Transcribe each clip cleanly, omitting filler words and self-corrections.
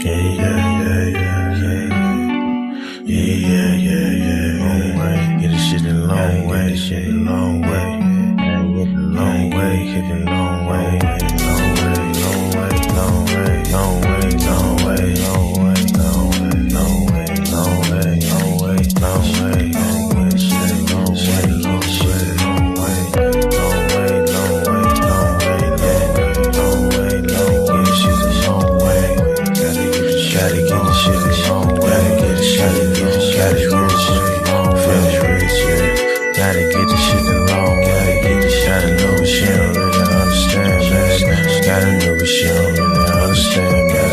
Long way, get this shit a long way, shit a long way. Long way, hit it long way, long way, long way, long way, long way, long way, long way, long way, long way, long way, long way, long way, long way, shit a long way, long way, long way, long way, long way, long way, long way, shit a long way. Gotta get the shit a long way, gotta get the shit a long way, finish rich, yeah. Gotta get the shit a long way, gotta know she don't really understand, man. Gotta know she don't really understand, man.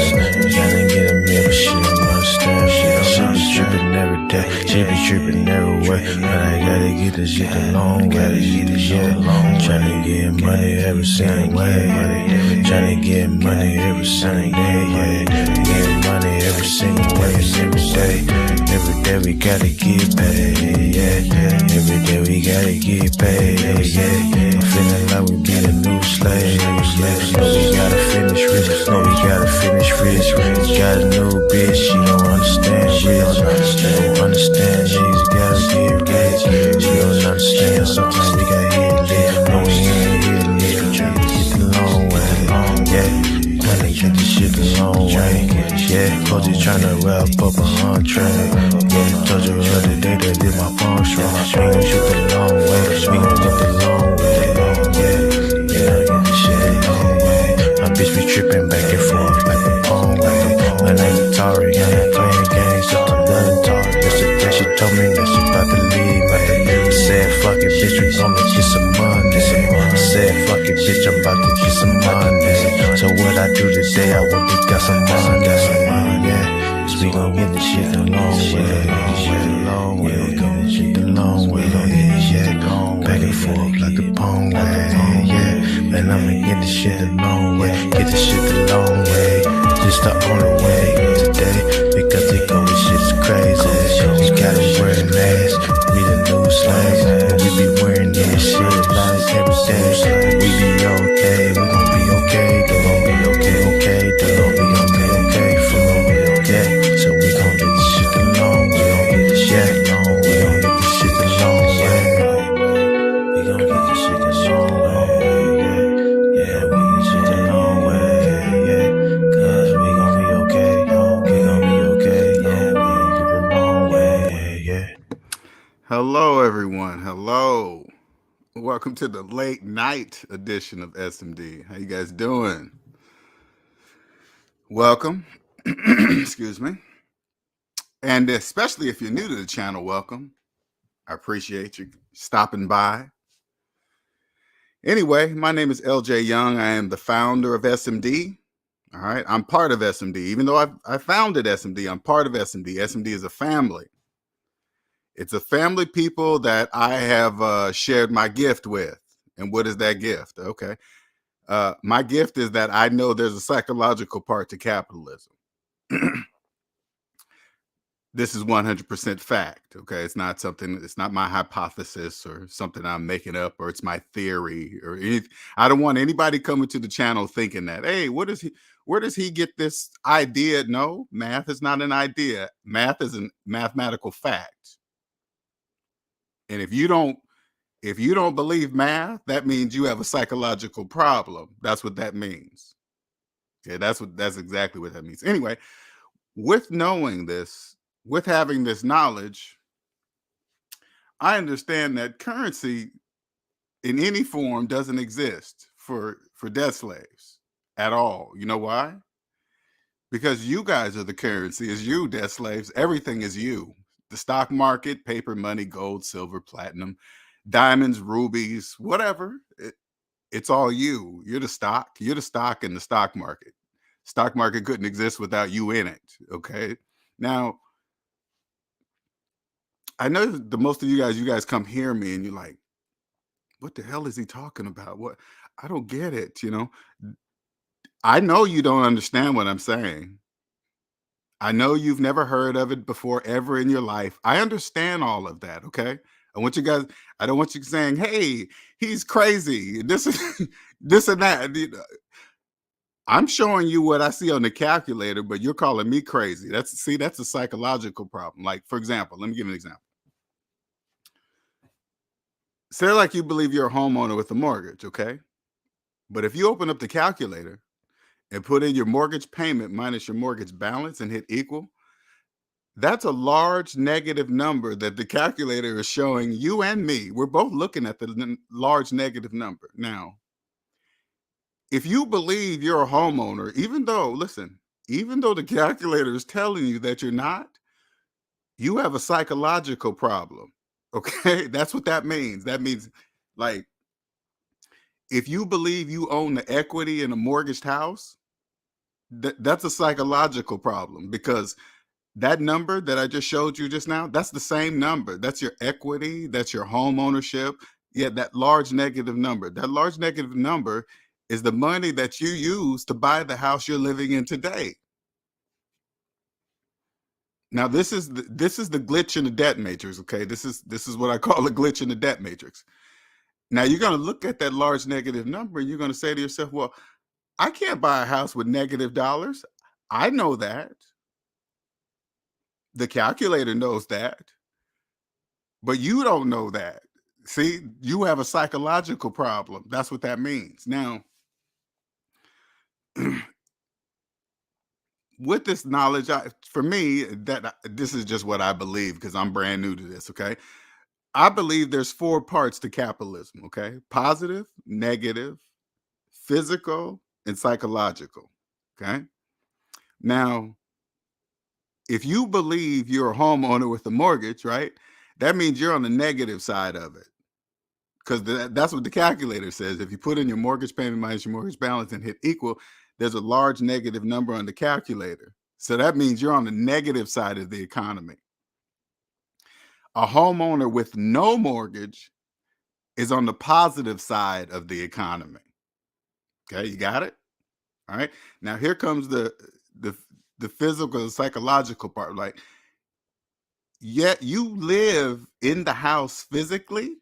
Gotta get a meal, but she don't understand, man. She be trippin' every day, she be trippin' every way. But I gotta get this shit a long way, yeah. Tryna get money every single way, tryna get money every single day, yeah. Get money every single way, every day. Every day we gotta get paid, yeah. Every day we gotta get paid, yeah. I'm feeling like we be the new slaves, yeah. No, we gotta finish rich, no, we gotta finish rich. Got a new bitch, she don't understand, she don't understand, niggas gotta get rich. She don't understand, sometimes we gotta hit lit. No, we ain't hit lit, tryna get the long way, yeah. Tryna get the shit the long way, yeah. Coach is tryna wrap up a entree, yeah. Told you the other day that did my palm strong. We gon' shoot the long way, we gon' get the long way, yeah. Yeah, get the shit the long way. My bitch be trippin' back and forth like a palm way. My name is Tari, I ain't playing games, so I'm nothing Tari. Yesterday she told me that she bout to leave, man. Said fuck it, bitch, we gonna get some money. Said fuck it, bitch, I'm about to get some money. So what I do today, I want to got some money, yeah. Cause we gon' get this shit the long way, we gon' get this shit the long way, yeah. Back and forth like the palm way, yeah. Man, I'ma get this shit the long way, get this shit the long way. Just the only way today, because they go with shit's crazy. We gotta wear masks, be the new slaves, and we be wearing this shit like every day. We be okay, we gon' be okay, they gon' be okay, they gon' be okay, for yeah. So we gon' get this shit the long way, we gon' get this shit the long way, we gon' get this shit the long way, yeah, we get this shit the long way, yeah, cause we gon' be okay, yeah, we gon' get the long way, yeah. Hello, everyone. Hello. Welcome to the late night edition of SMD. How you guys doing? Welcome. Excuse me. And especially if you're new to the channel, welcome. I appreciate you stopping by. Anyway, my name is LJ Young. I am the founder of SMD. All right. I'm part of SMD. Even though I founded SMD, I'm part of SMD. SMD is a family. It's a family people that I have shared my gift with. And what is that gift? Okay. My gift is that I know there's a psychological part to capitalism. This is 100% fact. Okay. It's not something, it's not my hypothesis or something I'm making up, or it's my theory or anything. I don't want anybody coming to the channel thinking that, hey, where does he get this idea? No, math is not an idea. Math is a mathematical fact. And if you don't believe math, that means you have a psychological problem. That's what that means. Okay, that's exactly what that means. Anyway, with knowing this, with having this knowledge, I understand that currency in any form doesn't exist for debt slaves at all. You know why? Because you guys are the currency. Is you, debt slaves. Everything is you. The stock market, paper money, gold, silver, platinum, diamonds, rubies, whatever. It's all you. You're the stock. You're the stock in the stock market. Stock market couldn't exist without you in it. Okay. Now, I know the most of you guys come hear me and you're like, what the hell is he talking about? What? I don't get it. You know, I know you don't understand what I'm saying. I know you've never heard of it before ever in your life. I understand all of that, okay? I want you guys, I don't want you saying, hey, he's crazy. This and that. I'm showing you what I see on the calculator, but you're calling me crazy. That's a psychological problem. Like, for example, let me give you an example. Say like you believe you're a homeowner with a mortgage, okay? But if you open up the calculator and put in your mortgage payment minus your mortgage balance and hit equal, that's a large negative number that the calculator is showing you and me. We're both looking at the large negative number. Now, if you believe you're a homeowner, even though the calculator is telling you that you're not, you have a psychological problem. Okay. That's what that means. That means, like, if you believe you own the equity in a mortgaged house, that's a psychological problem, because that number that I just showed you just now, that's the same number. That's your equity, that's your home ownership. Yeah, that large negative number. That large negative number is the money that you use to buy the house you're living in today. Now, this is the glitch in the debt matrix, okay? This is what I call a glitch in the debt matrix. Now, you're going to look at that large negative number and you're going to say to yourself, well, I can't buy a house with negative dollars. I know that. The calculator knows that. But you don't know that. See, you have a psychological problem. That's what that means. Now, with this knowledge, for me, this is just what I believe, because I'm brand new to this. Okay, I believe there's four parts to capitalism. Okay, positive, negative, physical, and psychological. Okay, now, if you believe you're a homeowner with a mortgage, right, that means you're on the negative side of it. Because that's what the calculator says. If you put in your mortgage payment minus your mortgage balance and hit equal, there's a large negative number on the calculator. So that means you're on the negative side of the economy. A homeowner with no mortgage is on the positive side of the economy. Okay, you got it? All right. Now here comes the physical and psychological part. Like, yet you live in the house physically,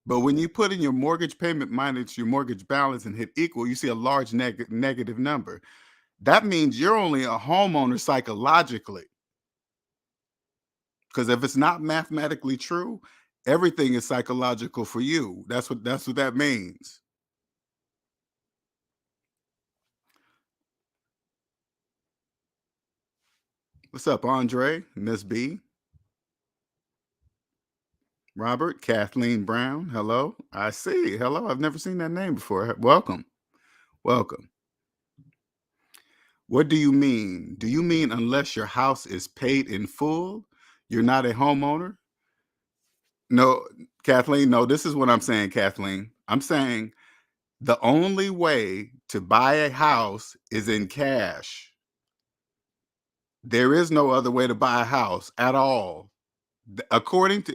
but when you put in your mortgage payment minus your mortgage balance and hit equal, you see a large negative number. That means you're only a homeowner psychologically. Because if it's not mathematically true, everything is psychological for you. That's what that means. What's up, Andre, Miss B, Robert, Kathleen Brown? Hello. I see. Hello. I've never seen that name before. Welcome. Welcome. What do you mean? Do you mean unless your house is paid in full, you're not a homeowner? No, Kathleen, no, this is what I'm saying, Kathleen. I'm saying the only way to buy a house is in cash. There is no other way to buy a house at all. According to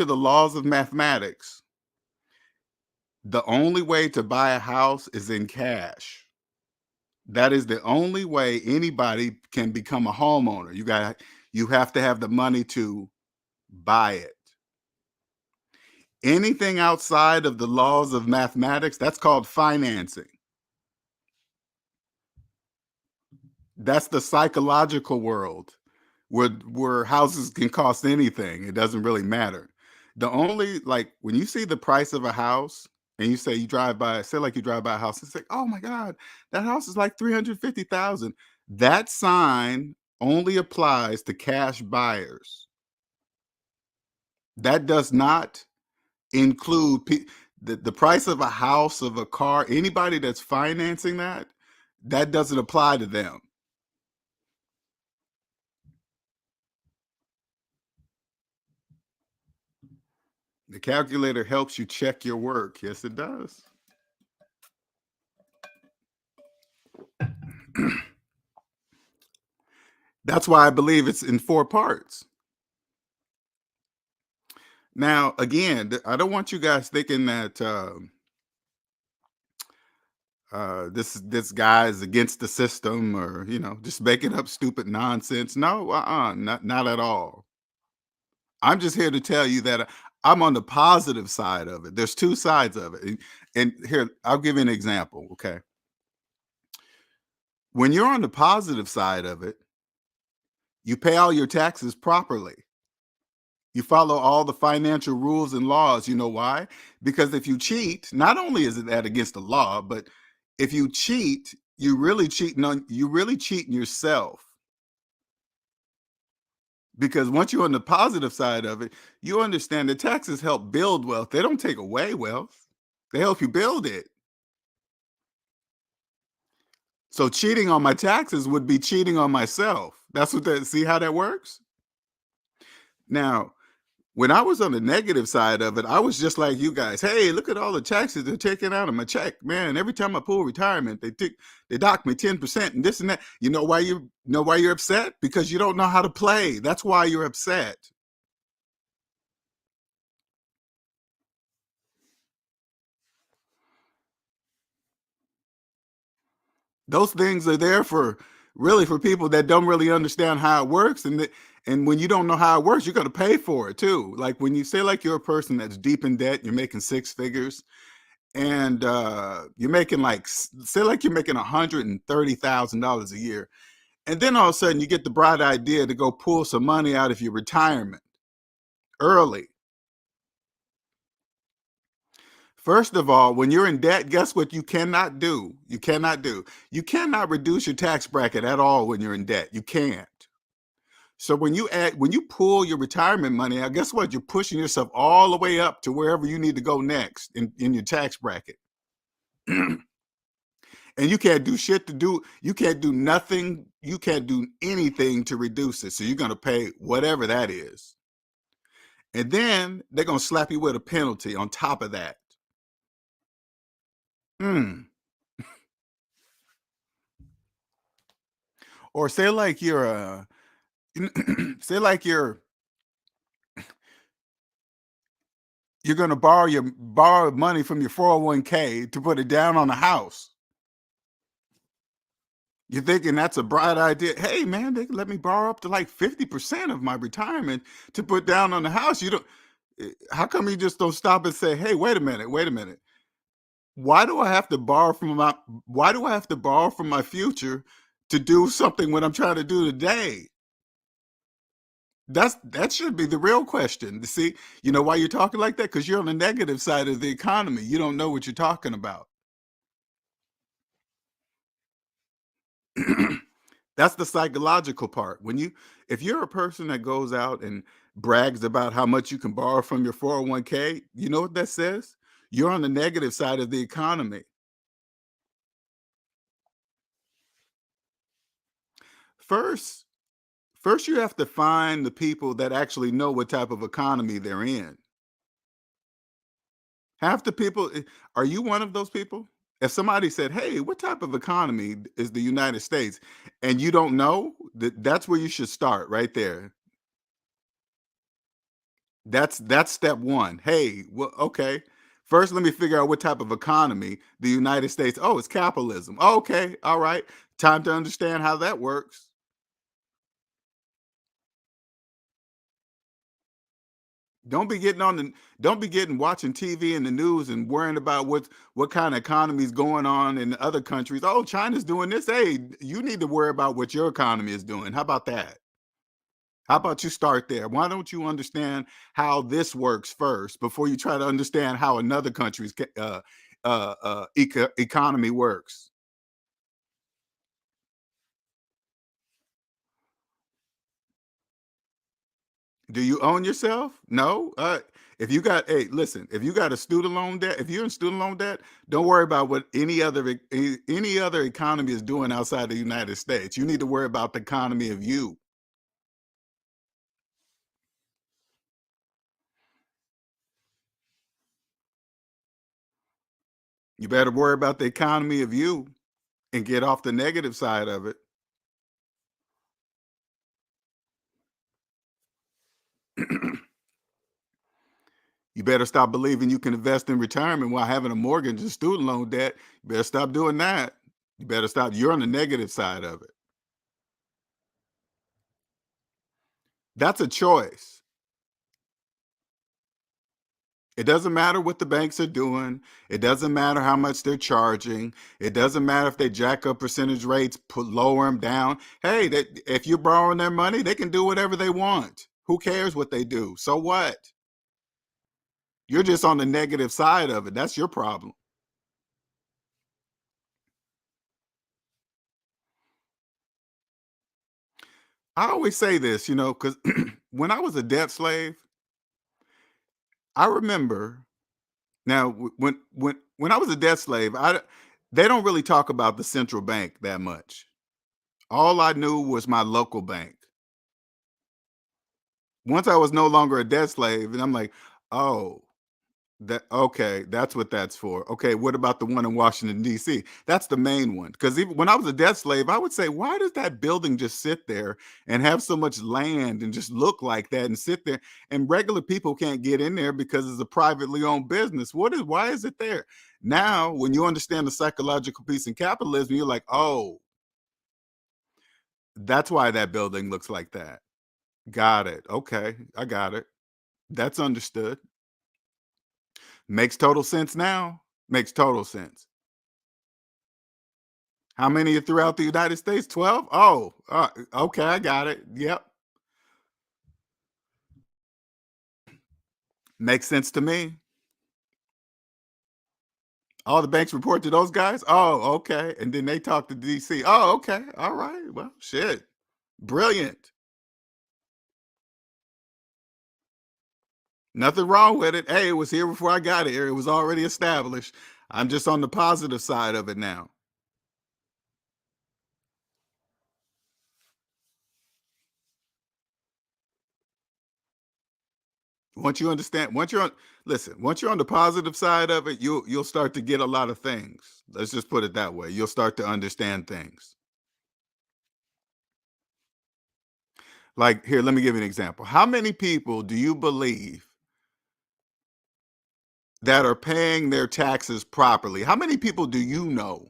the laws of mathematics, the only way to buy a house is in cash. That is the only way anybody can become a homeowner. You have to have the money to buy it. Anything outside of the laws of mathematics, that's called financing. That's the psychological world where houses can cost anything. It doesn't really matter. The only, like, when you see the price of a house and you say you drive by, say like you drive by a house and say, oh my God, that house is like 350,000. That sign only applies to cash buyers. That does not include the price of a house, of a car. Anybody that's financing that doesn't apply to them. The calculator helps you check your work. Yes, it does. That's why I believe it's in four parts. Now, again, I don't want you guys thinking that this guy is against the system, or just making up stupid nonsense. No, not at all. I'm just here to tell you that I'm on the positive side of it. There's two sides of it, and here I'll give you an example. Okay, When you're on the positive side of it, you pay all your taxes properly. You follow all the financial rules and laws. You know why? Because if you cheat, not only is it that against the law, but if you cheat, you really cheating yourself. Because once you're on the positive side of it, you understand that taxes help build wealth. They don't take away wealth. They help you build it. So cheating on my taxes would be cheating on myself. That's what that see how that works? Now, when I was on the negative side of it, I was just like you guys. Hey, look at all the taxes they're taking out of my check. Man, every time I pull retirement, they dock me 10% and this and that. You know why you're upset? Because you don't know how to play. That's why you're upset. Those things are there for really for people that don't really understand how it works. And when you don't know how it works, you're going to pay for it too. Like when you say like you're a person that's deep in debt, you're making six figures, and you're making say like you're making $130,000 a year, and then all of a sudden you get the bright idea to go pull some money out of your retirement early. First of all, when you're in debt, guess what you cannot do? You cannot reduce your tax bracket at all when you're in debt. You can't. So when you pull your retirement money out, guess what? You're pushing yourself all the way up to wherever you need to go next in your tax bracket. And you can't do nothing, you can't do anything to reduce it. So you're gonna pay whatever that is. And then they're gonna slap you with a penalty on top of that. Mm. Or say like you're say like you're going to borrow money from your 401k to put it down on a house. You're thinking that's a bright idea. Hey man, they let me borrow up to like 50% of my retirement to put down on the house. You don't How come you just don't stop and say, "Hey, wait a minute. Why do I have to borrow from my future to do something when I'm trying to do today?" That should be the real question. See, you know why you're talking like that? Because you're on the negative side of the economy. You don't know what you're talking about. That's the psychological part. If you're a person that goes out and brags about how much you can borrow from your 401k, you know what that says? You're on the negative side of the economy. First, first you have to find the people that actually know what type of economy they're in. Half the people, are you one of those people? If somebody said, "Hey, what type of economy is the United States?" and you don't know, that's where you should start right there. That's step one. Hey, well, okay. First, let me figure out what type of economy the United States. Oh, it's capitalism. Okay, all right. Time to understand how that works. Don't be getting on the don't be getting watching TV and the news and worrying about what kind of economy is going on in other countries. Oh, China's doing this. Hey, you need to worry about what your economy is doing. How about that? How about you start there? Why don't you understand how this works first before you try to understand how another country's economy works? Do you own yourself? No. Hey, listen. If you got a student loan debt, if you're in student loan debt, don't worry about what any other economy is doing outside the United States. You need to worry about the economy of you. You better worry about the economy of you and get off the negative side of it. You better stop believing you can invest in retirement while having a mortgage and student loan debt. You better stop doing that. You better stop. You're on the negative side of it. That's a choice. It doesn't matter what the banks are doing. It doesn't matter how much they're charging. It doesn't matter if they jack up percentage rates, lower them down. Hey, if you're borrowing their money, they can do whatever they want. Who cares what they do? So what? You're just on the negative side of it. That's your problem. I always say this, because when I was a debt slave, I remember now when I was a debt slave, they don't really talk about the central bank that much. All I knew was my local bank. Once I was no longer a debt slave, and I'm like, oh, that okay, that's what that's for. Okay, what about the one in Washington, D.C.? That's the main one. Because even when I was a debt slave, I would say, why does that building just sit there and have so much land and just look like that and sit there? And regular people can't get in there because it's a privately owned business. Why is it there? Now, when you understand the psychological piece in capitalism, you're like, oh, that's why that building looks like that. Got it. Okay, I got it. That's understood. Makes total sense now. Makes total sense. How many are throughout the United States? 12? Oh, okay, I got it. Yep. Makes sense to me. All the banks report to those guys? Oh, okay. And then they talk to DC. Oh, okay. All right. Well, shit. Brilliant. Nothing wrong with it. Hey, it was here before I got here. It was already established. I'm just on the positive side of it now. Once you understand, once you're on the positive side of it, you'll start to get a lot of things. Let's just put it that way. You'll start to understand things. Like here, let me give you an example. How many people do you believe that are paying their taxes properly? How many people do you know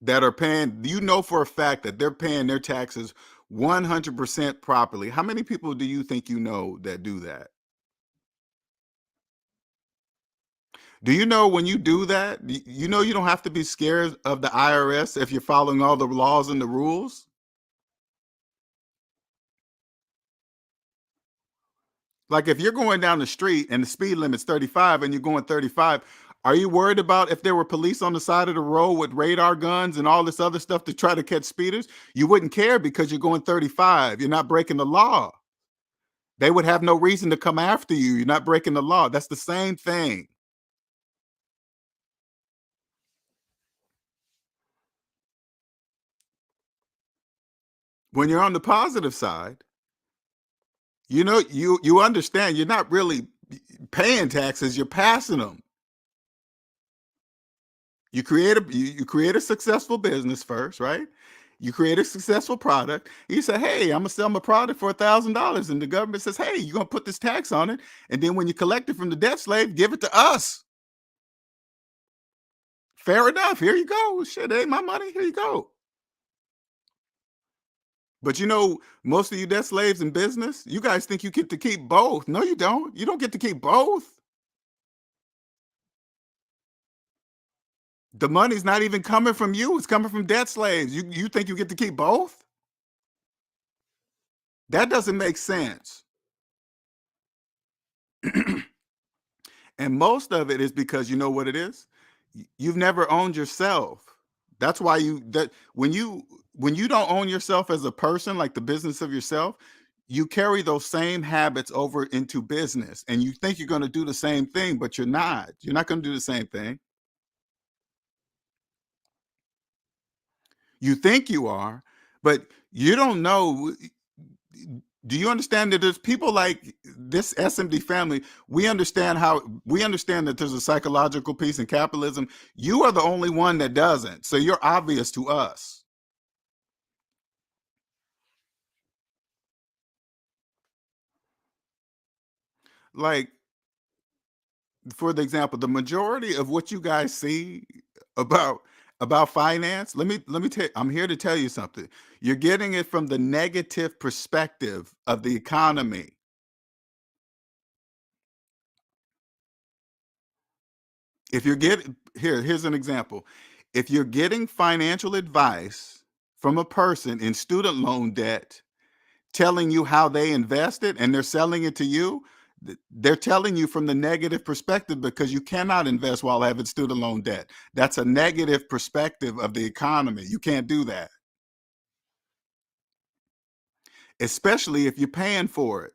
that are paying, you know for a fact that they're paying their taxes 100% properly? How many people do you think you know that do that? Do you know when you do that, you know you don't have to be scared of the IRS if you're following all the laws and the rules? Like if you're going down the street and the speed limit's 35 and you're going 35, are you worried about if there were police on the side of the road with radar guns and all this other stuff to try to catch speeders? You wouldn't care because you're going 35. You're not breaking the law. They would have no reason to come after you. You're not breaking the law. That's the same thing. When you're on the positive side, you understand you're not really paying taxes, you're passing them. You create a successful business first, right? You create a successful product. You say, "Hey, I'm gonna sell my product for $1,000," and the government says, "Hey, you're gonna put this tax on it, and then when you collect it from the debt slave, give it to us." Fair enough. Here you go. Shit, ain't my money. Here you go. But most of you debt slaves in business, you guys think you get to keep both. No, you don't. You don't get to keep both. The money's not even coming from you. It's coming from debt slaves. You think you get to keep both? That doesn't make sense. And most of it is because you know what it is? You've never owned yourself. That's why when you don't own yourself as a person, like the business of yourself, you carry those same habits over into business and you think you're going to do the same thing, but you're not. You're not going to do the same thing. You think you are, but you don't know. Do you understand that there's people like this SMD family? We understand that there's a psychological piece in capitalism. You are the only one that doesn't. So you're obvious to us. Like, for the example, the majority of what you guys see about finance, let me tell you, I'm here to tell you something. You're getting it from the negative perspective of the economy. If you're getting here's an example. If you're getting financial advice from a person in student loan debt telling you how they invested and they're selling it to you, they're telling you from the negative perspective because you cannot invest while having student loan debt. That's a negative perspective of the economy. You can't do that, especially if you're paying for it.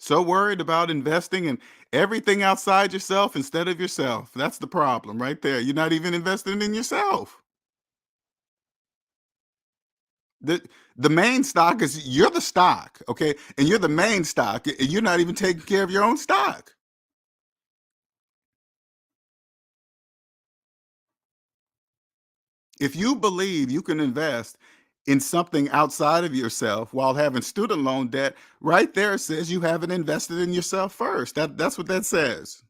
So worried about investing in everything outside yourself instead of yourself. That's the problem right there. You're not even investing in yourself. The the main stock is you're the stock, okay? And you're the main stock, and you're not even taking care of your own stock. If you believe you can invest in something outside of yourself while having student loan debt, right there it says you haven't invested in yourself first. That's what that says.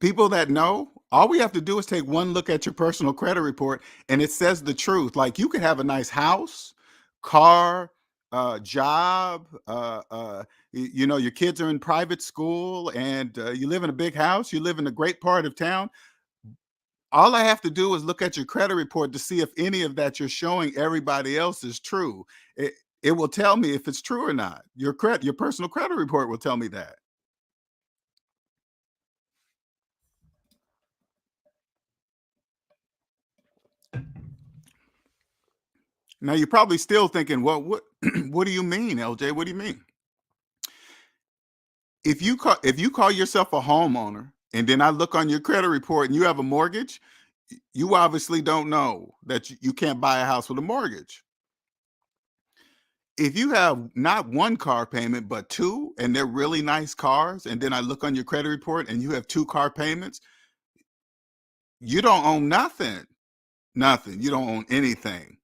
People that know, all we have to do is take one look at your personal credit report and it says the truth. Like you could have a nice house, car, job, you know, your kids are in private school and you live in a big house, you live in a great part of town. All I have to do is look at your credit report to see if any of that you're showing everybody else is true. It will tell me if it's true or not. Your personal credit report will tell me that. Now you're probably still thinking, well, what what do you mean, LJ? What do you mean? If you call yourself a homeowner and then I look on your credit report and you have a mortgage, you obviously don't know that you can't buy a house with a mortgage. If you have not one car payment but two and they're really nice cars, and then I look on your credit report and you have two car payments, you don't own nothing. Nothing. You don't own anything.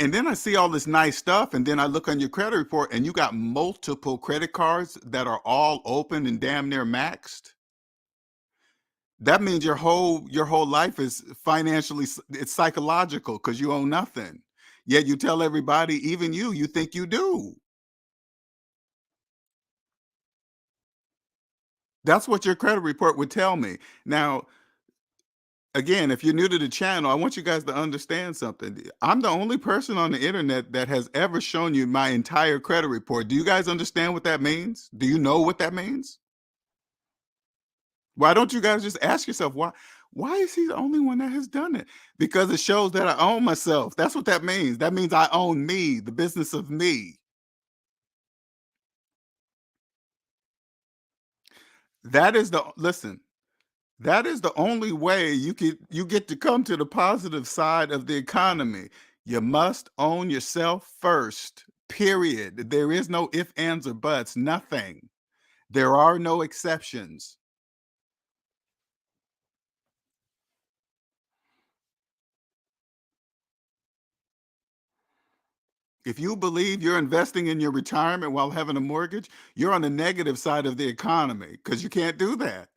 And then I see all this nice stuff, and then I look on your credit report, and you got multiple credit cards that are all open and damn near maxed. That means your whole life is financially it's psychological because you own nothing. Yet you tell everybody, even you think you do. That's what your credit report would tell me. Now, again, if you're new to the channel, I want you guys to understand something. I'm the only person on the internet that has ever shown you my entire credit report. Do you guys understand what that means? Do you know what that means? Why don't you guys just ask yourself why is he the only one that has done it? Because it shows that I own myself. That's what that means. That means I own me, the business of me. That is the listen. That is the only way you get to come to the positive side of the economy. You must own yourself first. Period. There is no if, ands, or buts. Nothing. There are no exceptions. If you believe you're investing in your retirement while having a mortgage, you're on the negative side of the economy because you can't do that.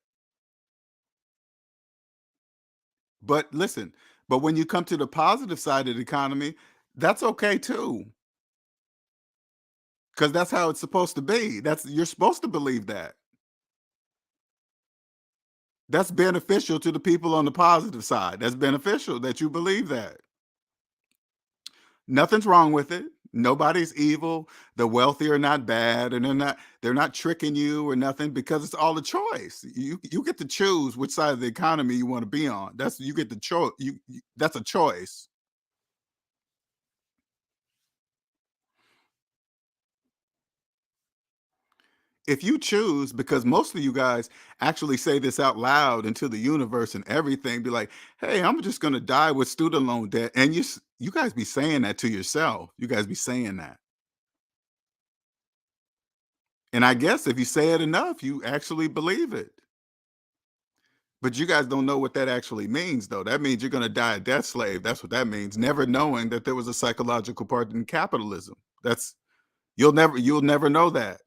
But listen, but when you come to the positive side of the economy, that's okay too. Because that's how it's supposed to be. That's you're supposed to believe that. That's beneficial to the people on the positive side. That's beneficial that you believe that. Nothing's wrong with it. Nobody's evil. The wealthy are not bad, and they're not tricking you or nothing because it's all a choice. You get to choose which side of the economy you want to be on. That's you get the choice. That's a choice. If you choose, because most of you guys actually say this out loud into the universe and everything, be like, "Hey, I'm just going to die with student loan debt," and you guys be saying that to yourself. You guys be saying that. And I guess if you say it enough, you actually believe it. But you guys don't know what that actually means, though. That means you're going to die a death slave. That's what that means. Never knowing that there was a psychological part in capitalism. That's you'll never know that.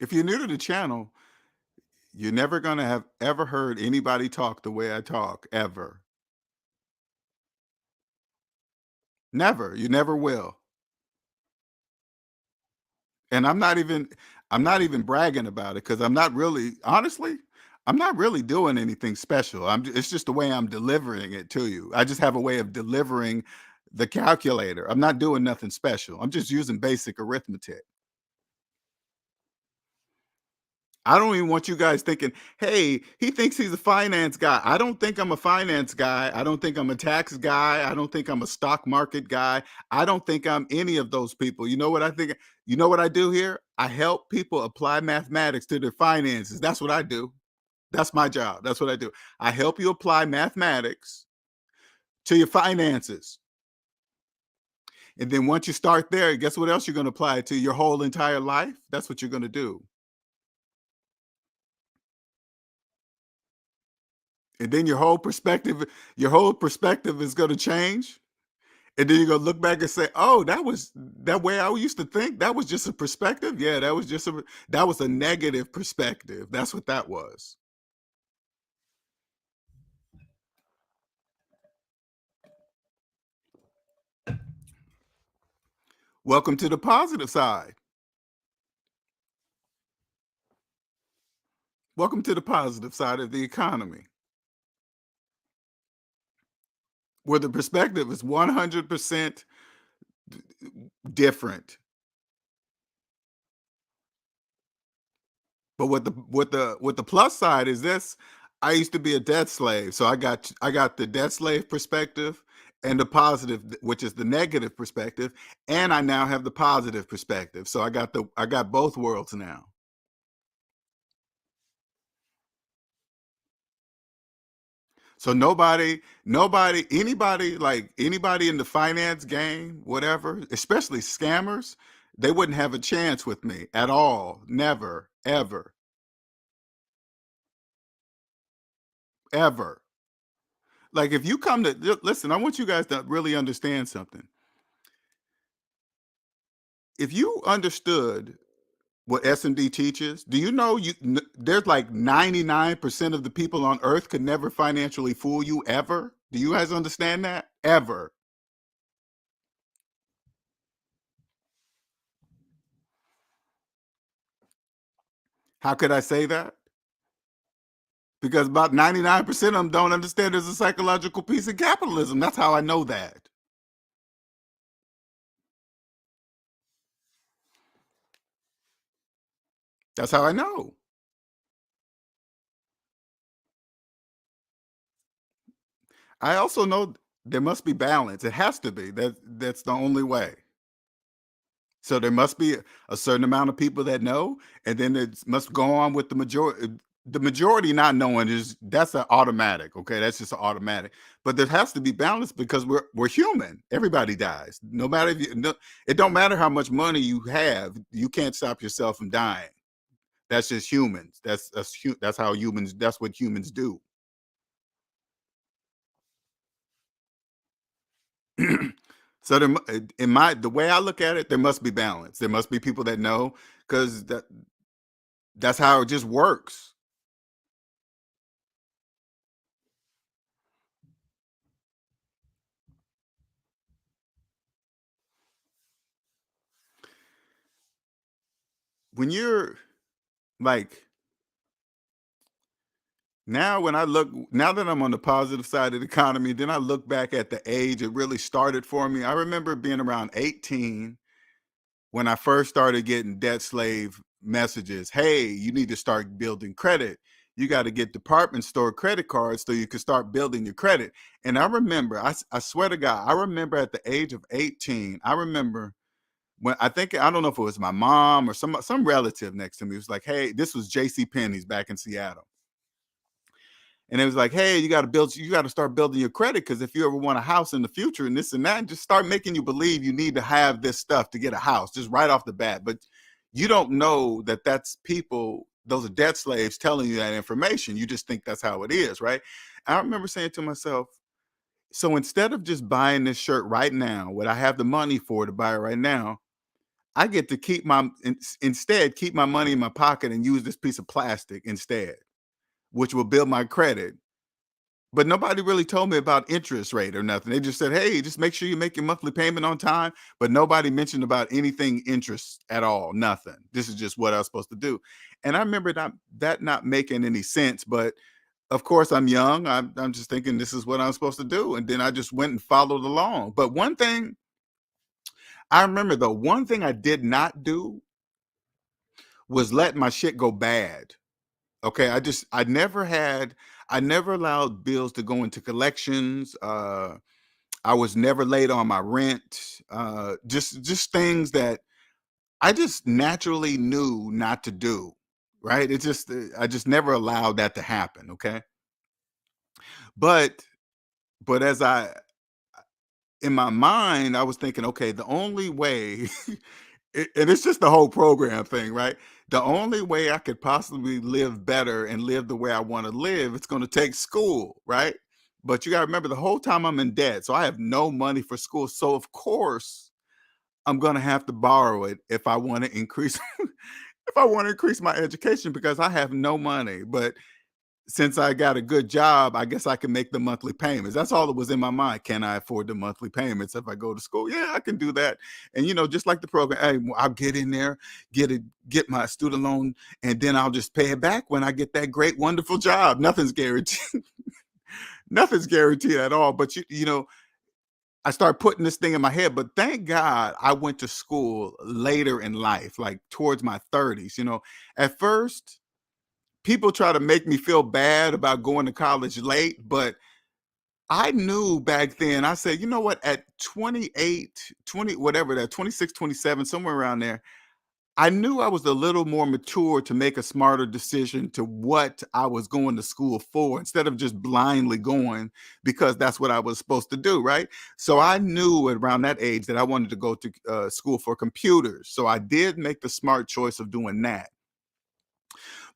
If you're new to the channel, you're never going to have ever heard anybody talk the way I talk, ever. Never. You never will. And I'm not even bragging about it, because I'm not really, honestly, I'm not really doing anything special. It's just the way I'm delivering it to you. I just have a way of delivering the calculator. I'm not doing nothing special. I'm just using basic arithmetic. I don't even want you guys thinking, hey, he thinks he's a finance guy. I don't think I'm a finance guy. I don't think I'm a tax guy. I don't think I'm a stock market guy. I don't think I'm any of those people. You know what I think? You know what I do here? I help people apply mathematics to their finances. That's what I do. That's my job. That's what I do. I help you apply mathematics to your finances. And then once you start there, guess what else you're going to apply it to? Your whole entire life? That's what you're going to do. And then your whole perspective is going to change. And then you're going to look back and say, oh, that was that way I used to think. That was just a perspective. Yeah, that was a negative perspective. That's what that was. Welcome to the positive side. Welcome to the positive side of the economy, where the perspective is 100% different. But what the plus side is this: I used to be a debt slave, so I got the debt slave perspective and the positive, which is the negative perspective, and I now have the positive perspective. So I got both worlds now. So anybody in the finance game, whatever, especially scammers, they wouldn't have a chance with me at all. Never, ever, ever. Like, if you come to listen, I want you guys to really understand something. If you understood what S&D teaches, do you know there's like 99% of the people on earth could never financially fool you, ever? Do you guys understand that? Ever. How could I say that? Because about 99% of them don't understand there's a psychological piece of capitalism. That's how I know that. That's how I know. I also know there must be balance. It has to be. That's the only way. So there must be a certain amount of people that know, and then it must go on with the majority. The majority not knowing that's an automatic. Okay, that's just an automatic. But there has to be balance, because we're human. Everybody dies. No matter if you, no, it don't matter how much money you have. You can't stop yourself from dying. That's just humans. That's how humans. That's what humans do. So the way I look at it, there must be balance. There must be people that know, because that's how it just works. When you're like now that I'm on the positive side of the economy, then I look back at the age it really started for me. I remember being around 18 when I first started getting debt slave messages. Hey, you need to start building credit. You got to get department store credit cards so you can start building your credit. And I remember, I swear to God, I remember at the age of 18, I remember when I don't know if it was my mom or some relative next to me was like, hey, this was JC Penney's back in Seattle. And it was like, hey, you got to start building your credit, because if you ever want a house in the future and this and that, and just start making you believe you need to have this stuff to get a house, just right off the bat. But you don't know that that's people, those are debt slaves telling you that information. You just think that's how it is, right? I remember saying to myself, so instead of just buying this shirt right now, what I have the money for to buy it right now, I get to keep instead keep my money in my pocket and use this piece of plastic instead, which will build my credit. But nobody really told me about interest rate or nothing. They just said, "Hey, just make sure you make your monthly payment on time." But nobody mentioned about anything interest at all. Nothing. This is just what I was supposed to do. And I remember that not making any sense. But of course, I'm young. I'm just thinking this is what I'm supposed to do, and then I just went and followed along. But one thing I remember, though, one thing I did not do was let my shit go bad. Okay, I never allowed bills to go into collections. I was never late on my rent. Just things that I just naturally knew not to do. Right? I just never allowed that to happen. Okay, but as I in my mind, I was thinking, okay, the only way, and it's just the whole program thing, right? The only way I could possibly live better and live the way I want to live, it's going to take school, right? But you got to remember, the whole time I'm in debt, so I have no money for school. So of course, I'm going to have to borrow it if I want to increase, if I want to increase my education because I have no money. But since I got a good job, I guess I can make the monthly payments. That's all that was in my mind. Can I afford the monthly payments if I go to school? Yeah, I can do that. And just like the program, hey, I'll get in there, get my student loan, and then I'll just pay it back when I get that great, wonderful job. Nothing's guaranteed. Nothing's guaranteed at all. But I started putting this thing in my head. But thank God I went to school later in life, like towards my 30s. At first people try to make me feel bad about going to college late, but I knew back then, I said, you know what, at 28, 20, whatever that, 26, 27, somewhere around there, I knew I was a little more mature to make a smarter decision to what I was going to school for instead of just blindly going because that's what I was supposed to do, right? So I knew around that age that I wanted to go to school for computers. So I did make the smart choice of doing that.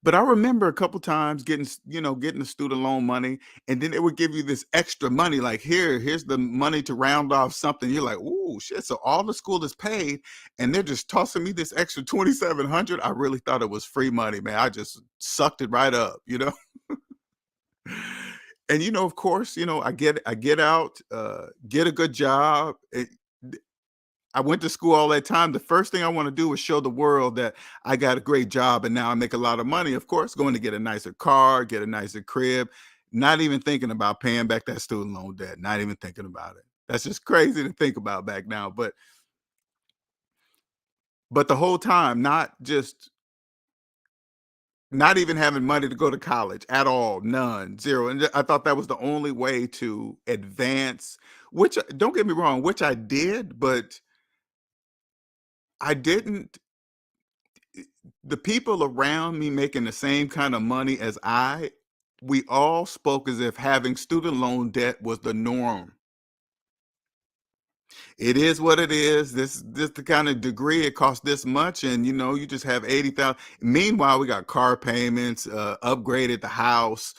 But I remember a couple times getting the student loan money, and then they would give you this extra money, like here's the money to round off something. You're like, "Ooh, shit!" So all the school is paid, and they're just tossing me this extra 2,700. I really thought it was free money, man. I just sucked it right up. And of course, I get out, get a good job. I went to school all that time. The first thing I want to do is show the world that I got a great job and now I make a lot of money. Of course, going to get a nicer car, get a nicer crib, not even thinking about paying back that student loan debt, not even thinking about it. That's just crazy to think about back now. But the whole time, not even having money to go to college at all, none, zero. And I thought that was the only way to advance, which don't get me wrong, which I did, but I didn't the people around me making the same kind of money as we all spoke as if having student loan debt was the norm. It is what it is. This the kind of degree it costs this much, and you just have 80,000. Meanwhile, we got car payments, upgraded the house,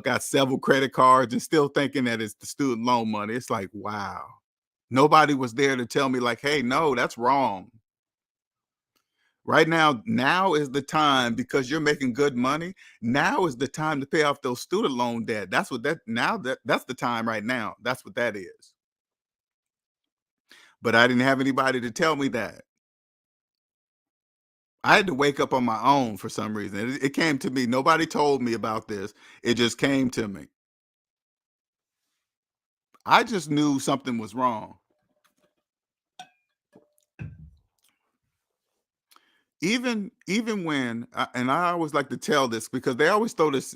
got several credit cards, and still thinking that it's the student loan money. It's like, wow. Nobody was there to tell me, like, hey, no, that's wrong. Right now is the time because you're making good money. Now is the time to pay off those student loan debt. That's what that now that's the time right now. That's what that is. But I didn't have anybody to tell me that. I had to wake up on my own for some reason. It came to me. Nobody told me about this. It just came to me. I just knew something was wrong. Even when and I always like to tell this because they always throw this,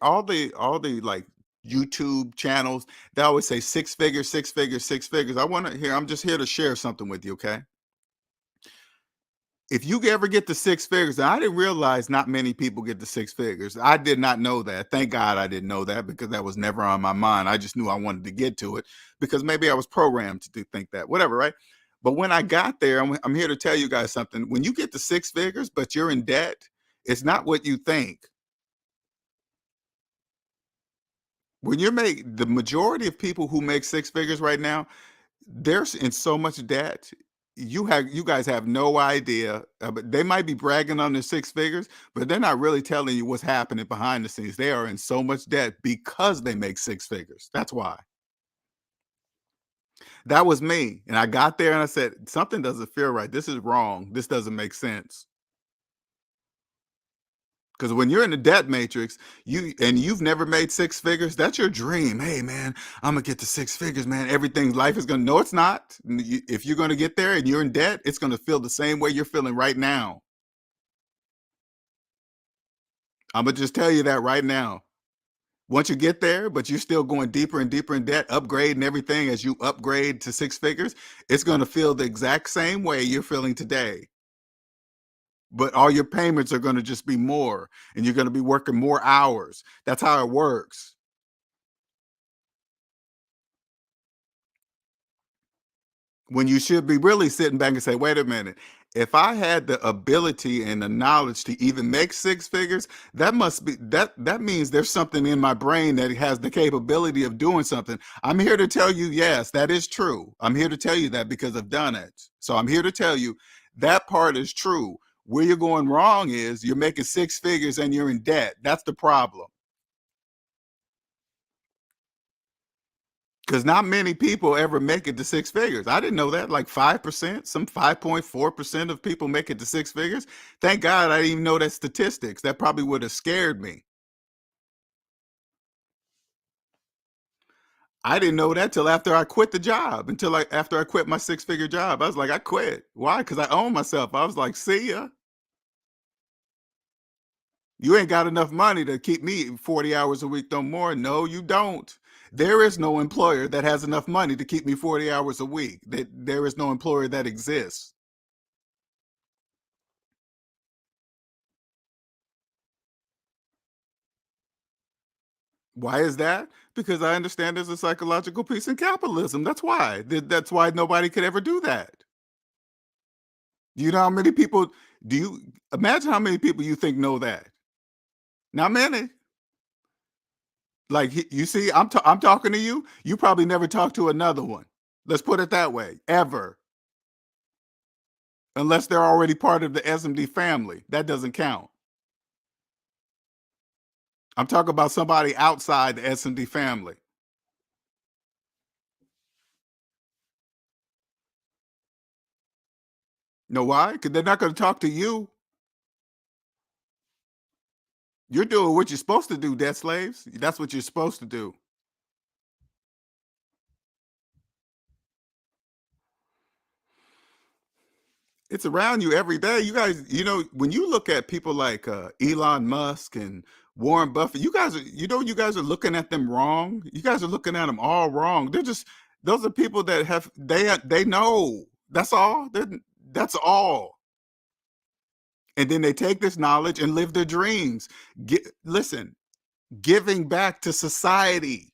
all the like YouTube channels, they always say 6 figures, 6 figures, 6 figures. I'm just here to share something with you, okay? If you ever get to 6 figures, and I didn't realize not many people get to 6 figures. I did not know that. Thank God I didn't know that because that was never on my mind. I just knew I wanted to get to it because maybe I was programmed to think that, whatever, right? But when I got there, I'm here to tell you guys something. When you get to 6 figures, but you're in debt, it's not what you think. When the majority of people who make 6 figures right now, they're in so much debt. You guys have no idea, but they might be bragging on their six figures, but they're not really telling you what's happening behind the scenes. They are in so much debt because they make six figures. That's why. That was me, and I got there and I said, "Something doesn't feel right. This is wrong. This doesn't make sense." Because when you're in the debt matrix, you've never made six figures, that's your dream. Hey man, I'm gonna get to six figures, man. Everything life is gonna. No, it's not. If you're gonna get there and you're in debt, it's gonna feel the same way you're feeling right now. I'm gonna just tell you that right now. Once you get there, but you're still going deeper and deeper in debt, upgrading everything as you upgrade to six figures, it's gonna feel the exact same way you're feeling today. But all your payments are gonna just be more, and you're gonna be working more hours. That's how it works. When you should be really sitting back and say, wait a minute, if I had the ability and the knowledge to even make six figures, that means there's something in my brain that has the capability of doing something. I'm here to tell you, yes, that is true. I'm here to tell you that because I've done it. So I'm here to tell you that part is true. Where you're going wrong is you're making six figures and you're in debt. That's the problem. Because not many people ever make it to six figures. I didn't know that. Like 5%, some 5.4% of people make it to six figures. Thank God I didn't even know that statistics. That probably would have scared me. I didn't know that till after I quit the job, after I quit my six-figure job. I was like, I quit. Why? Because I own myself. I was like, see ya. You ain't got enough money to keep me 40 hours a week no more. No, you don't. There is no employer that has enough money to keep me 40 hours a week. There is no employer that exists. Why is that? Because I understand there's a psychological piece in capitalism. That's why. That's why nobody could ever do that. Do you know how many people do you imagine how many people you think know that? Not many. Like you see, I'm talking to you. You probably never talked to another one. Let's put it that way. Ever, unless they're already part of the SMD family, that doesn't count. I'm talking about somebody outside the SMD family. Know why? Because they're not going to talk to you. You're doing what you're supposed to do, debt slaves. That's what you're supposed to do. It's around you every day. You guys, when you look at people like Elon Musk and Warren Buffett, you guys are looking at them wrong. You guys are looking at them all wrong. Those are people that they know. That's all. That's all. And then they take this knowledge and live their dreams. Listen, giving back to society.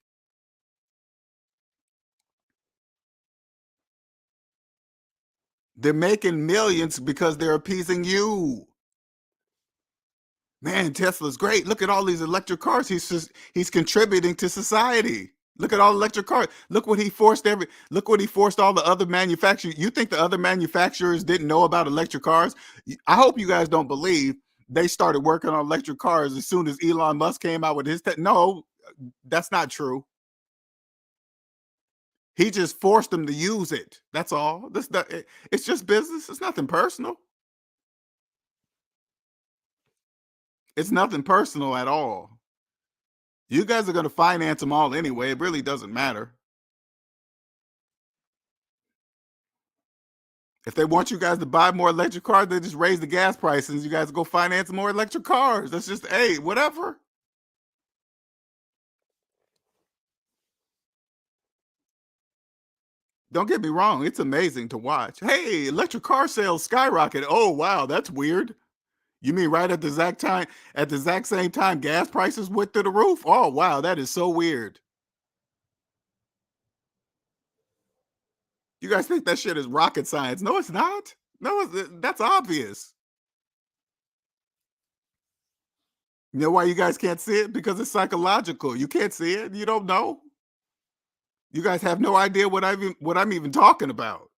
They're making millions because they're appeasing you. Man, Tesla's great. Look at all these electric cars. He's contributing to society. Look at all electric cars. Look what he forced all the other manufacturers. You think the other manufacturers didn't know about electric cars? I hope you guys don't believe they started working on electric cars as soon as Elon Musk came out with his no, that's not true. He just forced them to use it. That's all. It's just business. It's nothing personal. It's nothing personal at all. You guys are going to finance them all anyway. It really doesn't matter. If they want you guys to buy more electric cars, they just raise the gas prices. You guys go finance more electric cars. That's just, hey, whatever. Don't get me wrong. It's amazing to watch. Hey, electric car sales skyrocket. Oh, wow. That's weird. You mean right at the exact same time, gas prices went through the roof? Oh, wow. That is so weird. You guys think that shit is rocket science? No, it's not. No, that's obvious. You know why you guys can't see it? Because it's psychological. You can't see it. You don't know. You guys have no idea what I'm even talking about.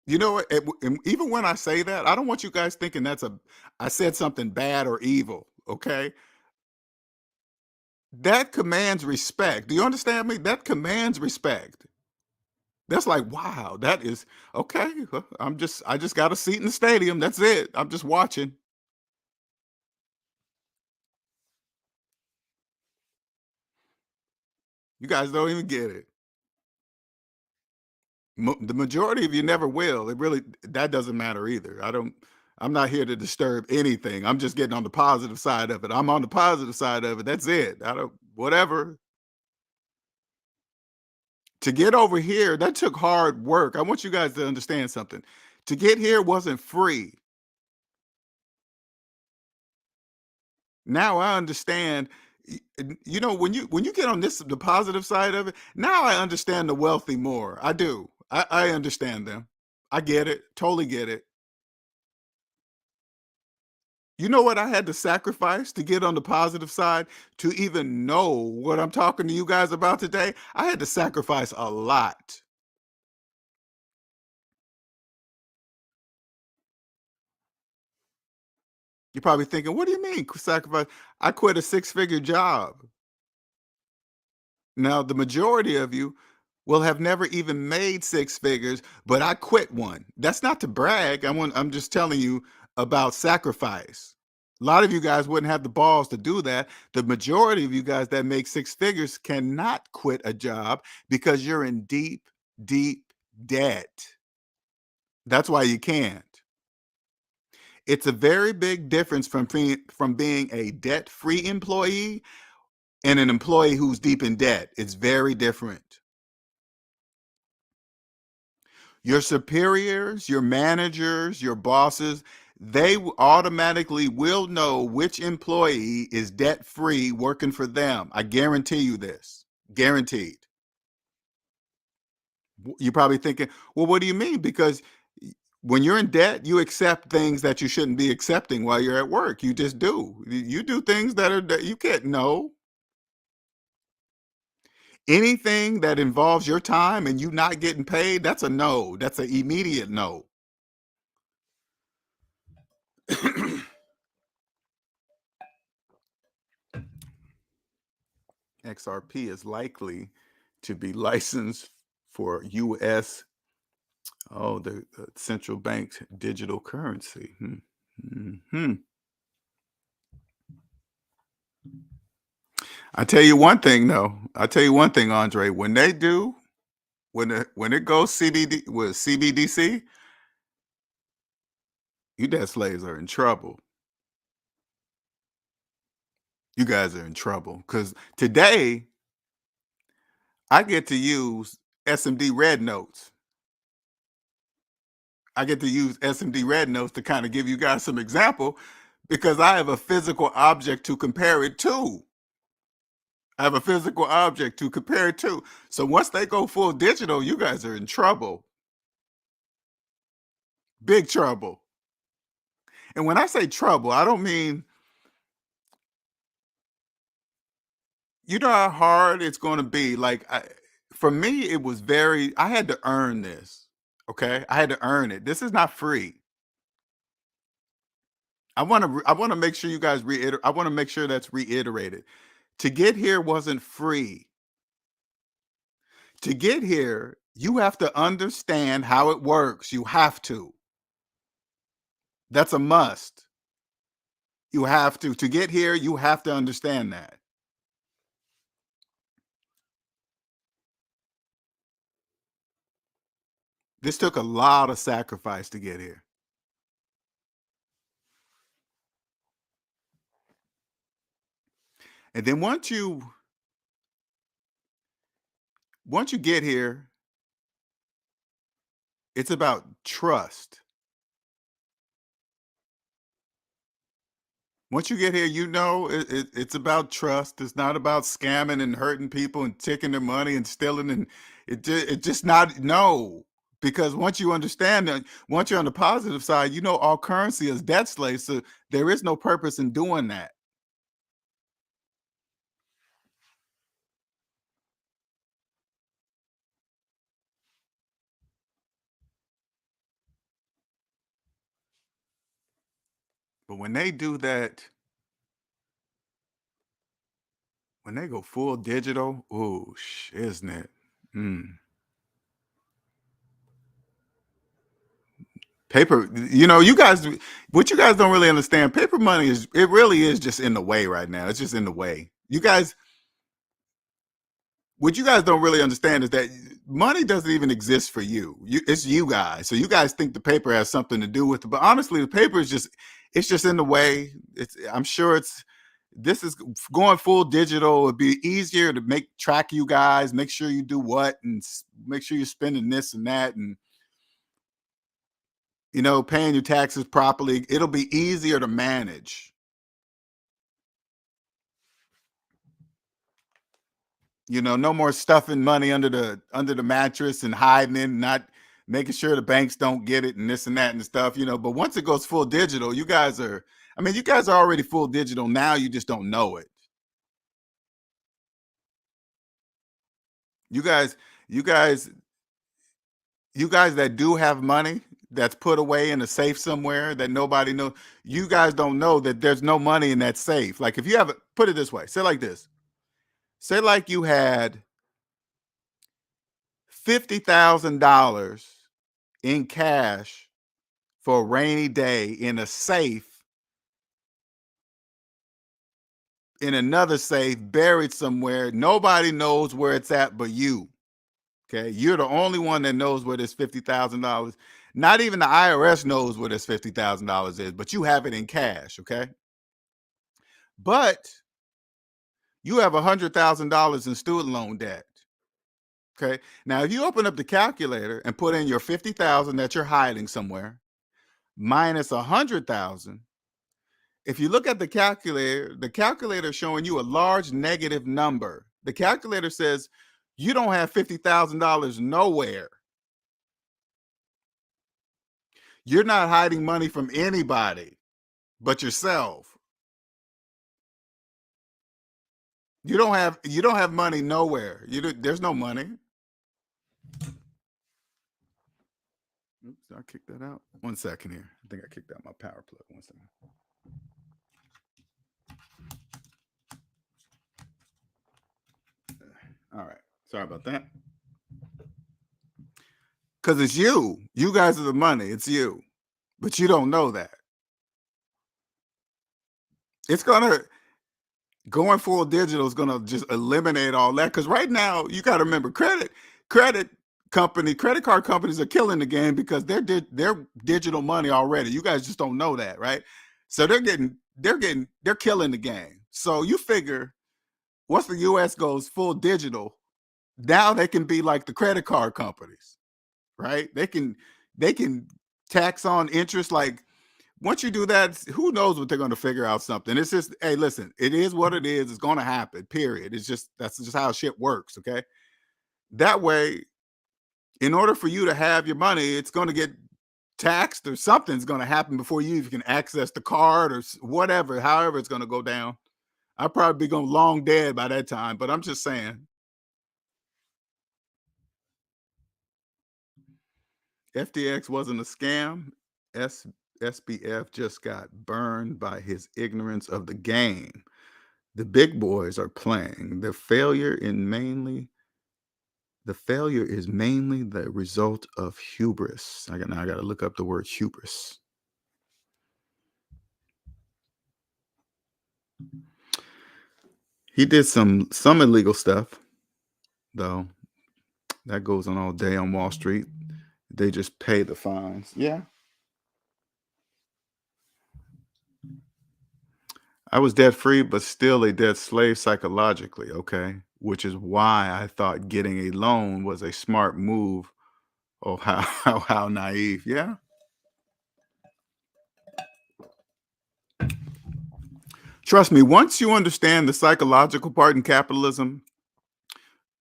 You know what? And even when I say that, I don't want you guys thinking I said something bad or evil. Okay, that commands respect. Do you understand me? That commands respect. That's like, wow, that is okay. I just got a seat in the stadium. That's it. I'm just watching. You guys don't even get it. The majority of you never will. It really that doesn't matter either. I'm not here to disturb anything. I'm just getting on the positive side of it. I'm on the positive side of it. That's it. I don't whatever. To get over here, that took hard work. I want you guys to understand something. To get here wasn't free. Now I understand. You know, when you get on the positive side of it, now I understand the wealthy more. I do. I understand them. I get it. Totally get it. You know what I had to sacrifice to get on the positive side to even know what I'm talking to you guys about today? I had to sacrifice a lot. You're probably thinking, what do you mean sacrifice? I quit a six-figure job. Now, the majority of you will have never even made six figures, but I quit one. That's not to brag. I'm just telling you about sacrifice. A lot of you guys wouldn't have the balls to do that. The majority of you guys that make six figures cannot quit a job because you're in deep, deep debt. That's why you can't. It's a very big difference from being a debt-free employee and an employee who's deep in debt. It's very different. Your superiors, your managers, your bosses, automatically will know which employee is debt free working for them. I guarantee you this. Guaranteed. You're probably thinking, well, what do you mean? Because when you're in debt, you accept things that you shouldn't be accepting while you're at work. You just do. You do things that you can't know. Anything that involves your time and you not getting paid, that's a no. That's an immediate no. XRP is likely to be licensed for US, the central bank's digital currency. Hmm. I tell you one thing though. I tell you one thing, Andre. When they do, when it goes CBD with CBDC, you debt slaves are in trouble. You guys are in trouble because today I get to use SMD red notes. I get to use SMD red notes to kind of give you guys some example because I have a physical object to compare it to. I have a physical object to compare it to. So once they go full digital, you guys are in trouble. Big trouble. And when I say trouble, I don't mean, you know how hard it's going to be. For me, it was I had to earn this. Okay. I had to earn it. This is not free. I want to make sure you guys I want to make sure that's reiterated. To get here wasn't free. To get here, you have to understand how it works. You have to. That's a must. You have to. To get here, you have to understand that. This took a lot of sacrifice to get here. And then once you get here, it's about trust. Once you get here, you know it's about trust. It's not about scamming and hurting people and taking their money and stealing and it just not no. Because once you understand that, once you're on the positive side, you know all currency is debt slaves. So there is no purpose in doing that. But when they do that, when they go full digital, ooh, isn't it? Paper, you guys, what you guys don't really understand, paper money it really is just in the way right now. It's just in the way. What you guys don't really understand is that money doesn't even exist for you. It's you guys. So you guys think the paper has something to do with it, but honestly, the paper it's just in the way. I'm sure this is going full digital. It'd be easier to track you guys, make sure you do what, and make sure you're spending this and that, and paying your taxes properly. It'll be easier to manage. No more stuffing money under the mattress and hiding it, not making sure the banks don't get it and this and that and stuff. But once it goes full digital, you guys are already full digital now. You just don't know it. You guys, you guys, you guys that do have money that's put away in a safe somewhere that nobody knows, you guys don't know that there's no money in that safe. Like if you have put it this way, say like this. Say like you had $50,000 in cash for a rainy day in a safe, in another safe, buried somewhere. Nobody knows where it's at but you. Okay. You're the only one that knows where this $50,000. Not even the IRS knows where this $50,000 is, but you have it in cash. Okay. But you have $100,000 in student loan debt. Okay. Now, if you open up the calculator and put in your 50,000 that you're hiding somewhere minus 100,000, if you look at the calculator is showing you a large negative number. The calculator says you don't have $50,000 nowhere. You're not hiding money from anybody but yourself. You don't have money nowhere. There's no money. Oops, did I kick that out? 1 second here. I think I kicked out my power plug. 1 second. All right. Sorry about that. Because it's you. You guys are the money. It's you. But you don't know that. It's going full digital is gonna just eliminate all that. Because right now, you got to remember, credit card companies are killing the game because they're digital money already. You guys just don't know that, right? So they're killing the game. So you figure once the US goes full digital, now they can be like the credit card companies, right? They can tax on interest. Like once you do that, who knows what they're going to figure out something. It's just, hey, listen, it is what it is. It's going to happen, period. That's just how shit works. Okay. That way, in order for you to have your money, it's going to get taxed or something's going to happen before you even can access the card or whatever, however it's going to go down. I'll probably be going long dead by that time, but I'm just saying. FTX wasn't a scam. SBF just got burned by his ignorance of the game. The big boys are playing. The failure is mainly the result of hubris. I got to look up the word hubris. He did some illegal stuff, though. That goes on all day on Wall Street. They just pay the fines. Yeah. I was debt free, but still a debt slave psychologically. Okay. Which is why I thought getting a loan was a smart move. Oh, how naive. Yeah. Trust me, once you understand the psychological part in capitalism,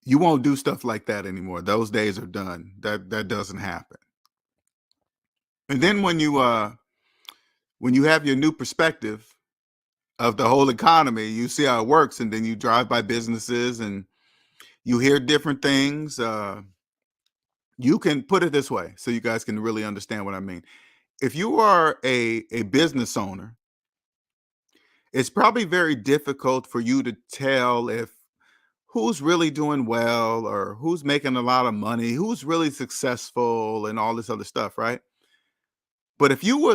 you won't do stuff like that anymore. Those days are done. That doesn't happen. And then when you have your new perspective of the whole economy, you see how it works, and then you drive by businesses and you hear different things. You can put it this way so you guys can really understand what I mean. If you are a business owner it's probably very difficult for you to tell if who's really doing well or who's making a lot of money, who's really successful and all this other stuff, right? But if you were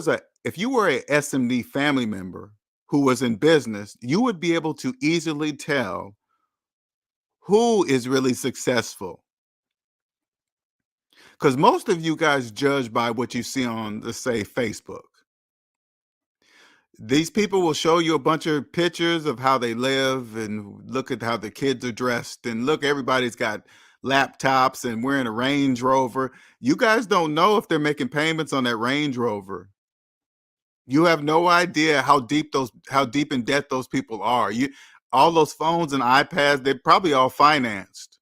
a SMD family member who was in business, you would be able to easily tell who is really successful. Because most of you guys judge by what you see on, let's say, Facebook. These people will show you a bunch of pictures of how they live and look at how the kids are dressed and look, everybody's got laptops and wearing a Range Rover. You guys don't know if they're making payments on that Range Rover. You have no idea how deep in debt those people are. You all those phones and iPads, they're probably all financed.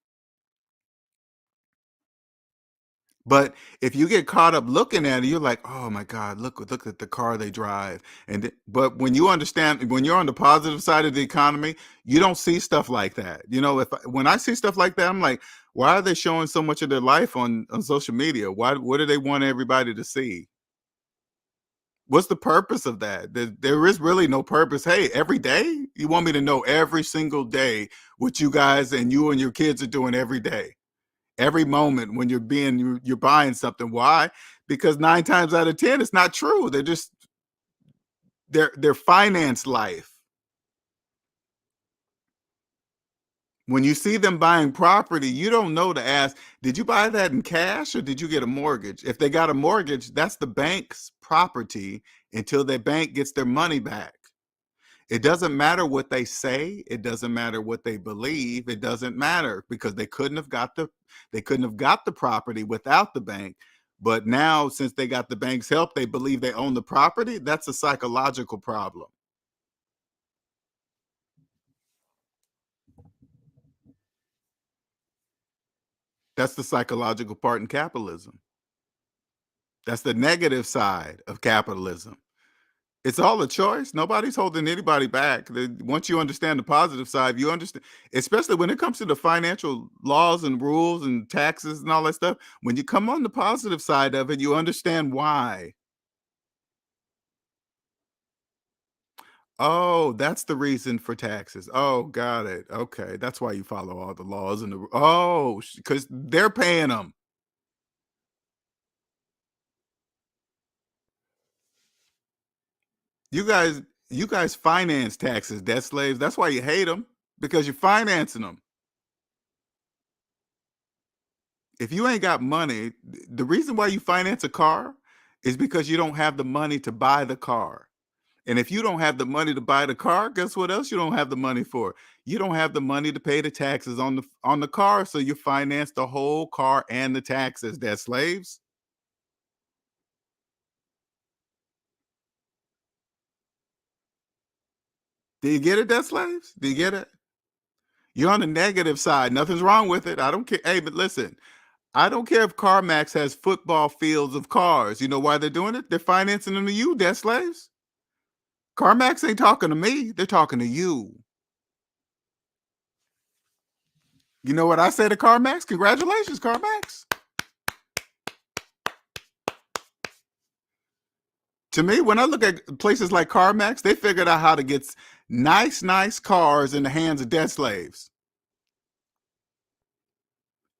But if you get caught up looking at it, you're like, "Oh my God, look at the car they drive." But when you understand, when you're on the positive side of the economy, you don't see stuff like that. You know, when I see stuff like that, I'm like, why are they showing so much of their life on social media? What do they want everybody to see? What's the purpose of that? There is really no purpose. Hey, every day you want me to know every single day what you guys and you and your kids are doing every day. Every moment when you're buying something. Why? Because 9 times out of 10, it's not true. They're just their finance life. When you see them buying property, you don't know to ask, did you buy that in cash or did you get a mortgage? If they got a mortgage, that's the bank's property until their bank gets their money back. It doesn't matter what they say, it doesn't matter what they believe, it doesn't matter because they couldn't have got the property without the bank. But now since they got the bank's help, they believe they own the property. That's a psychological problem. That's the psychological part in capitalism. That's the negative side of capitalism. It's all a choice. Nobody's holding anybody back. Once you understand the positive side, you understand, especially when it comes to the financial laws and rules and taxes and all that stuff. When you come on the positive side of it, you understand why. Oh, that's the reason for taxes. Oh, got it. Okay, that's why you follow all the laws and because they're paying them. You guys, you guys finance taxes, debt slaves. That's why you hate them because you're financing them. If you ain't got money, the reason why you finance a car is because you don't have the money to buy the car. And if you don't have the money to buy the car, guess what else you don't have the money for? You don't have the money to pay the taxes on the car, so you finance the whole car and the taxes. They're slaves. Do you get it, debt slaves? Do you get it? You're on the negative side. Nothing's wrong with it. I don't care. Hey, but listen, I don't care if CarMax has football fields of cars. You know why they're doing it? They're financing them to you, debt slaves. CarMax ain't talking to me. They're talking to you. You know what I say to CarMax? Congratulations, CarMax. To me, when I look at places like CarMax, they figured out how to get nice cars in the hands of debt slaves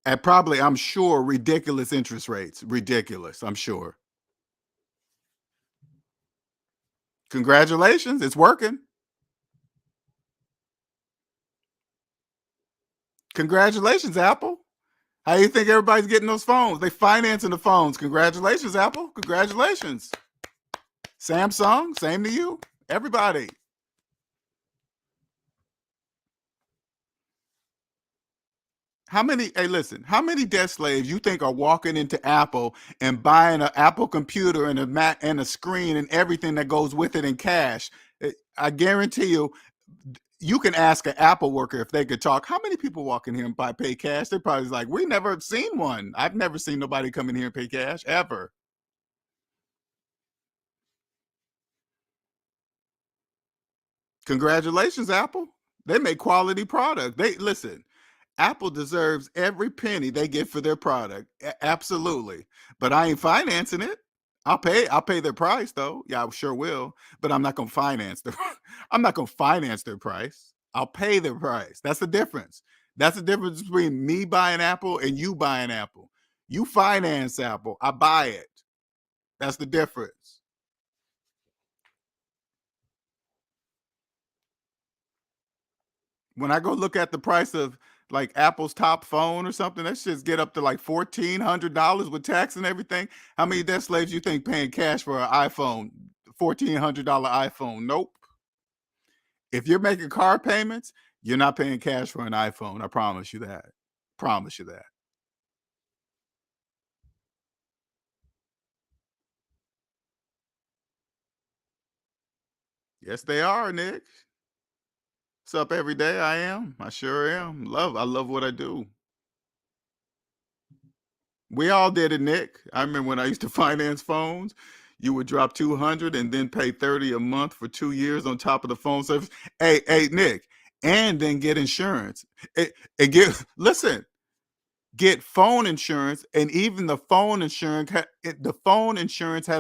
at probably, I'm sure, ridiculous interest rates. Ridiculous, I'm sure. Congratulations, it's working. Congratulations, Apple. How do you think everybody's getting those phones? They financing the phones. Congratulations, Apple. Congratulations. Samsung, same to you. Everybody. Hey, listen, how many debt slaves you think are walking into Apple and buying an Apple computer and a Mac and a screen and everything that goes with it in cash? I guarantee you, you can ask an Apple worker if they could talk. How many people walk in here and pay cash? They're probably like, we never seen one. I've never seen nobody come in here and pay cash ever. Congratulations, Apple. They make quality product. They listen. Apple deserves every penny they get for their product. Absolutely. But I ain't financing it. I'll pay their price though. Yeah, I sure will. But I'm not gonna finance their I'm not gonna finance their price. I'll pay their price. That's the difference. That's the difference between me buying Apple and you buying Apple. You finance Apple. I buy it. That's the difference. When I go look at the price of like Apple's top phone or something, that shit's get up to like $1,400 with tax and everything. How many debt slaves you think paying cash for an iPhone, $1,400 iPhone? Nope. If you're making car payments, you're not paying cash for an iPhone. I promise you that. Promise you that. Yes, they are, Nick. What's up every day? I am. I sure am. I love what I do. We all did it, Nick. I remember when I used to finance phones, you would drop 200 and then pay 30 a month for 2 years on top of the phone service. Hey, Nick, and then get insurance. And get listen, get phone insurance, and even the phone insurance has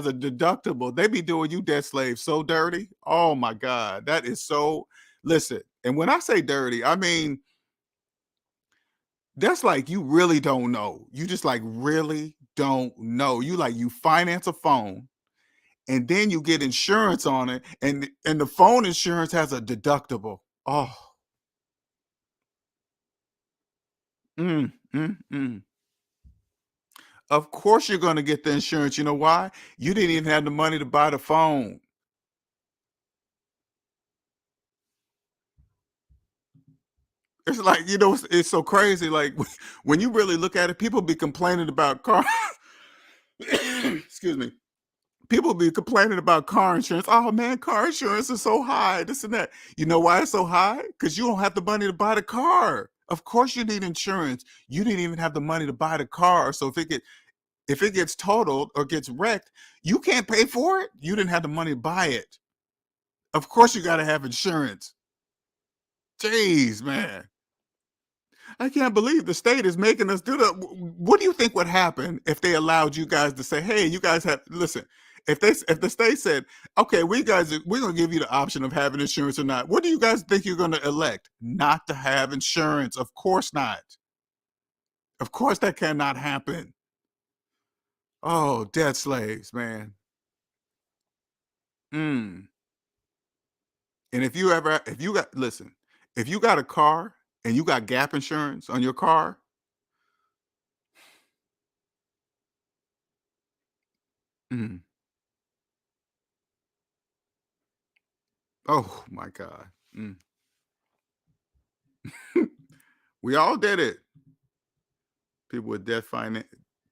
a deductible. They be doing you debt slaves so dirty. Oh my God, that is so. Listen, and when I say dirty, I mean that's like you really don't know. You just like really don't know. You finance a phone and then you get insurance on it, and the phone insurance has a deductible. Oh, mm, mm, mm. Of course you're gonna get the insurance. You know why? You didn't even have the money to buy the phone. It's like, it's so crazy. Like when you really look at it, people be complaining about car. Excuse me. People be complaining about car insurance. Oh man, car insurance is so high. This and that. You know why it's so high? Because you don't have the money to buy the car. Of course you need insurance. You didn't even have the money to buy the car. So if it gets totaled or gets wrecked, you can't pay for it. You didn't have the money to buy it. Of course you got to have insurance. Jeez, man. I can't believe the state is making us do that. What do you think would happen if they allowed you guys to say, "Hey, you guys have listen"? If the state said, "Okay, we're gonna give you the option of having insurance or not," what do you guys think you're gonna elect? Not to have insurance? Of course not. Of course that cannot happen. Oh, debt slaves, man. Mm. And if you got listen, if you got a car and you got gap insurance on your car, mm, oh my God. Mm. We all did it. People with debt finance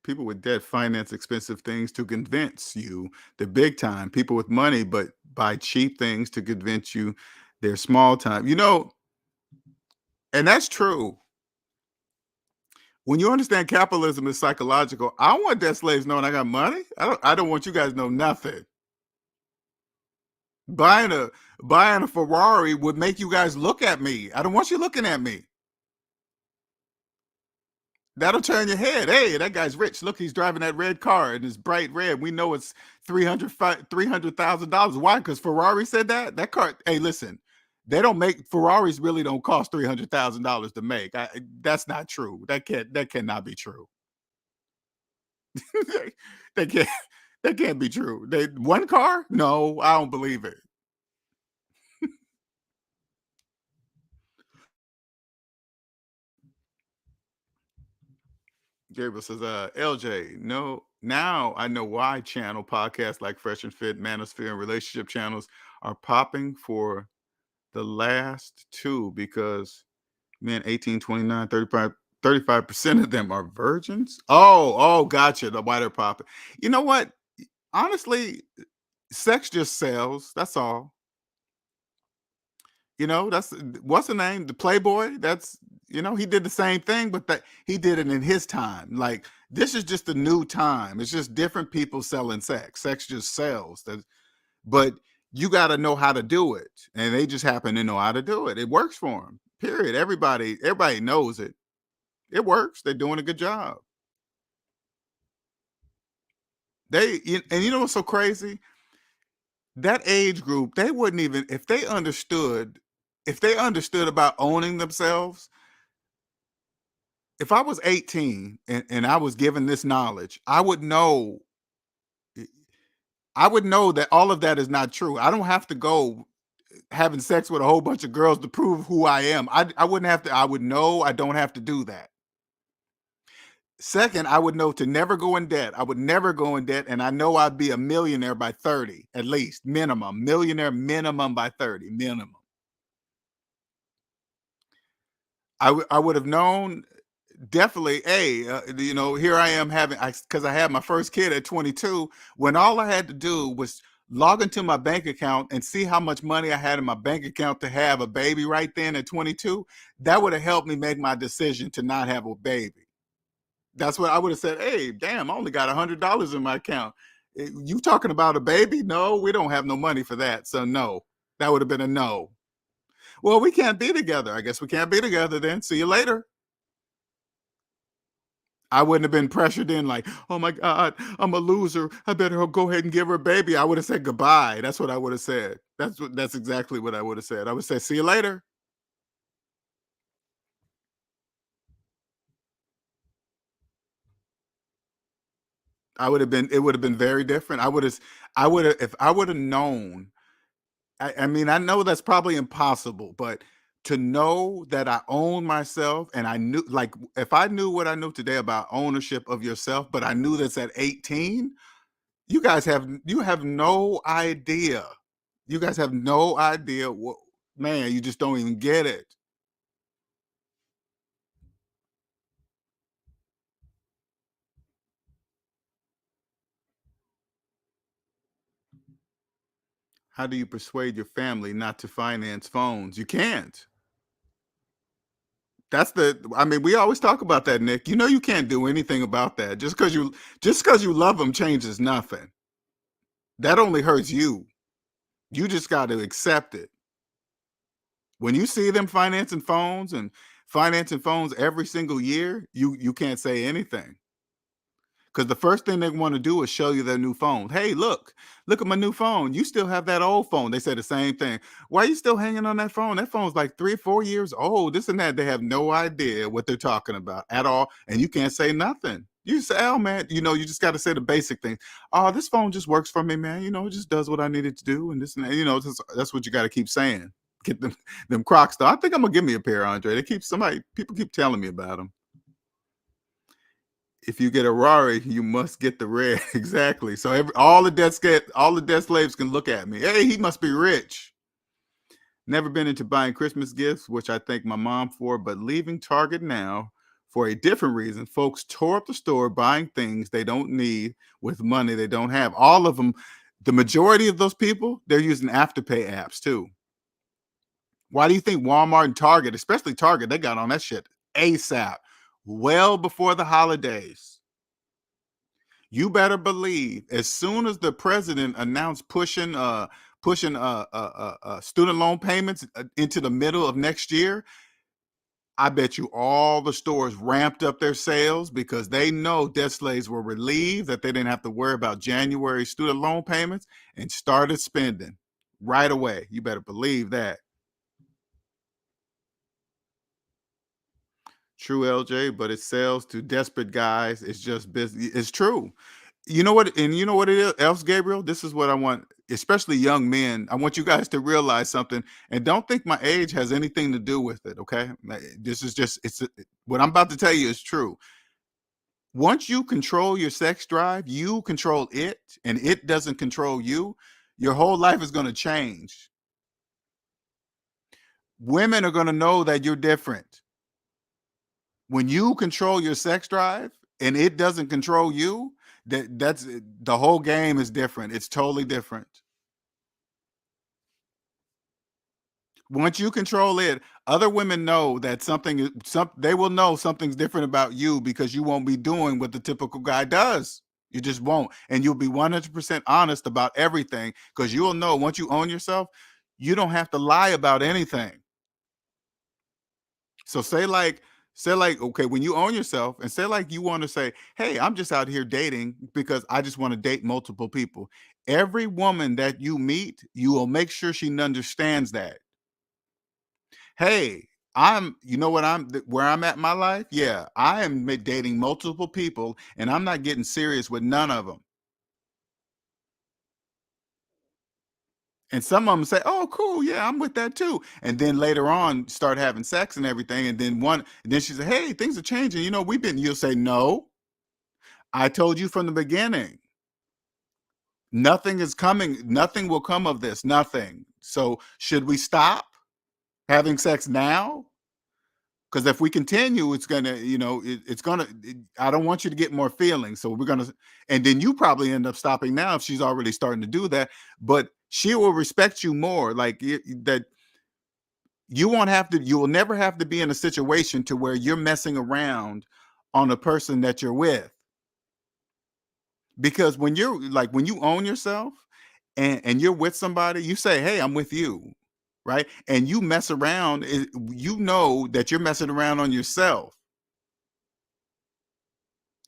people with debt finance expensive things to convince you the big time. People with money but buy cheap things to convince you they're small time. And that's true. When you understand capitalism is psychological, I want debt slaves knowing I got money. I don't want you guys to know nothing. Buying a buying a Ferrari would make you guys look at me. I don't want you looking at me. That'll turn your head. Hey, that guy's rich. Look, he's driving that red car and it's bright red. We know it's $300,000. Why? Because Ferrari said that. That car. Hey, listen, they don't make Ferraris. Really don't cost $300,000 to make. That's not true. That cannot be true. That can't that can't be true. They one car? No, I don't believe it. Gabriel says, LJ, no, now I know why channel podcasts like Fresh and Fit, Manosphere, and relationship channels are popping for the last two because man, 18, 29, 35% of them are virgins. Oh, gotcha. The why they're popping. You know what? Honestly, sex just sells. That's all. That's what's the name? The Playboy. He did the same thing, but that he did it in his time. Like this is just a new time. It's just different people selling sex. Sex just sells. But you got to know how to do it, and they just happen to know how to do it. It works for them. Period. Everybody knows it. It works. They're doing a good job. And you know what's so crazy? That age group, they wouldn't even, if they understood about owning themselves. If I was 18 and I was given this knowledge, I would know that all of that is not true. I don't have to go having sex with a whole bunch of girls to prove who I am. I wouldn't have to. I would know I don't have to do that. Second, I would know to never go in debt. I would never go in debt, and I know I'd be a millionaire by 30, at least minimum. Millionaire minimum by 30, minimum. I would have known definitely. Hey, here I am because I had my first kid at 22. When all I had to do was log into my bank account and see how much money I had in my bank account to have a baby right then at 22. That would have helped me make my decision to not have a baby. That's what I would have said. Hey, damn, I only got $100 in my account. You talking about a baby? No, we don't have no money for that. So no, that would have been a no. Well, we can't be together. I guess we can't be together then. See you later. I wouldn't have been pressured in like, oh my God, I'm a loser. I better go ahead and give her a baby. I would have said goodbye. That's what I would have said. That's exactly what I would have said. I would say, see you later. It would have been very different. If I would have known, I mean, I know that's probably impossible, but to know that I own myself and I knew, like, if I knew what I knew today about ownership of yourself, but I knew this at 18, you have no idea. You guys have no idea what, man, you just don't even get it. How do you persuade your family not to finance phones? You can't. I mean, we always talk about that, Nick. You know you can't do anything about that. Just because you love them changes nothing. That only hurts you. You just got to accept it. When you see them financing phones every single year, you can't say anything. Because the first thing they want to do is show you their new phone. Hey, look at my new phone. You still have that old phone. They say the same thing. Why are you still hanging on that phone? That phone's like 3 or 4 years old. This and that. They have no idea what they're talking about at all. And you can't say nothing. You say, oh man, you just got to say the basic things. Oh, this phone just works for me, man. It just does what I need it to do. And this and that, that's what you got to keep saying. Get them Crocs though. I think I'm gonna give me a pair, Andre. People keep telling me about them. If you get a Rari, you must get the red. Exactly. So all the debt slaves can look at me. Hey, he must be rich. Never been into buying Christmas gifts, which I thank my mom for, but leaving Target now for a different reason. Folks tore up the store buying things they don't need with money they don't have. All of them, the majority of those people, they're using Afterpay apps too. Why do you think Walmart and Target, especially Target, they got on that shit ASAP, well before the holidays? You better believe as soon as the president announced pushing student loan payments into the middle of next year, I bet you all the stores ramped up their sales because they know debt slaves were relieved that they didn't have to worry about January student loan payments and started spending right away. You better believe that. True, LJ, but it sells to desperate guys. It's just business. It's true. You know what? And you know what else, Gabriel? This is what I want, especially young men. I want you guys to realize something, and don't think my age has anything to do with it. Okay, this is just what I'm about to tell you is true. Once you control your sex drive, you control it, and it doesn't control you. Your whole life is going to change. Women are going to know that you're different. When you control your sex drive and it doesn't control you, that's the whole game is different. It's totally different. Once you control it, other women know that they will know something's different about you because you won't be doing what the typical guy does. You just won't. And you'll be 100% honest about everything because you'll know once you own yourself, you don't have to lie about anything. So Say like, okay, when you own yourself and say like you want to say, hey, I'm just out here dating because I just want to date multiple people. Every woman that you meet, you will make sure she understands that. Hey, you know what where I'm at in my life? Yeah, I am dating multiple people and I'm not getting serious with none of them. And some of them say, "Oh, cool, yeah, I'm with that too." And then later on, start having sex and everything. And then she said, "Hey, things are changing. You know, we've been." You'll say, "No, I told you from the beginning. Nothing is coming. Nothing will come of this. Nothing. So should we stop having sex now? Because if we continue, it's gonna, it's gonna. I don't want you to get more feelings. So we're gonna, and then you probably end up stopping now if she's already starting to do that. But she will respect you more. Like that, you won't have to. You will never have to be in a situation to where you're messing around on a person that you're with. Because when you own yourself and you're with somebody, you say, "Hey, I'm with you," right? And you mess around, you know that you're messing around on yourself.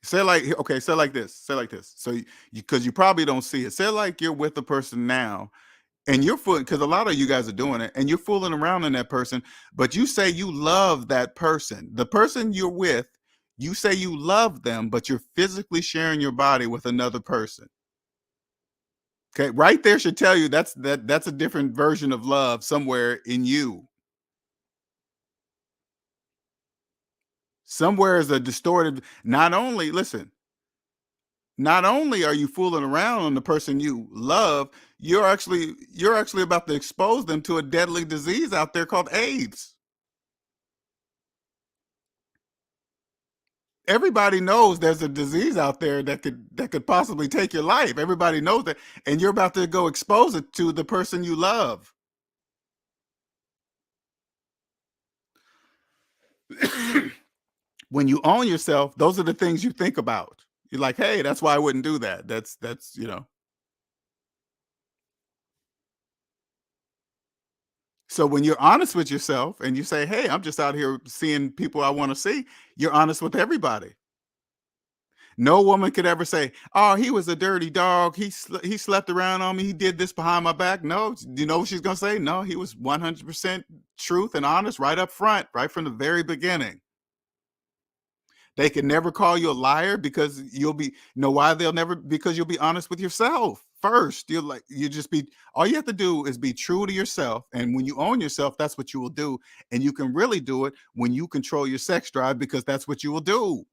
Say like, okay, say like this, say like this. So because you probably don't see it. Say like you're with a person now, and you're fooling because a lot of you guys are doing it, and you're fooling around in that person. But you say you love that person, the person you're with. You say you love them, but you're physically sharing your body with another person. Okay, right there should tell you that's a different version of love somewhere in you. Somewhere is a distorted. Not only listen, not only are you fooling around on the person you love, you're actually about to expose them to a deadly disease out there called AIDS. Everybody knows there's a disease out there that could possibly take your life. Everybody knows that, and you're about to go expose it to the person you love. When you own yourself, those are the things you think about. You're like, hey, that's why I wouldn't do that. That's. So when you're honest with yourself and you say, hey, I'm just out here seeing people I want to see, you're honest with everybody. No woman could ever say, oh, he was a dirty dog. He slept around on me. He did this behind my back. No, you know what she's gonna say? No, he was 100% truth and honest right up front, right from the very beginning. They can never call you a liar because why they'll never, because you'll be honest with yourself first. All you have to do is be true to yourself. And when you own yourself, that's what you will do. And you can really do it when you control your sex drive because that's what you will do.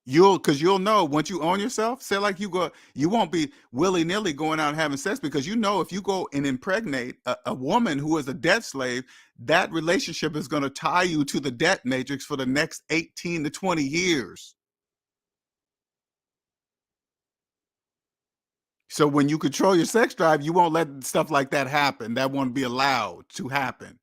Because you'll know once you own yourself, say like you won't be willy-nilly going out and having sex because you know if you go and impregnate a woman who is a debt slave, that relationship is going to tie you to the debt matrix for the next 18 to 20 years. So when you control your sex drive, you won't let stuff like that happen. That won't be allowed to happen.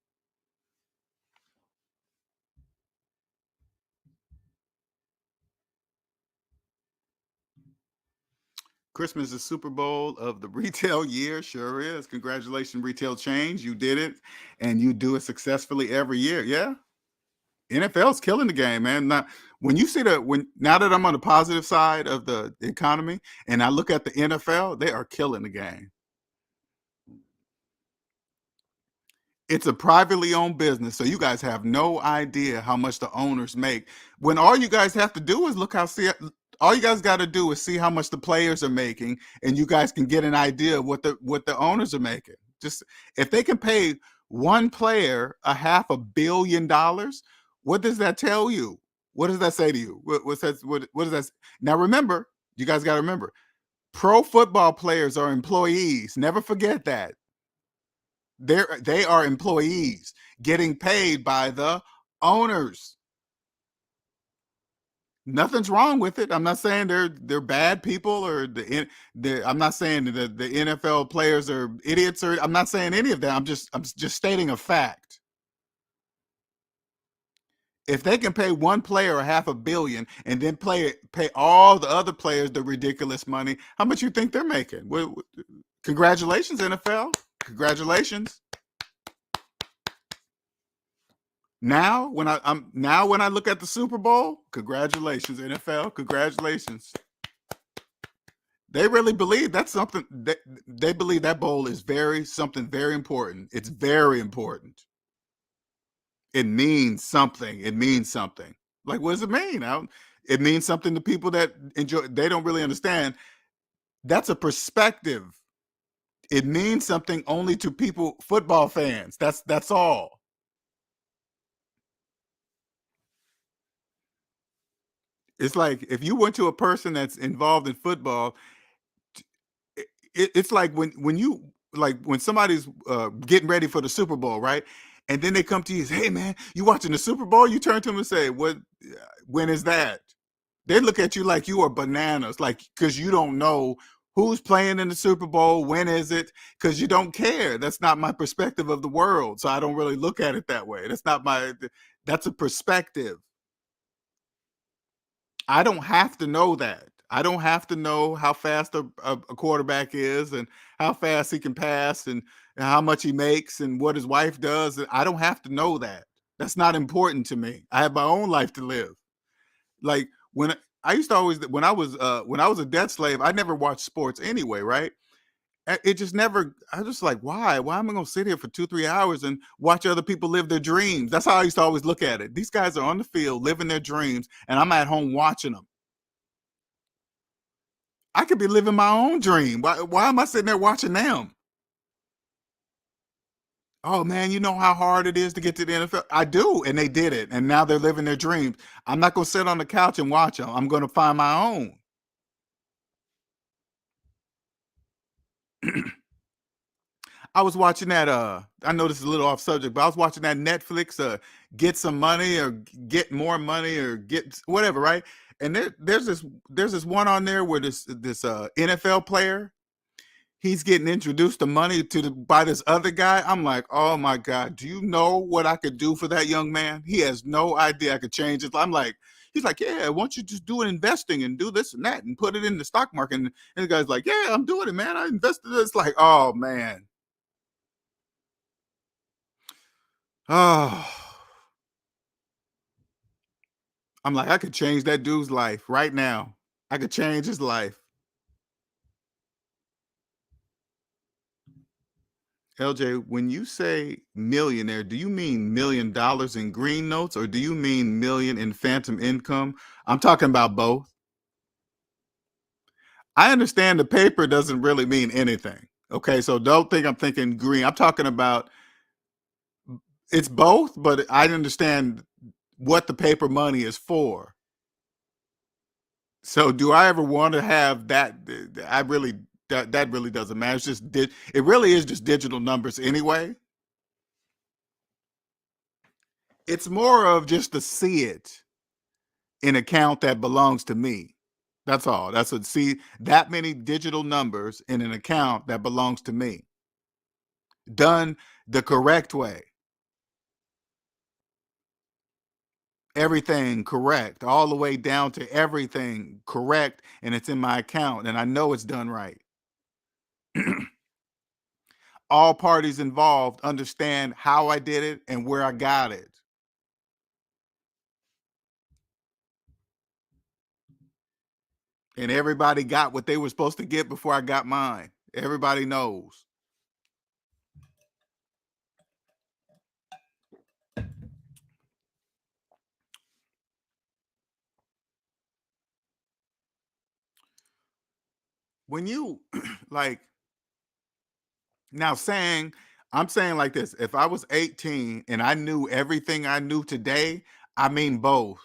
Christmas is Super Bowl of the retail year. Sure is. Congratulations, retail change. You did it and you do it successfully every year. Yeah. NFL's killing the game, man. Now, when you see now that I'm on the positive side of the economy and I look at the NFL, they are killing the game. It's a privately owned business, so you guys have no idea how much the owners make. When all you guys have to do is all you guys got to do is see how much the players are making, and you guys can get an idea of what the owners are making. Just if they can pay one player $500 million, what does that tell you? What does that say to you? What does that? Now remember, you guys got to remember, pro football players are employees. Never forget that. They are employees getting paid by the owners. Nothing's wrong with it. I'm not saying they're bad people or I'm not saying the NFL players are idiots or I'm not saying any of that. I'm just stating a fact. If they can pay one player $500 million and then pay all the other players the ridiculous money, how much you think they're making? Congratulations, NFL. Congratulations. Now, when I look at the Super Bowl, congratulations, NFL, congratulations. They really believe that's something they believe that bowl is something very important. It's very important. It means something. It means something. Like, what does it mean? It means something to people that enjoy. They don't really understand. That's a perspective. It means something only to people, football fans. That's all. It's like if you went to a person that's involved in football, it's like when somebody's getting ready for the Super Bowl, right? And then they come to you and say, "Hey, man, you watching the Super Bowl?" You turn to them and say, "What? When is that?" They look at you like you are bananas, like because you don't know who's playing in the Super Bowl, when is it? Because you don't care. That's not my perspective of the world, so I don't really look at it that way. That's not my. That's a perspective. I don't have to know that. I don't have to know how fast a quarterback is and how fast he can pass and how much he makes and what his wife does. I don't have to know that. That's not important to me. I have my own life to live. Like when I used to always when I was a debt slave, I never watched sports anyway, right? It just never. I was just like, why? Why am I going to sit here for 2, 3 hours and watch other people live their dreams? That's how I used to always look at it. These guys are on the field living their dreams, and I'm at home watching them. I could be living my own dream. Why am I sitting there watching them? Oh man, you know how hard it is to get to the NFL. I do, and they did it, and now they're living their dreams. I'm not going to sit on the couch and watch them. I'm going to find my own. I was watching that. I know this is a little off subject, but I was watching that Netflix. Get some money or get more money or get whatever, right? And there's this one on there where this NFL player, he's getting introduced to money by this other guy. I'm like, oh my God, do you know what I could do for that young man? He has no idea I could change it. I'm like, he's like, yeah, why don't you just do it investing and do this and that and put it in the stock market? And the guy's like, yeah, I'm doing it, man. I invested. It's like, oh man. Oh, I'm like, I could change that dude's life right now. I could change his life. LJ, when you say millionaire, do you mean $1 million in green notes or do you mean million in phantom income? I'm talking about both. I understand the paper doesn't really mean anything. Okay, so don't think I'm thinking green. I'm talking about it's both, but I understand what the paper money is for. So do I ever want to have that? I really that really doesn't matter. It really is just digital numbers anyway. It's more of just to see it in an account that belongs to me. That's all. That's what see that many digital numbers in an account that belongs to me. Done the correct way. Everything correct, all the way down to everything correct, and it's in my account, and I know it's done right. All parties involved understand how I did it and where I got it. And everybody got what they were supposed to get before I got mine. Everybody knows. When you like now saying, I'm saying like this, if I was 18 and I knew everything I knew today, I mean both.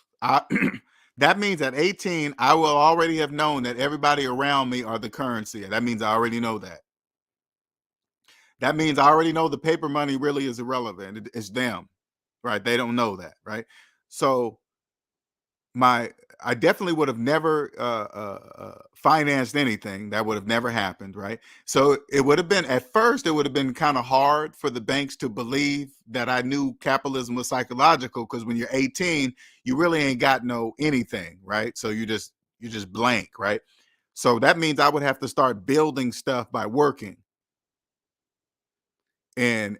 That means at 18, I will already have known that everybody around me are the currency. That means I already know that. That means I already know the paper money really is irrelevant. It's them, right? They don't know that, right? So my I definitely would have never financed anything. That would have never happened, right? So it would have been at first. It would have been kind of hard for the banks to believe that I knew capitalism was psychological because when you're 18, you really ain't got no anything, right? So you just blank, right? So that means I would have to start building stuff by working and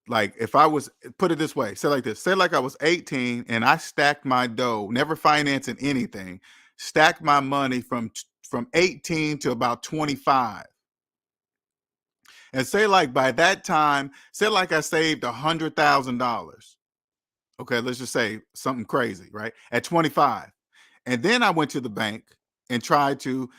like if I was, put it this way, say like this, say like I was 18 and I stacked my dough, never financing anything, stacked my money from 18 to about 25. And say like by that time, say like I saved $100,000. Okay, let's just say something crazy, right? At 25. And then I went to the bank and tried to,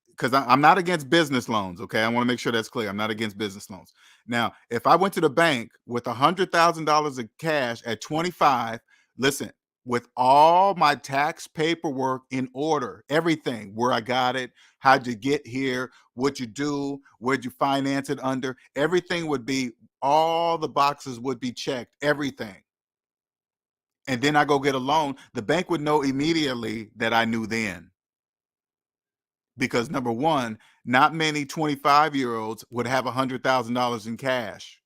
because I'm not against business loans. Okay, I want to make sure that's clear. I'm not against business loans. Now, if I went to the bank with $100,000 of cash at 25, listen, with all my tax paperwork in order, everything, where I got it, how'd you get here, what you do, where'd you finance it under, everything would be, all the boxes would be checked, everything. And then I go get a loan, the bank would know immediately that I knew then. Because number one, not many 25-year-olds would have $100,000 in cash.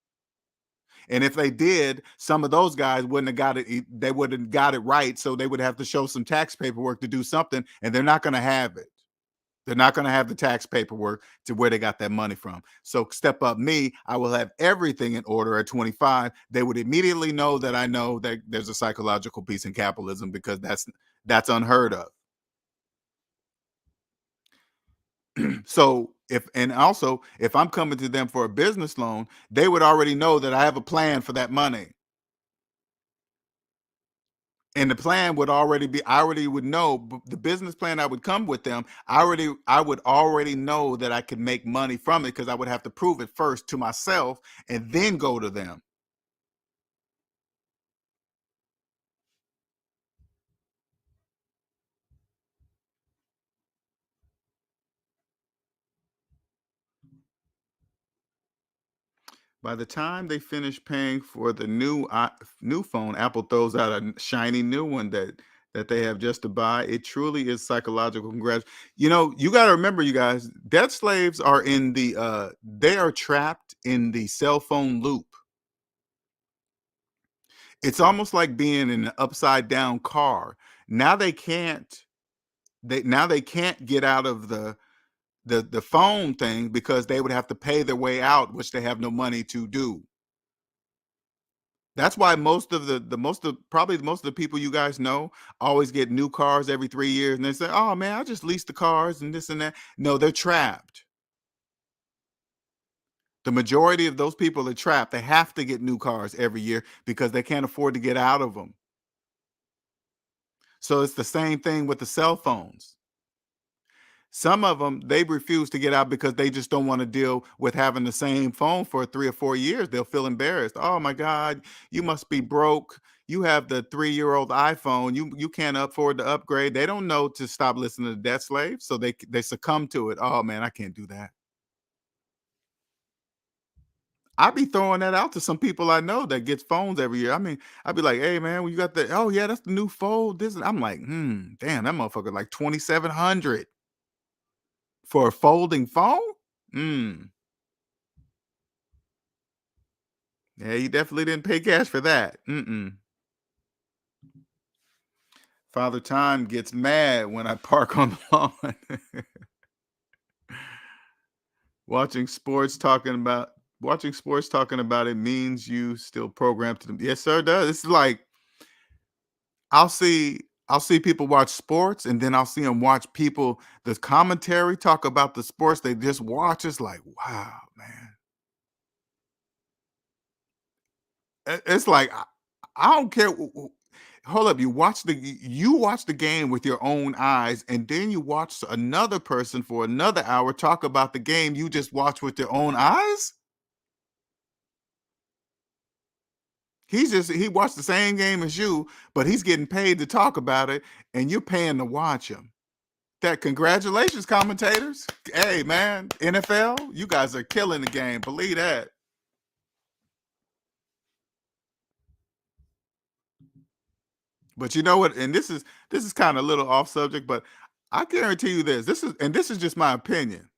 And if they did, some of those guys wouldn't have got it. They wouldn't have got it right. So they would have to show some tax paperwork to do something, and they're not going to have it. They're not going to have the tax paperwork to where they got that money from. So step up me, I will have everything in order at 25. They would immediately know that I know that there's a psychological piece in capitalism, because that's unheard of. So if I'm coming to them for a business loan, they would already know that I have a plan for that money. And the plan would already be, I already would know the business plan I would come with them. I would already know that I could make money from it, because I would have to prove it first to myself and then go to them. By the time they finish paying for the new phone, Apple throws out a shiny new one that they have just to buy. It truly is psychological. Congrats. You got to remember, you guys, debt slaves are in the they are trapped in the cell phone loop. It's almost like being in an upside down car. Now they can't get out of the phone thing, because they would have to pay their way out, which they have no money to do. That's why most of most of the people you guys know always get new cars every 3 years, and they say, "Oh man, I just lease the cars and this and that." No, they're trapped. The majority of those people are trapped. They have to get new cars every year because they can't afford to get out of them. So it's the same thing with the cell phones. Some of them, they refuse to get out because they just don't want to deal with having the same phone for 3 or 4 years. They'll feel embarrassed. Oh my God, you must be broke. You have the 3-year-old iPhone. You can't afford to upgrade. They don't know to stop listening to Debt Slave, so they succumb to it. Oh man, I can't do that. I be throwing that out to some people I know that gets phones every year. I mean, I'd be like, "Hey man, when you got the, oh yeah, that's the new fold." This, I'm like, damn, that motherfucker like 2,700 for a folding phone. Hmm. Yeah, you definitely didn't pay cash for that. Mm-mm. Father Time gets mad when I park on the lawn. watching sports talking about Watching sports talking about it means you still programmed to them. Yes, sir, it does. It's like I'll see I'll see people watch sports, and then I'll see them watch people, the commentary talk about the sports they just watch. It's like, wow, man. It's like I don't care. Hold up, you watch the game with your own eyes, and then you watch another person for another hour talk about the game you just watched with your own eyes. He watched the same game as you, but he's getting paid to talk about it, and you're paying to watch him. That congratulations, commentators. Hey man, NFL, you guys are killing the game. Believe that. But you know what? And this is kind of a little off subject, but I guarantee you this. This is just my opinion.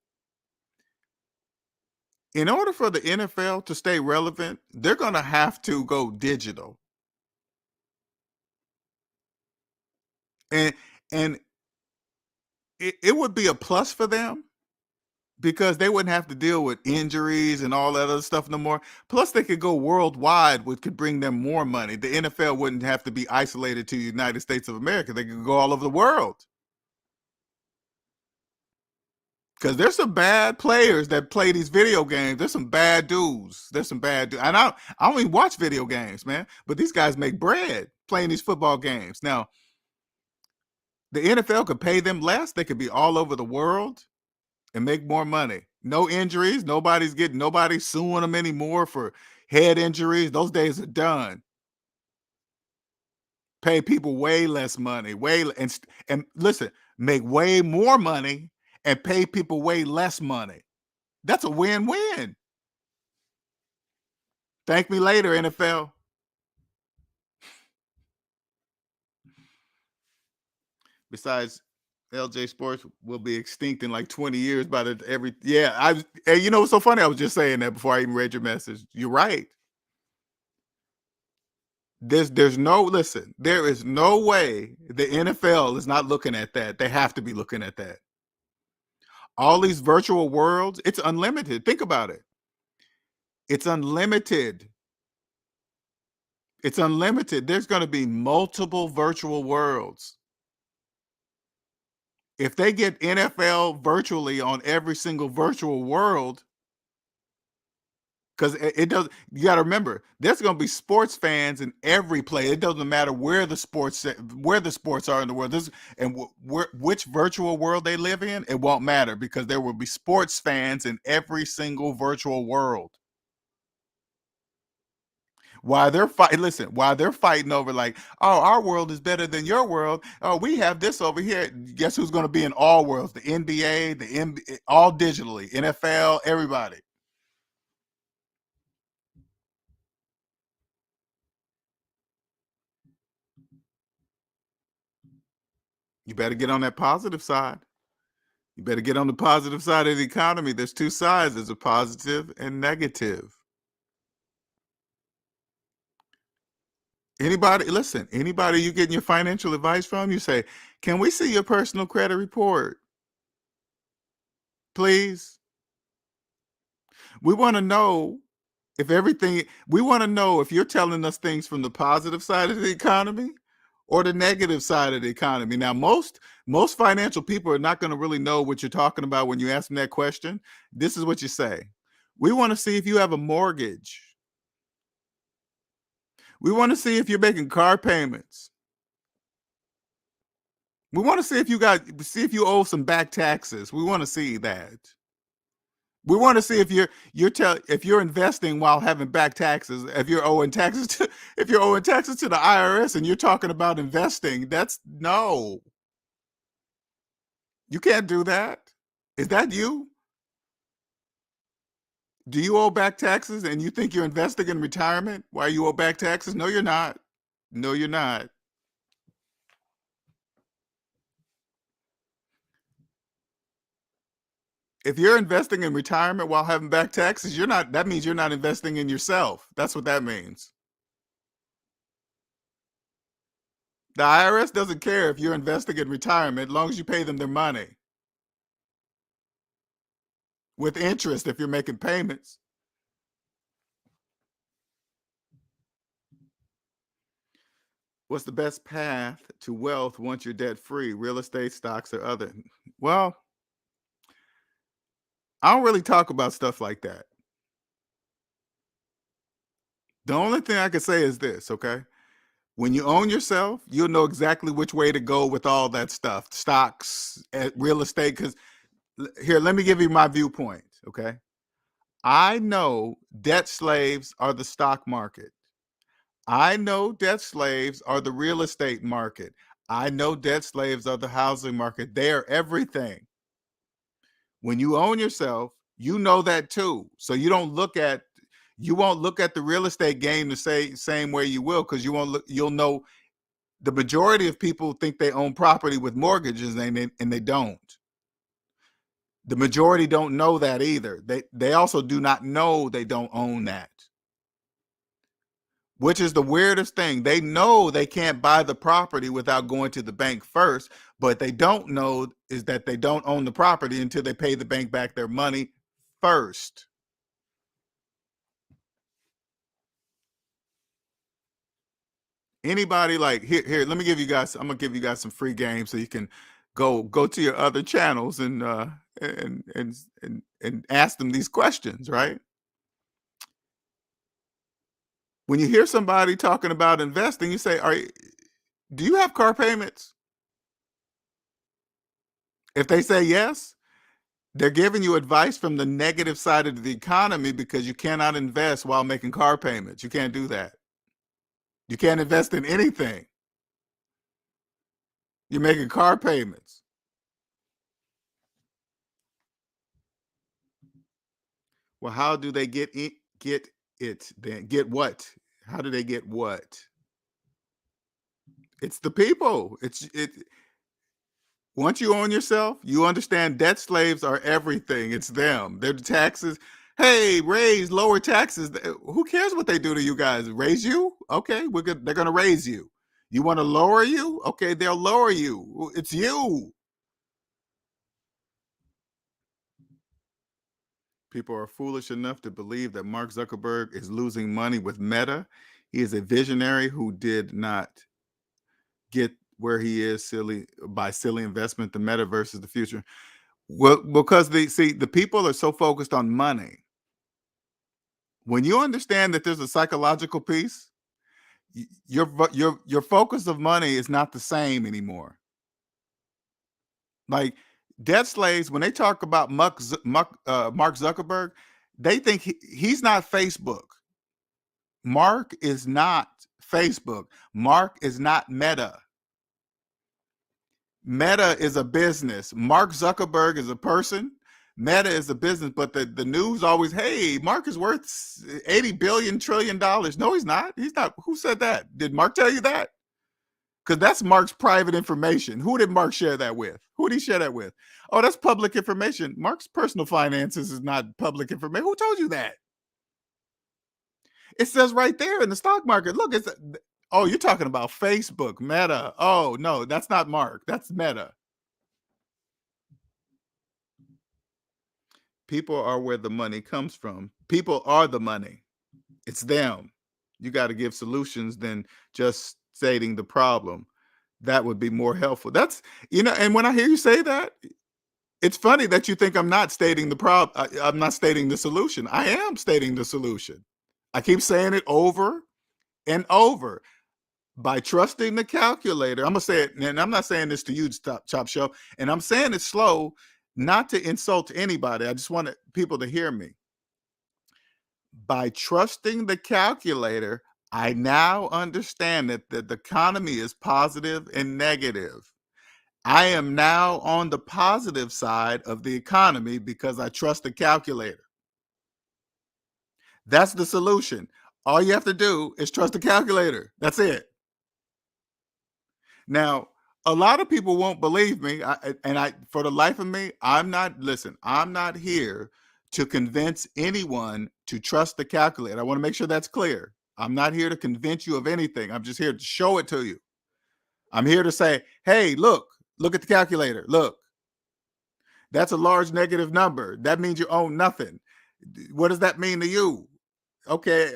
In order for the NFL to stay relevant, they're going to have to go digital. And and it would be a plus for them, because they wouldn't have to deal with injuries and all that other stuff no more. Plus, they could go worldwide, which could bring them more money. The NFL wouldn't have to be isolated to the United States of America. They could go all over the world. Because there's some bad players that play these video games. There's some bad dudes. There's some bad dudes. And I don't even watch video games, man. But these guys make bread playing these football games. Now, the NFL could pay them less. They could be all over the world and make more money. No injuries. Nobody's suing them anymore for head injuries. Those days are done. Pay people way less money, and listen, make way more money and pay people way less money. That's a win-win. Thank me later, NFL. Besides, LJ Sports will be extinct in like 20 years by the every yeah. And you know what's so funny? I was just saying that before I even read your message. You're right. There's no listen, there is no way the NFL is not looking at that. They have to be looking at that. All these virtual worlds, it's unlimited. Think about it. It's unlimited. It's unlimited. There's going to be multiple virtual worlds. If they get NFL virtually on every single virtual world, because it does, you got to remember, there's going to be sports fans in every play. It doesn't matter where the sports are in the world. Which virtual world they live in, it won't matter because there will be sports fans in every single virtual world. While they're fighting over like, oh, our world is better than your world. Oh, we have this over here. Guess who's going to be in all worlds? The NBA, the NBA, all digitally, NFL, everybody. You better get on that positive side. You better get on the positive side of the economy. There's two sides. There's a positive and negative. Anybody you getting your financial advice from, you say, can we see your personal credit report? Please. We want to know if you're telling us things from the positive side of the economy or the negative side of the economy. Now, most financial people are not going to really know what you're talking about when you ask them that question. This is what you say. We want to see if you have a mortgage. We want to see if you're making car payments. We want to see if you owe some back taxes. We want to see that. We want to see if you're investing while having back taxes. If you're owing taxes to the IRS and you're talking about investing, no. You can't do that. Is that you? Do you owe back taxes and you think you're investing in retirement while you owe back taxes? No, you're not. No, you're not. If you're investing in retirement while having back taxes, that means you're not investing in yourself. That's what that means. The IRS doesn't care if you're investing in retirement as long as you pay them their money. With interest if you're making payments. What's the best path to wealth once you're debt free? Real estate, stocks, or other? Well, I don't really talk about stuff like that. The only thing I can say is this, okay? When you own yourself, you'll know exactly which way to go with all that stuff. Stocks, real estate, because here, let me give you my viewpoint, okay? I know debt slaves are the stock market. I know debt slaves are the real estate market. I know debt slaves are the housing market. They are everything. When you own yourself, you know that too. So you won't look at the real estate game the same way you will, because you'll know the majority of people think they own property with mortgages and they don't. The majority don't know that either. They also do not know they don't own that. which is the weirdest thing. They know they can't buy the property without going to the bank first, but they don't know is that they don't own the property until they pay the bank back their money first. Anybody like here, let me give you guys, I'm gonna give you guys some free games so you can go to your other channels and ask them these questions, right? When you hear somebody talking about investing, you say, do you have car payments? If they say yes, they're giving you advice from the negative side of the economy because you cannot invest while making car payments. You can't do that. You can't invest in anything. You're making car payments. Well, how do they get it? Then get what? How do they get what? It's the people. Once you own yourself, you understand debt slaves are everything. It's them. They're the taxes. Hey, raise, lower taxes. Who cares what they do to you guys? Raise you? Okay, they're going to raise you. You want to lower you? Okay, they'll lower you. It's you. People are foolish enough to believe that Mark Zuckerberg is losing money with Meta. He is a visionary who did not get where he is by silly investment. The metaverse is the future. Well, because the people are so focused on money. When you understand that there's a psychological piece, your focus of money is not the same anymore. Like debt slaves, when they talk about Mark Zuckerberg, they think he's not Facebook. Mark is not Facebook. Mark is not Meta. Meta is a business. Mark Zuckerberg is a person. Meta is a business, but the news always, hey, Mark is worth $80 billion trillion. No, he's not. He's not. Who said that? Did Mark tell you that? Because that's Mark's private information. Who did Mark share that with? Who did he share that with? Oh, that's public information. Mark's personal finances is not public information. Who told you that? It says right there in the stock market. Look, oh, you're talking about Facebook, Meta. Oh, no, that's not Mark. That's Meta. People are where the money comes from. People are the money. It's them. You got to give solutions than just stating the problem. That would be more helpful. That's, and when I hear you say that, it's funny that you think I'm not stating the problem. I'm not stating the solution. I am stating the solution. I keep saying it over and over. By trusting the calculator, I'm going to say it, and I'm not saying this to you, Chop Show, and I'm saying it slow, not to insult anybody. I just want people to hear me. By trusting the calculator, I now understand that the economy is positive and negative. I am now on the positive side of the economy because I trust the calculator. That's the solution. All you have to do is trust the calculator. That's it. Now, a lot of people won't believe me, for the life of me, I'm not here to convince anyone to trust the calculator. I want to make sure that's clear. I'm not here to convince you of anything. I'm just here to show it to you. I'm here to say, hey, look at the calculator. Look, that's a large negative number. That means you own nothing. What does that mean to you? Okay.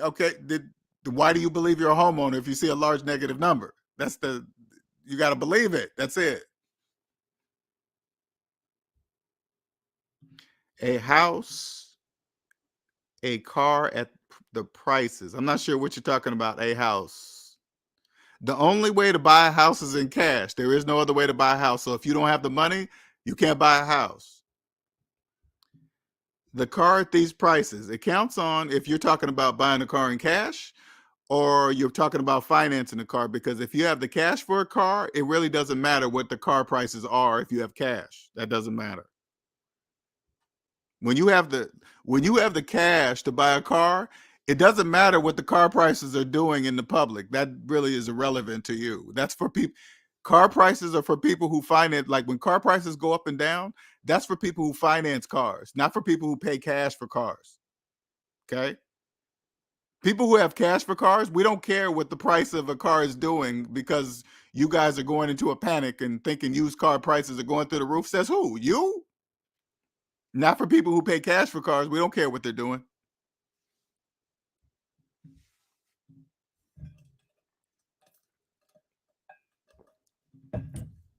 Why do you believe you're a homeowner if you see a large negative number? You got to believe it. That's it. A house, a car at the prices. I'm not sure what you're talking about. A house. The only way to buy a house is in cash. There is no other way to buy a house. So if you don't have the money, you can't buy a house. The car at these prices, it counts on if you're talking about buying a car in cash or you're talking about financing a car, because if you have the cash for a car, it really doesn't matter what the car prices are. If you have cash, that doesn't matter. When you have the cash to buy a car, it doesn't matter what the car prices are doing in the public. That really is irrelevant to you. That's for people. Car prices are for people who finance. Like when car prices go up and down, that's for people who finance cars, not for people who pay cash for cars. Okay. People who have cash for cars, we don't care what the price of a car is doing because you guys are going into a panic and thinking used car prices are going through the roof. Says who? You? Not for people who pay cash for cars. We don't care what they're doing.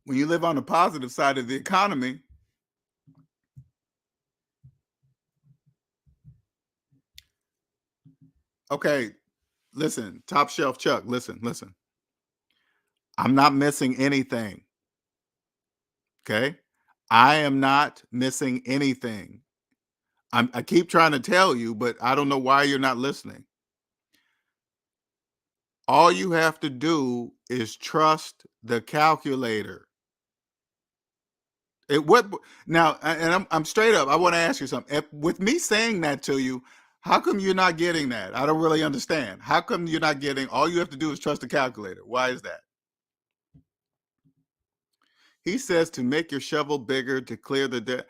When you live on the positive side of the economy, okay, listen, top shelf Chuck, listen. I'm not missing anything. Okay. I am not missing anything. I keep trying to tell you, but I don't know why you're not listening. All you have to do is trust the calculator. It what now? And I'm straight up. I want to ask you something. With me saying that to you, how come you're not getting that? I don't really understand. How come you're not getting? All you have to do is trust the calculator. Why is that? He says to make your shovel bigger to clear the debt.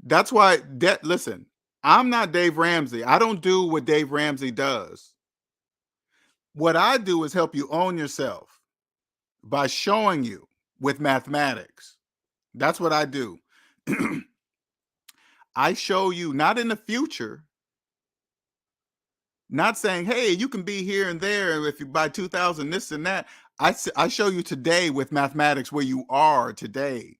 That's why debt. Listen, I'm not Dave Ramsey. I don't do what Dave Ramsey does. What I do is help you own yourself by showing you with mathematics. That's what I do. I show you not in the future, not saying, hey, you can be here and there if you buy 2000 this and that. I show you today with mathematics where you are today.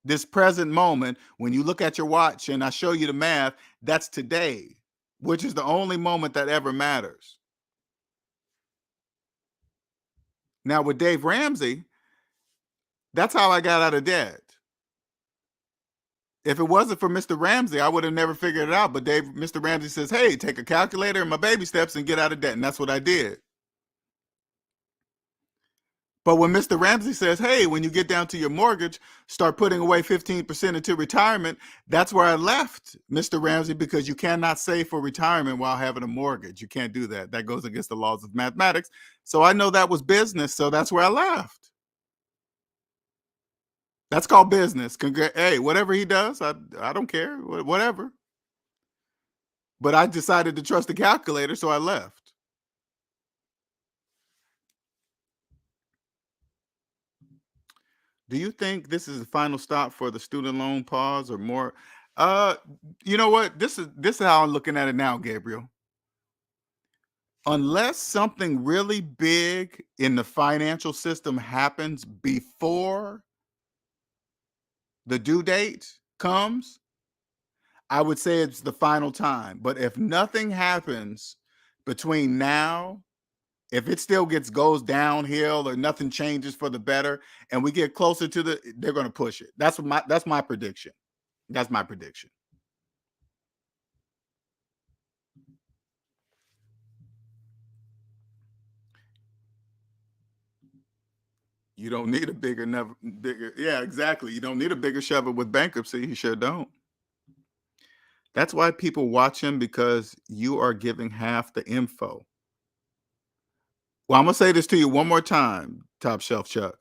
This present moment, when you look at your watch and I show you the math, that's today, which is the only moment that ever matters. Now, with Dave Ramsey, that's how I got out of debt. If it wasn't for Mr. Ramsey, I would have never figured it out. But Mr. Ramsey says, hey, take a calculator and my baby steps and get out of debt. And that's what I did. But when Mr. Ramsey says, hey, when you get down to your mortgage, start putting away 15% into retirement, that's where I left Mr. Ramsey, because you cannot save for retirement while having a mortgage. You can't do that. That goes against the laws of mathematics. So I know that was business. So that's where I left. That's called business. Hey, whatever he does, I don't care. Whatever. But I decided to trust the calculator, so I left. Do you think this is the final stop for the student loan pause or more? Uh, you know what? This is how I'm looking at it now, Gabriel. Unless something really big in the financial system happens before the due date comes, I would say it's the final time. But if nothing happens between now, if it still goes downhill or nothing changes for the better, and we get closer to they're going to push it. That's my prediction. That's my prediction. You don't need a bigger. Yeah, exactly. You don't need a bigger shovel with bankruptcy. You sure don't. That's why people watch him, because you are giving half the info. Well, I'm gonna say this to you one more time, Top Shelf Chuck.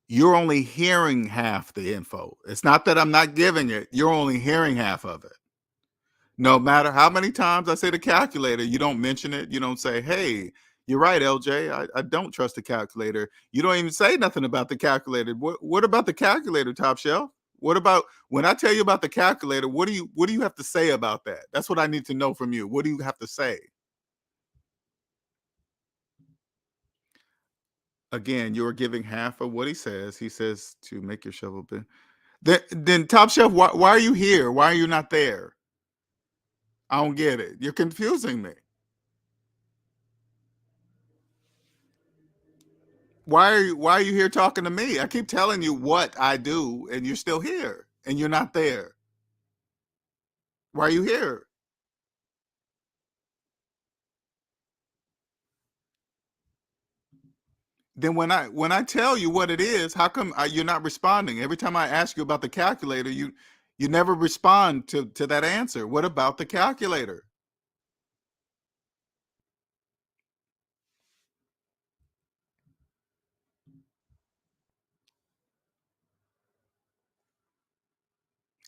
You're only hearing half the info. It's not that I'm not giving it. You're only hearing half of it. No matter how many times I say the calculator, you don't mention it. You don't say, hey, you're right, LJ. I don't trust the calculator. You don't even say nothing about the calculator. What about the calculator, Top Shelf? What about when I tell you about the calculator? What do you have to say about that? That's what I need to know from you. What do you have to say? Again, you're giving half of what he says. He says to make your shovel big. Then Top Shelf, why are you here? Why are you not there? I don't get it. You're confusing me. Why are you here talking to me? I keep telling you what I do, and you're still here, and you're not there. Why are you here? Then when I tell you what it is, how come you're not responding? Every time I ask you about the calculator, you never respond to that answer. What about the calculator?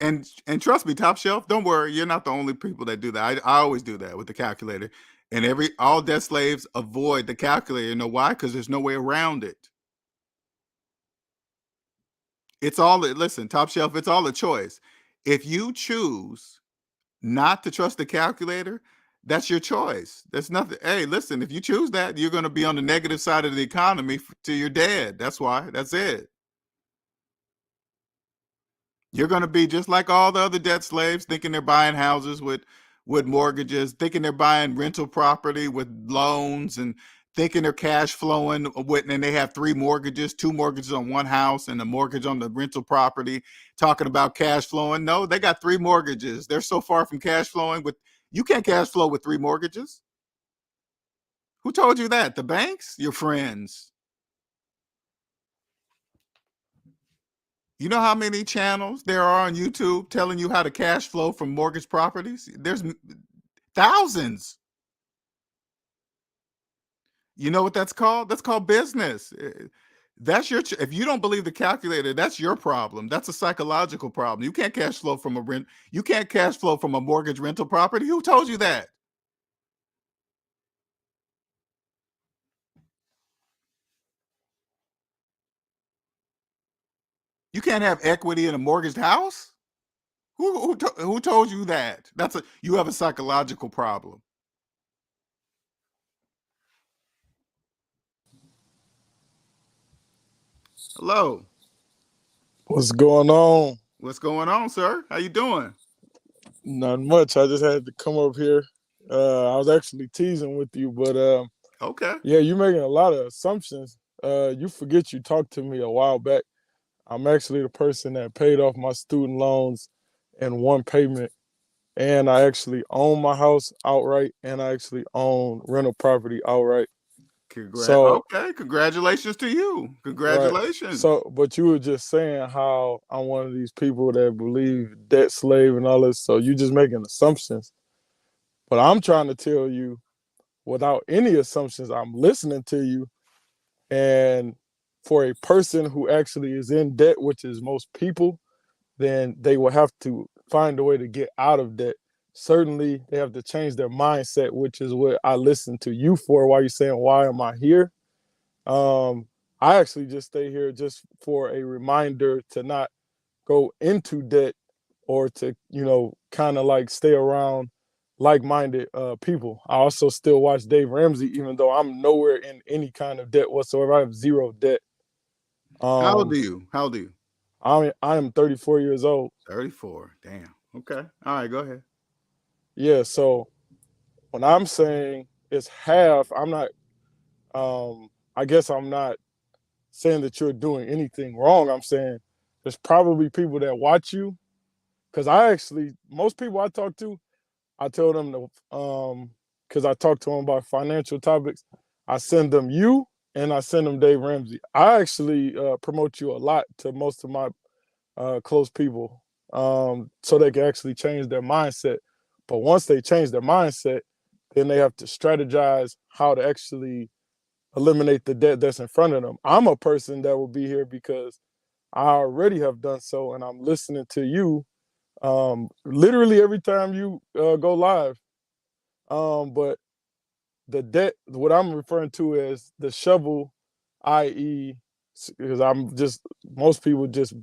And trust me, Top Shelf, don't worry, you're not the only people that do that. I always do that with the calculator. And all debt slaves avoid the calculator. You know why? Because there's no way around it. Listen, Top Shelf, it's all a choice. If you choose not to trust the calculator, that's your choice. That's nothing. Hey, listen, if you choose that, you're going to be on the negative side of the economy till you're dead. That's why. That's it. You're going to be just like all the other debt slaves, thinking they're buying houses with mortgages, thinking they're buying rental property with loans, and thinking they're cash flowing and they have 3 mortgages, 2 mortgages on one house and a mortgage on the rental property, talking about cash flowing. No, they got 3 mortgages. They're so far from cash flowing. You can't cash flow with 3 mortgages. Who told you that? The banks? Your friends. You know how many channels there are on YouTube telling you how to cash flow from mortgage properties? There's thousands. You know what that's called? That's called business. That's if you don't believe the calculator, that's your problem. That's a psychological problem. You can't cash flow from you can't cash flow from a mortgage rental property. Who told you that? You can't have equity in a mortgaged house? Who told you that? You have a psychological problem. Hello. What's going on? What's going on, sir? How you doing? Not much. I just had to come up here. I was actually teasing with you, but Okay. yeah, you're making a lot of assumptions. You forget you talked to me a while back. I'm actually the person that paid off my student loans in one payment, and I actually own my house outright, and I actually own rental property outright. So Okay, congratulations to you. right. Congratulations. So, but you were just saying how I'm one of these people that believe debt slave and all this. So you just making assumptions. But I'm trying to tell you, without any assumptions, I'm listening to you. And for a person who actually is in debt, which is most people, then they will have to find a way to get out of debt. Certainly, they have to change their mindset, which is what I listen to you for. Why you saying, why am I here? I actually just stay here just for a reminder to not go into debt or to, kind of like stay around like-minded people. I also still watch Dave Ramsey, even though I'm nowhere in any kind of debt whatsoever. I have 0 debt. How old are you? How old are you? I am 34 years old. 34. Damn. Okay. All right, go ahead. Yeah, so when I'm saying it's half, I'm not I guess I'm not saying that you're doing anything wrong. I'm saying there's probably people that watch you, because most people I talk to, I tell them to, because I talk to them about financial topics, I send them you and I send them Dave Ramsey. I actually promote you a lot to most of my close people, so they can actually change their mindset. But once they change their mindset, then they have to strategize how to actually eliminate the debt that's in front of them. I'm a person that will be here because I already have done so, and I'm listening to you literally every time you go live. But the debt, what I'm referring to is the shovel, i.e., because most people just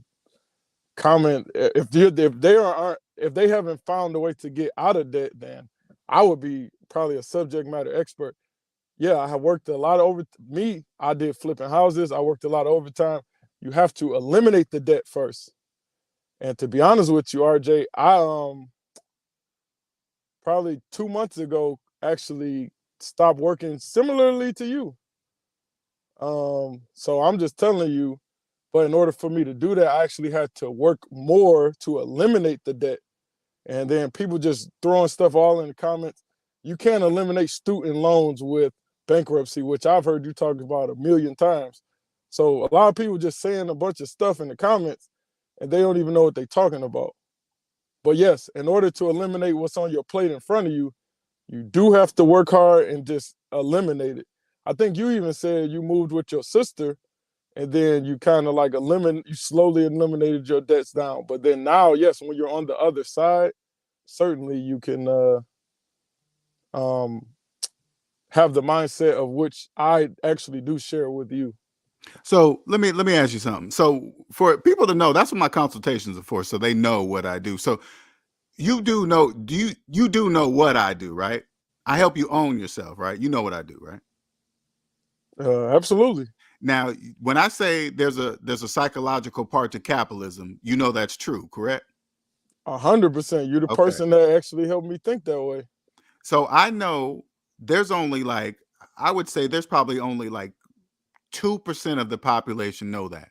comment if they haven't found a way to get out of debt, then I would be probably a subject matter expert. Yeah, I have worked a lot of I did flipping houses. I worked a lot of overtime. You have to eliminate the debt first. And to be honest with you, RJ, I probably 2 months ago actually stopped working similarly to you. So I'm just telling you, but in order for me to do that, I actually had to work more to eliminate the debt. And then people just throwing stuff all in the comments. You can't eliminate student loans with bankruptcy, which I've heard you talk about a million times. So a lot of people just saying a bunch of stuff in the comments and they don't even know what they're talking about. But yes, in order to eliminate what's on your plate in front of you, you do have to work hard and just eliminate it. I think you even said you moved with your sister and then you kind of like you slowly eliminated your debts down. But then now, yes, when you're on the other side, certainly you can um, have the mindset of which I actually do share with you. So let me ask you something. So for people to know, that's what my consultations are for, so they know what I do. So you do know, you do know what I do, right? I help you own yourself, right? You know what I do, right? Absolutely. Now, when I say there's a psychological part to capitalism, you know that's true, correct? 100%. You're the Okay. person that actually helped me think that way. So I know there's only like, I would say there's probably only like 2% of the population know that.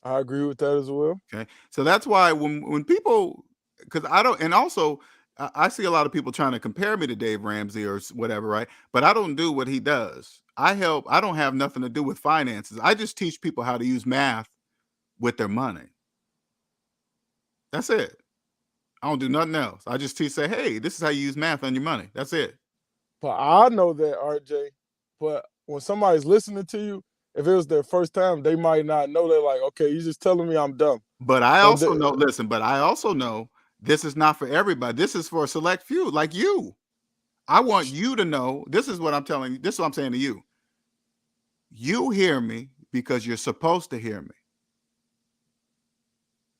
I agree with that as well. Okay. So that's why when people, because I don't, and also I see a lot of people trying to compare me to Dave Ramsey or whatever, right? But I don't do what he does. I don't have nothing to do with finances. I just teach people how to use math with their money. That's it. I don't do nothing else. I just say, hey, this is how you use math on your money. That's it. But I know that, RJ. But when somebody's listening to you, if it was their first time, they might not know. They're like, okay, you're just telling me I'm dumb. But I also know, listen, but I also know this is not for everybody. This is for a select few like you. I want you to know, this is what I'm telling you. This is what I'm saying to you. You hear me because you're supposed to hear me.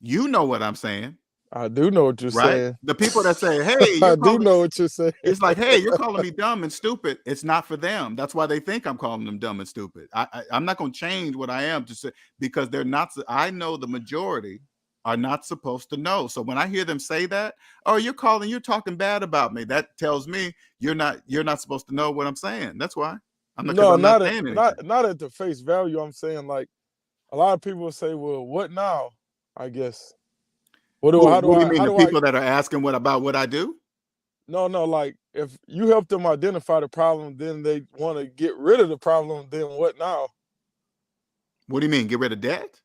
You know what I'm saying. I do know what you're saying. The people that say, hey, I do know what you're saying. It's like, hey, you're calling me dumb and stupid. It's not for them. That's why they think I'm calling them dumb and stupid. I'm not going to change what I am to say, because they're not. I know the majority are not supposed to know. So when I hear them say that, oh, you're talking bad about me, that tells me you're not supposed to know what I'm saying. That's why. Not at the face value. I'm saying, like, a lot of people say, well, what now? I guess. What do you mean? The people that are asking about what I do? No, like, if you help them identify the problem, then they want to get rid of the problem, then what now? What do you mean, get rid of debt?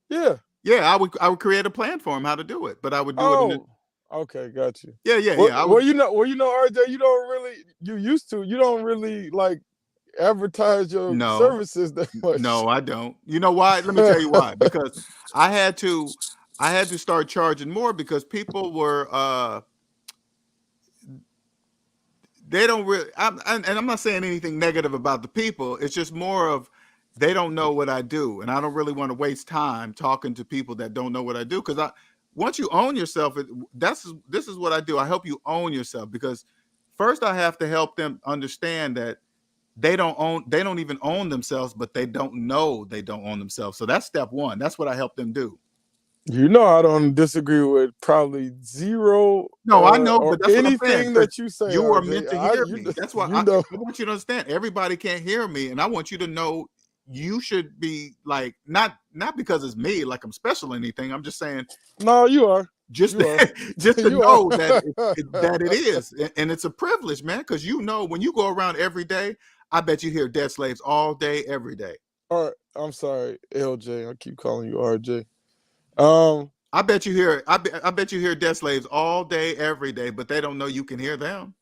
Yeah. Yeah, I would create a plan for them how to do it, but I would do it. Okay, got you. Yeah. Well, you know, RJ, you don't really like advertise your services that much. No, I don't. You know why? Let me tell you why. Because I had to start charging more, because people were they don't really, and I'm not saying anything negative about the people. It's just more of, they don't know what I do, and I don't really want to waste time talking to people that don't know what I do. Because once you own yourself, this is what I do. I help you own yourself, because first I have to help them understand that they don't even own themselves, but they don't know they don't own themselves. So that's step one. That's what I help them do. You know, I don't disagree with probably zero. No, I know, but that's anything that you say. You are meant to hear me. That's why I want you to understand. Everybody can't hear me, and I want you to know you should be like, not because it's me, like I'm special or anything. I'm just saying. No, you are. Just to know that it is, and it's a privilege, man. Because when you go around every day, I bet you hear debt slaves all day, every day. All right, I'm sorry, LJ. I keep calling you RJ. I bet you hear debt slaves all day, every day, but they don't know you can hear them.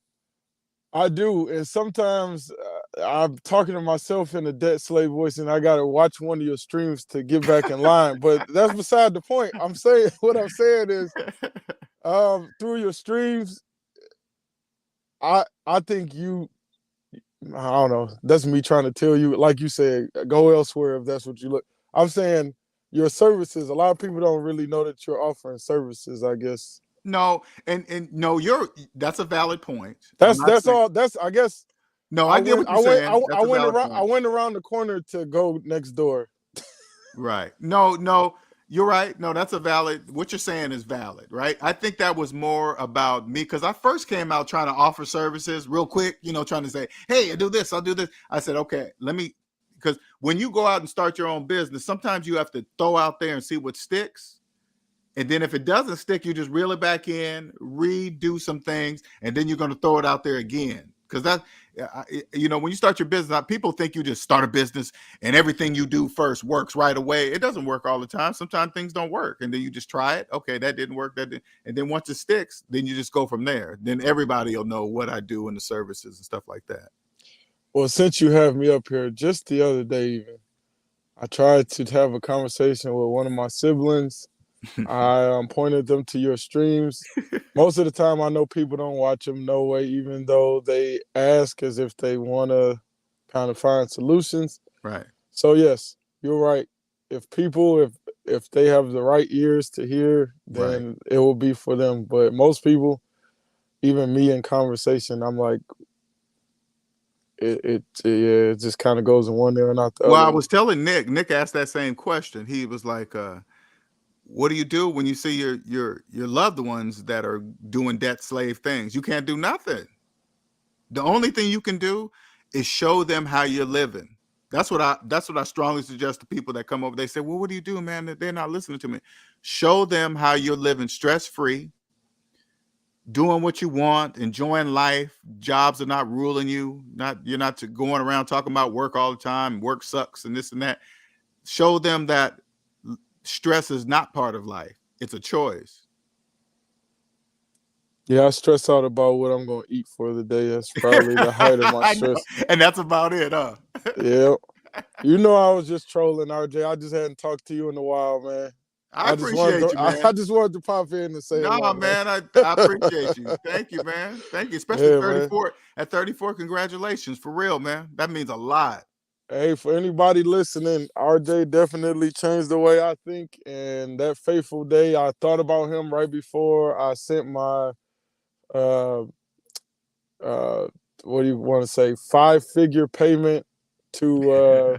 I do, and sometimes I'm talking to myself in a debt slave voice, and I gotta watch one of your streams to get back in line. But that's beside the point. What I'm saying is, through your streams, I think I don't know. That's me trying to tell you, like you said, go elsewhere if that's what you look. I'm saying your services. A lot of people don't really know that you're offering services, I guess. No, and no, that's a valid point. That's all. That's, I guess. No, I get what you're saying. I went around the corner to go next door. Right. No, you're right. No, that's what you're saying is valid, right? I think that was more about me, because I first came out trying to offer services real quick, trying to say, hey, I'll do this. I said, okay, because when you go out and start your own business, sometimes you have to throw out there and see what sticks. And then if it doesn't stick, you just reel it back in, redo some things, and then you're going to throw it out there again. Because when you start your business, people think you just start a business and everything you do first works right away. It doesn't work all the time. Sometimes things don't work, and then you just try it. Okay, that didn't work. And then once it sticks, then you just go from there. Then everybody will know what I do in the services and stuff like that. Well, since you have me up here, just the other day even, I tried to have a conversation with one of my siblings. I pointed them to your streams. Most of the time, I know people don't watch them no way, even though they ask as if they want to kind of find solutions. Right. So yes, you're right. If they have the right ears to hear, then it will be for them. But most people, even me in conversation, I'm like, it just kind of goes in one ear and not the Well, I other. was telling Nick asked that same question. He was like, what do you do when you see your loved ones that are doing debt slave things? You can't do nothing. The only thing you can do is show them how you're living. That's what I strongly suggest to people that come over. They say, well, what do you do, man? They're not listening to me. Show them how you're living stress-free, doing what you want, enjoying life. Jobs are not ruling you. You're not going around talking about work all the time. Work sucks and this and that. Show them that stress is not part of life. It's a choice. Yeah, I stress out about what I'm going to eat for the day. That's probably the height of my stress. And that's about it, huh? Yeah. You know, I was just trolling, RJ. I just hadn't talked to you in a while, man. I appreciate you, man. I just wanted to pop in and say hello, man. I appreciate you. Thank you, man. Thank you. Especially 34. Man. At 34, congratulations. For real, man. That means a lot. Hey, for anybody listening, RJ definitely changed the way I think. And that fateful day, I thought about him right before I sent my what do you want to say, 5-figure payment to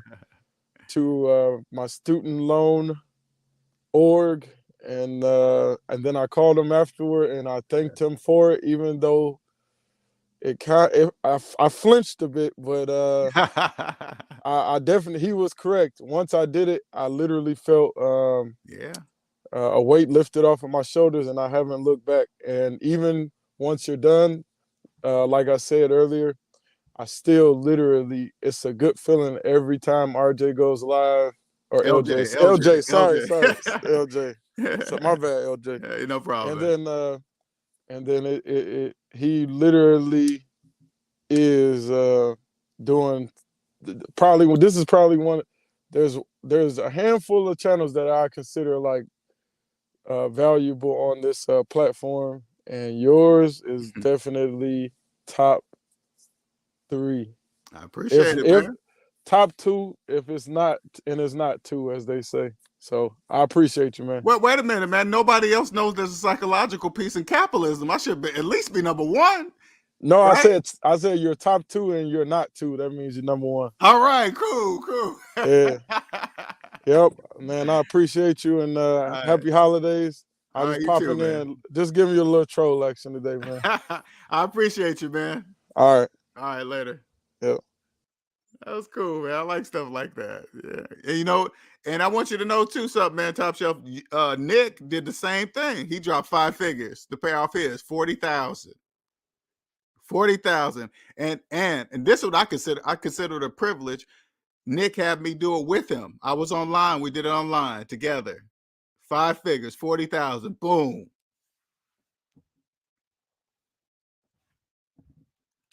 my student loan org, and then I called him afterward and I thanked him for it, even though I flinched a bit, but I definitely, he was correct. Once I did it, I literally felt a weight lifted off of my shoulders, and I haven't looked back. And even once you're done, like I said earlier, I still literally, it's a good feeling every time RJ goes live, or LJ. Sorry, LJ. So my bad, LJ. Hey, no problem. And then he literally is doing probably, this is probably one. There's a handful of channels that I consider like valuable on this platform, and yours is definitely top 3. I appreciate it, man. Top 2, if it's not, and it's not 2, as they say. So I appreciate you, man. Well, wait a minute, man. Nobody else knows there's a psychological piece in capitalism. I should at least be number 1. No, right? I said you're top 2 and you're not 2. That means you're number 1. All right, cool. Yeah. Yep, man. I appreciate you, and happy holidays. I was popping in, just giving you a little troll action today, man. I appreciate you, man. All right, later. Yep. That was cool, man. I like stuff like that. Yeah. And and I want you to know too something, man. Top Shelf, Nick did the same thing. He dropped 5 figures to pay off his 40,000. 40,000. And this is what I consider it a privilege. Nick had me do it with him. I was online. We did it online together. 5 figures, 40,000. Boom.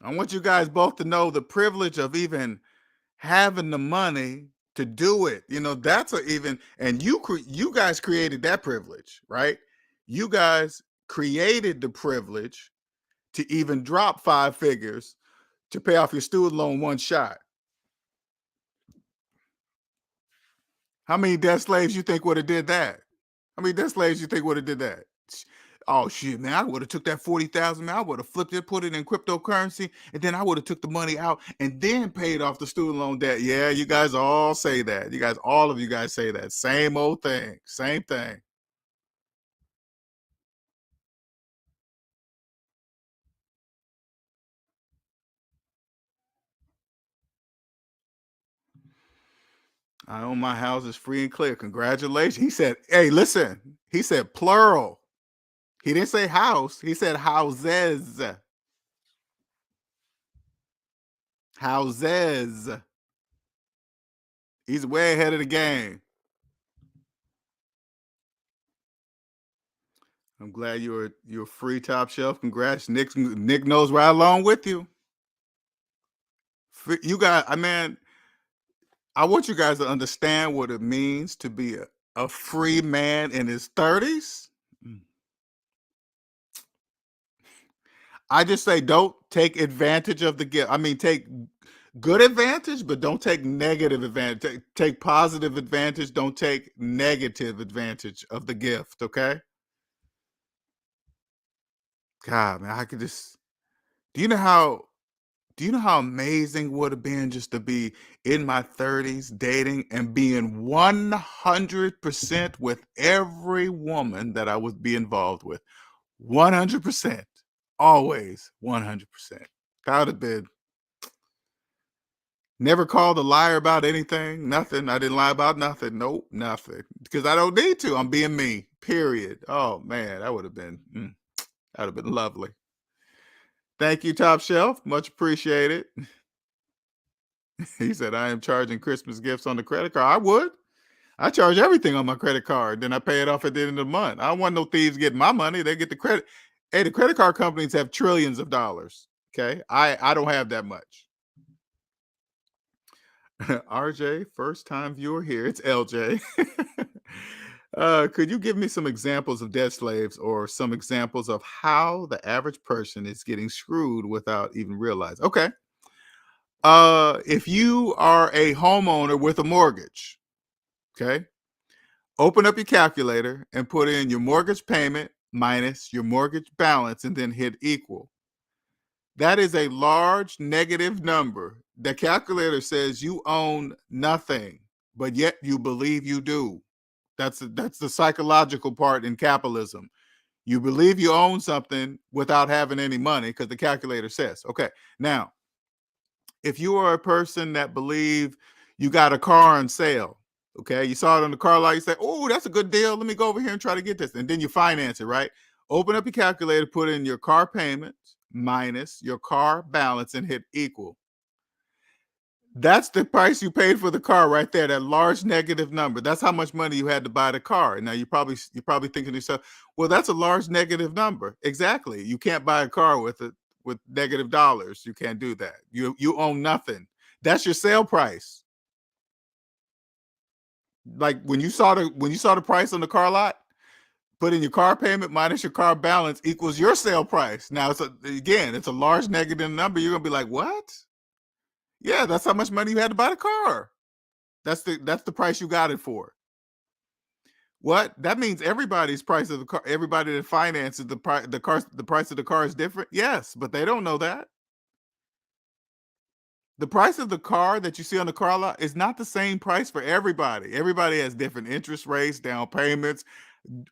I want you guys both to know the privilege of even having the money to do it. That's and you guys created that privilege, right? You guys created the privilege to even drop 5 figures to pay off your student loan one shot. How many debt slaves you think would have did that? How many debt slaves you think would have did that? Oh shit, man! I would have took that 40,000, man. I would have flipped it, put it in cryptocurrency, and then I would have took the money out and then paid off the student loan debt. Yeah, you guys all say that. All of you guys say that. Same old thing. Same thing. I own my houses free and clear. Congratulations. He said, hey, listen. He said plural. He didn't say house. He said houses. Houses. He's way ahead of the game. I'm glad you're free, Top Shelf. Congrats. Nick knows right along with you. You got, I want you guys to understand what it means to be a free man in his 30s. I just say don't take advantage of the gift. I mean, take good advantage, but don't take negative advantage. Take positive advantage. Don't take negative advantage of the gift, okay? God, man, I could just... Do you know how amazing it would have been just to be in my 30s dating and being 100% with every woman that I would be involved with? 100%. Always 100%. That would have been... Never called a liar about anything. Nothing. I didn't lie about nothing. Nope, nothing. Because I don't need to. I'm being me. Period. Oh man, that would have been... that would have been lovely. Thank you, Top Shelf. Much appreciated. He said, I am charging Christmas gifts on the credit card. I would. I charge everything on my credit card. Then I pay it off at the end of the month. I don't want no thieves getting my money. They get the credit. Hey, the credit card companies have trillions of dollars. Okay. I don't have that much. RJ, first time viewer here. It's LJ. Could you give me some examples of debt slaves or some examples of how the average person is getting screwed without even realizing? Okay. If you are a homeowner with a mortgage, okay, open up your calculator and put in your mortgage payment minus your mortgage balance and then hit equal. That is a large negative number. The calculator says you own nothing, but yet you believe you do. That's the psychological part in capitalism. You believe you own something without having any money because the calculator says. Okay, now, if you are a person that believe you got a car on sale, okay, you saw it on the car lot, you say, oh, that's a good deal. Let me go over here and try to get this. And then you finance it, right? Open up your calculator, put in your car payment minus your car balance and hit equal. That's the price you paid for the car right there, that large negative number. That's how much money you had to buy the car. Now you're probably thinking to yourself, well, that's a large negative number. Exactly. You can't buy a car with it with negative dollars. You can't do that. You own nothing. That's your sale price. Like when you saw the price on the car lot, put in your car payment minus your car balance equals your sale price. Now it's a large negative number. You're gonna be like, what? Yeah, that's how much money you had to buy the car. That's the price you got it for. What? That means everybody's price of the car, everybody that finances the price of the car is different. Yes, but they don't know that. The price of the car that you see on the car lot is not the same price for everybody. Everybody has different interest rates, down payments,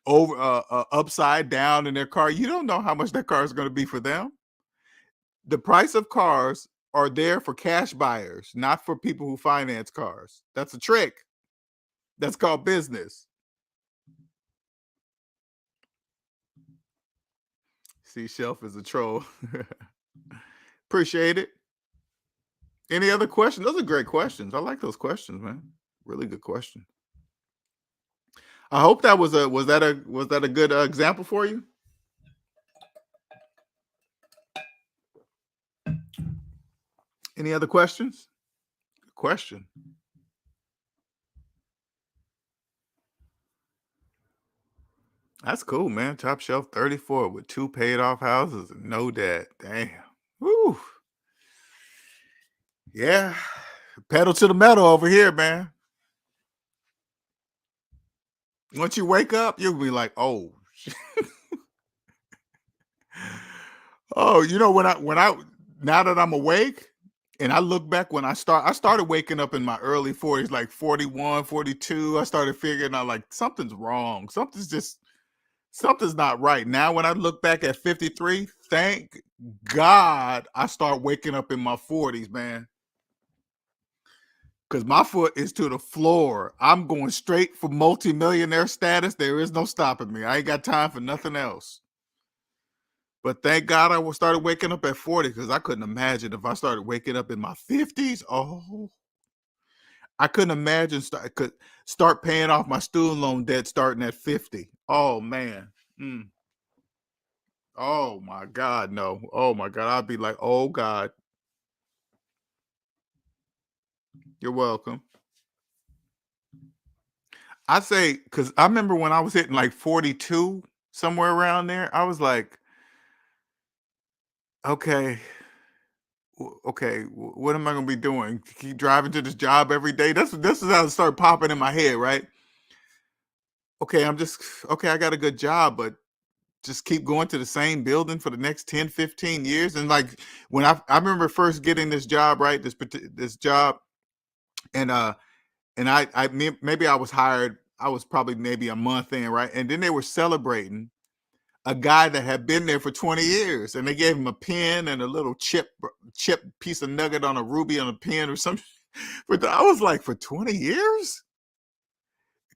over upside down in their car. You don't know how much that car is going to be for them. The price of cars are there for cash buyers, not for people who finance cars. That's a trick. That's called business. See, Shelf is a troll. Appreciate it. Any other questions? Those are great questions. I like those questions, man. Really good question. I hope that was that a good example for you? Any other questions? Good question. That's cool, man. Top Shelf 34 with 2 paid off houses and no debt. Damn. Woo. Yeah. Pedal to the metal over here, man. Once you wake up, you'll be like, oh. Oh, you know, when I now that I'm awake and I look back when I started waking up in my early 40s, like 41, 42. I started figuring out like something's wrong. Something's not right. Now, when I look back at 53, thank God I start waking up in my 40s, man. Because my foot is to the floor. I'm going straight for multimillionaire status. There is no stopping me. I ain't got time for nothing else. But thank God I started waking up at 40 because I couldn't imagine if I started waking up in my 50s. Oh, I couldn't imagine could start paying off my student loan debt starting at 50. Oh, man. Oh, my God, no. Oh, my God. I'd be like, oh, God. You're welcome. I say, because I remember when I was hitting like 42, somewhere around there, I was like, okay, okay, what am I gonna be doing? Keep driving to this job every day? This is how it started popping in my head, right? Okay, okay, I got a good job, but just keep going to the same building for the next 10, 15 years. And like when I remember first getting this job, right? This job, and maybe I was hired, I was probably maybe a month in, right? And then they were celebrating a guy that had been there for 20 years, and they gave him a pen and a little chip piece of nugget on a ruby on a pen or something. But I was like, for 20 years?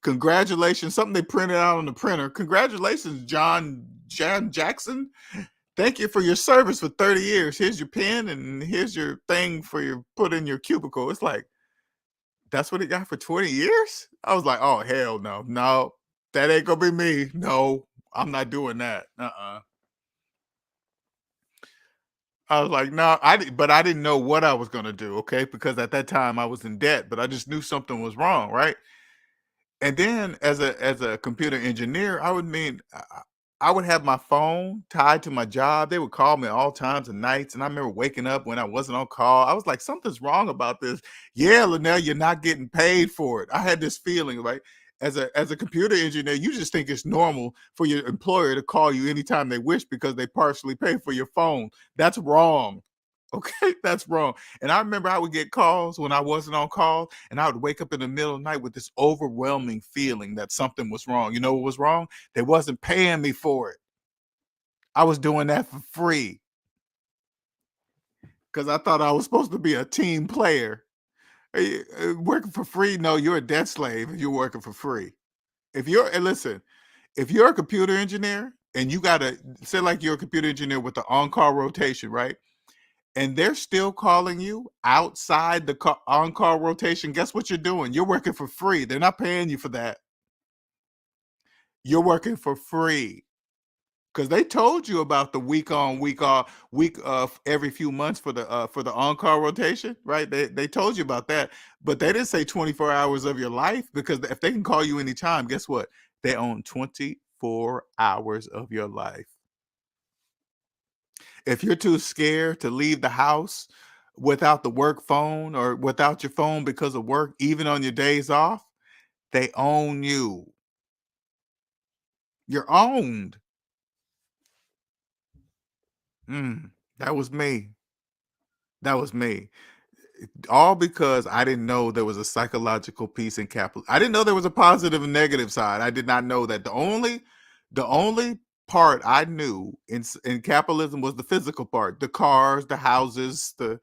Congratulations. Something they printed out on the printer. Congratulations, John Jackson. Thank you for your service for 30 years. Here's your pen and here's your thing for your put in your cubicle. It's like, that's what he got for 20 years? I was like, oh, hell no. No, that ain't gonna be me. No, I'm not doing that. I was like, no, but I didn't know what I was gonna do, okay? Because at that time I was in debt, but I just knew something was wrong, right? And then as a computer engineer, I would have my phone tied to my job. They would call me all times of nights, and I remember waking up when I wasn't on call. I was like, something's wrong about this. Yeah, Linnell, you're not getting paid for it. I had this feeling, right? As a computer engineer, you just think it's normal for your employer to call you anytime they wish because they partially pay for your phone. That's wrong. Okay, that's wrong. And I remember I would get calls when I wasn't on call, and I would wake up in the middle of the night with this overwhelming feeling that something was wrong. You know what was wrong? They wasn't paying me for it. I was doing that for free because I thought I was supposed to be a team player. Working for free? No, you're a debt slave if you're working for free. And listen, if you're a computer engineer and you gotta say like you're a computer engineer with the on-call rotation, right? And they're still calling you outside the on-call rotation, guess what you're doing? You're working for free. They're not paying you for that. You're working for free because they told you about the week on, week off, week of every few months for the on-call rotation, right? They told you about that, but they didn't say 24 hours of your life, because if they can call you anytime, guess what? They own 24 hours of your life. If you're too scared to leave the house without the work phone or without your phone because of work, even on your days off, they own you. You're owned. That was me. That was me. All because I didn't know there was a psychological piece in capital. I didn't know there was a positive and negative side. I did not know that. The only part I knew in capitalism was the physical part: the cars, the houses, the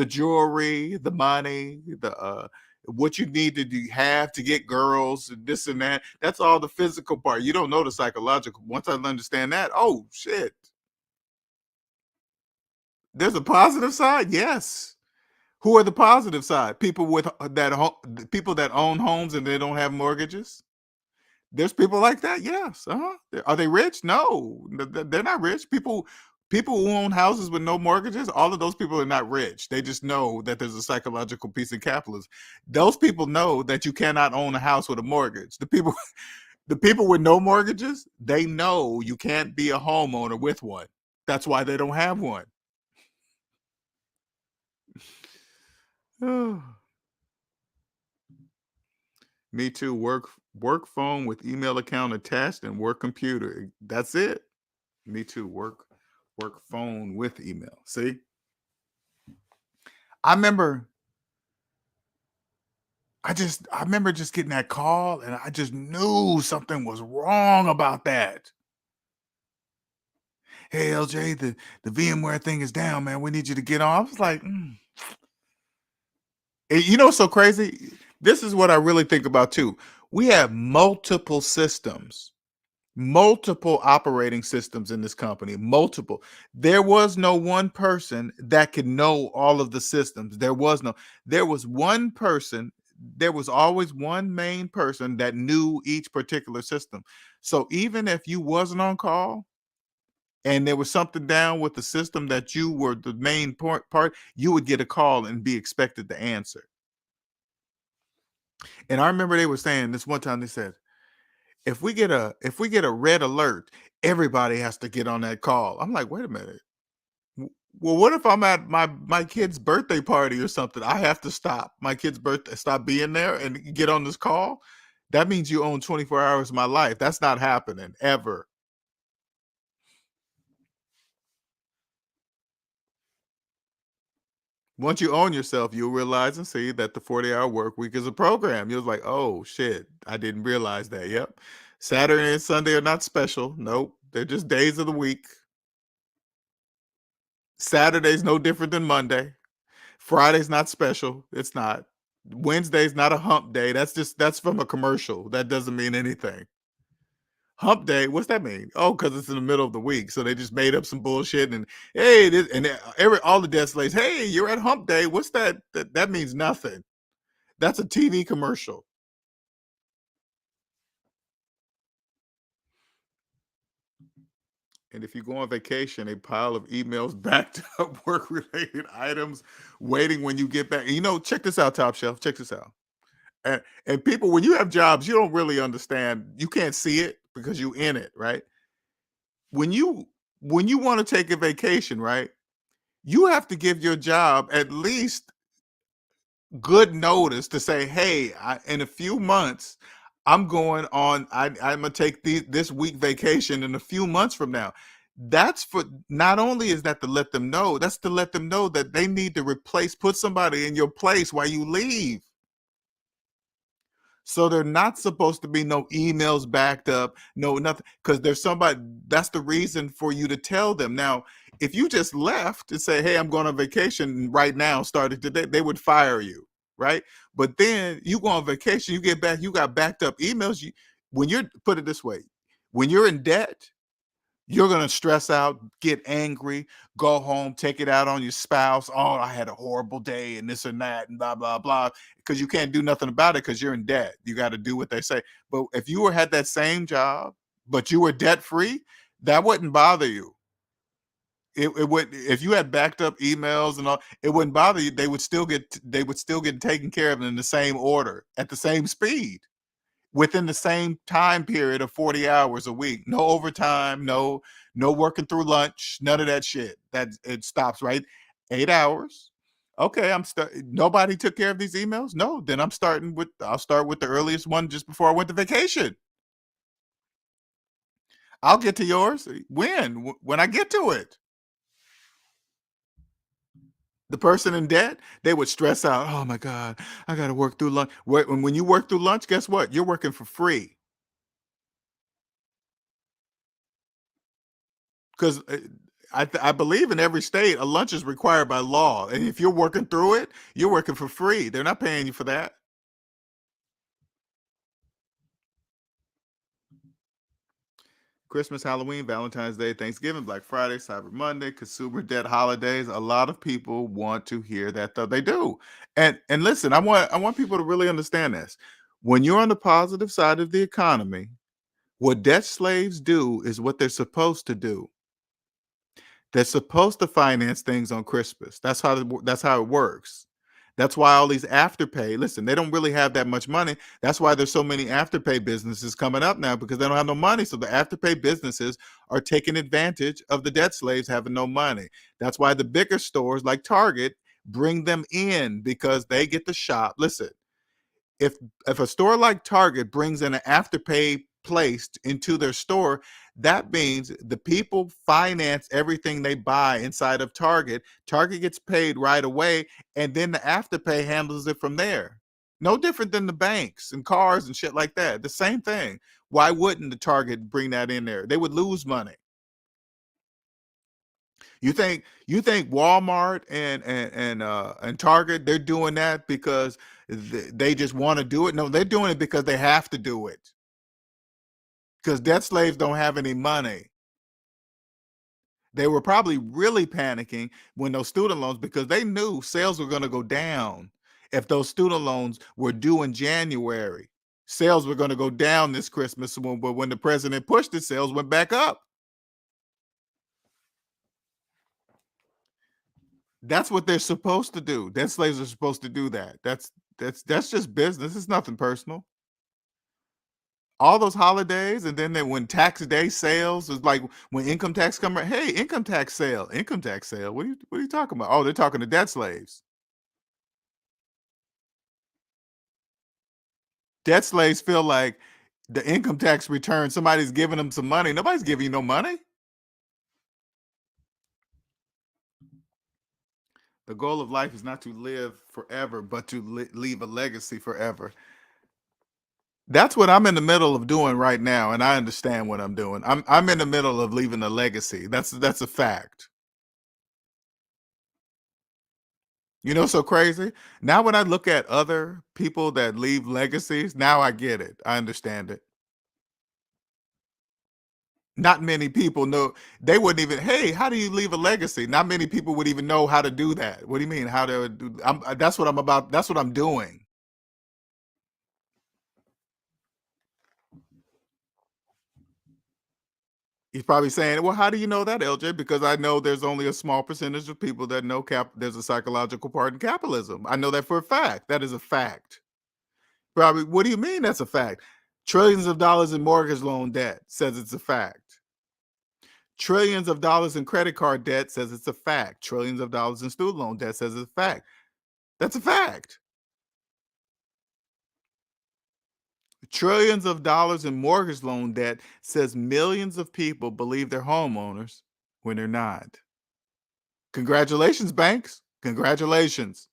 jewelry, the money, the what you need to have to get girls, and this and that. That's all the physical part. You don't know the psychological. Once I understand that, oh shit, there's a positive side. Yes. Who are the positive side? People that own homes and they don't have mortgages. There's people like that. Yes. Are they rich? No, they're not rich. People who own houses with no mortgages, all of those people are not rich. They just know that there's a psychological piece of capitalism. Those people know that you cannot own a house with a mortgage. The people with no mortgages, they know you can't be a homeowner with one. That's why they don't have one. Me too. Work phone with email account attached and work computer. That's it. Me too. Work phone with email. See? I remember I remember just getting that call, and I just knew something was wrong about that. Hey LJ, the VMware thing is down, man. We need you to get on. I was like, You know what's so crazy? This is what I really think about too. We have multiple systems, multiple operating systems in this company, multiple. There was no one person that could know all of the systems. There was one person, there was always one main person that knew each particular system. So even if you wasn't on call and there was something down with the system that you were the main part, you would get a call and be expected to answer. And I remember they were saying this one time, they said, if we get a red alert, everybody has to get on that call. I'm like, wait a minute. Well, what if I'm at my kid's birthday party or something? I have to stop my kid's birthday, stop being there and get on this call? That means you own 24 hours of my life. That's not happening ever. Once you own yourself, you'll realize and see that the 40-hour work week is a program. You're like, oh shit, I didn't realize that. Yep. Saturday and Sunday are not special. Nope. They're just days of the week. Saturday's no different than Monday. Friday's not special. It's not. Wednesday's not a hump day. That's from a commercial. That doesn't mean anything. Hump day, what's that mean? Oh, because it's in the middle of the week. So they just made up some bullshit and hey, all the desk slaves, hey, you're at hump day. What's that? That means nothing. That's a TV commercial. And if you go on vacation, a pile of emails, backed up work-related items, waiting when you get back. Check this out, Top Shelf. Check this out. And people, when you have jobs, you don't really understand. You can't see it because you're in it, right? When you want to take a vacation, right? You have to give your job at least good notice to say, hey, in a few months, I'm going on, I'm gonna take this week vacation in a few months from now. That's for, not only is that to let them know, that's to let them know that they need to put somebody in your place while you leave. So they're not supposed to be no emails backed up, no nothing, because there's somebody. That's the reason for you to tell them. Now, if you just left and say, "Hey, I'm going on vacation right now, starting today," they would fire you, right? But then you go on vacation, you get back, you got backed up emails. When you're, put it this way, when you're in debt, you're going to stress out, get angry, go home, take it out on your spouse. Oh, I had a horrible day and this and that and blah, blah, blah. Because you can't do nothing about it because you're in debt. You got to do what they say. But if you had that same job, but you were debt free, that wouldn't bother you. It would, if you had backed up emails and all, it wouldn't bother you. They would still get taken care of in the same order at the same speed, within the same time period of 40 hours a week. No overtime, no working through lunch, none of that shit. That it stops, right? 8 hours. Okay, nobody took care of these emails? No, then I'll start with the earliest one just before I went to vacation. I'll get to yours when I get to it. The person in debt, they would stress out. Oh my God, I got to work through lunch. When you work through lunch, guess what? You're working for free. Because I believe in every state a lunch is required by law, and if you're working through it, you're working for free. They're not paying you for that. Christmas, Halloween, Valentine's Day, Thanksgiving, Black Friday, Cyber Monday, consumer debt holidays. A lot of people want to hear that, though. They do. And listen, I want people to really understand this. When you're on the positive side of the economy, what debt slaves do is what they're supposed to do. They're supposed to finance things on Christmas. That's how it works. That's why all these afterpay. Listen, they don't really have that much money. That's why there's so many afterpay businesses coming up now, because they don't have no money. So the afterpay businesses are taking advantage of the debt slaves having no money. That's why the bigger stores like Target bring them in, because they get the shop. Listen, if a store like Target brings in an afterpay placed into their store, that means the people finance everything they buy inside of Target. Target gets paid right away, and then the afterpay handles it from there. No different than the banks and cars and shit like that. The same thing. Why wouldn't the Target bring that in there? They would lose money. You think Walmart and Target, they're doing that because they just want to do it? No, they're doing it because they have to do it. Because debt slaves don't have any money. They were probably really panicking when those student loans, because they knew sales were going to go down. If those student loans were due in January, sales were going to go down this Christmas. But when the president pushed it, sales went back up. That's what they're supposed to do. Debt slaves are supposed to do that. That's just business. It's nothing personal. All those holidays, and then when tax day sales is like when income tax come around. Hey, income tax sale. What are you talking about? Oh, they're talking to debt slaves. Debt slaves feel like the income tax return, somebody's giving them some money. Nobody's giving you no money. The goal of life is not to live forever, but to leave a legacy forever. That's what I'm in the middle of doing right now, and I understand what I'm doing. I'm in the middle of leaving a legacy. That's a fact. You know, so crazy. Now, when I look at other people that leave legacies, now I get it. I understand it. Not many people know. They wouldn't even. Hey, how do you leave a legacy? Not many people would even know how to do that. What do you mean? How to do? That's what I'm about. That's what I'm doing. He's probably saying, well, how do you know that, LJ? Because I know there's only a small percentage of people that know there's a psychological part in capitalism. I know that for a fact. That is a fact. Probably, what do you mean that's a fact? Trillions of dollars in mortgage loan debt says it's a fact. Trillions of dollars in credit card debt says it's a fact. Trillions of dollars in student loan debt says it's a fact. That's a fact. Trillions of dollars in mortgage loan debt says millions of people believe they're homeowners when they're not. Congratulations, banks. Congratulations.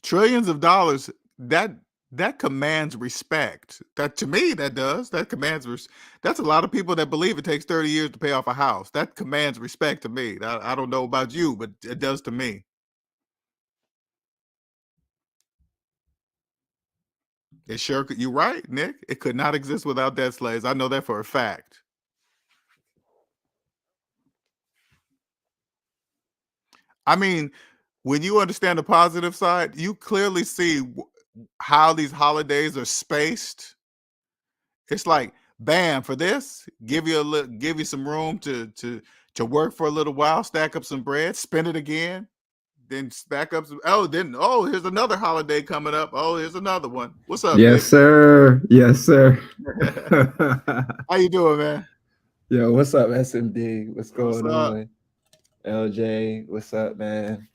Trillions of dollars, that commands respect. That, to me, that does. That commands that's a lot of people that believe it takes 30 years to pay off a house. That commands respect to me. I don't know about you, but it does to me. It sure could. You're right, Nick. It could not exist without debt slaves. I know that for a fact. I mean, when you understand the positive side, you clearly see how these holidays are spaced. It's like, bam, for this, give you some room to work for a little while, stack up some bread, spend it again, then stack up some. Here's another holiday coming up. Oh, here's another one. What's up, Yes, Nick? sir. Yes, sir. How you doing, man? Yo, what's up, SMD? What's going up? on? LJ, what's up, man?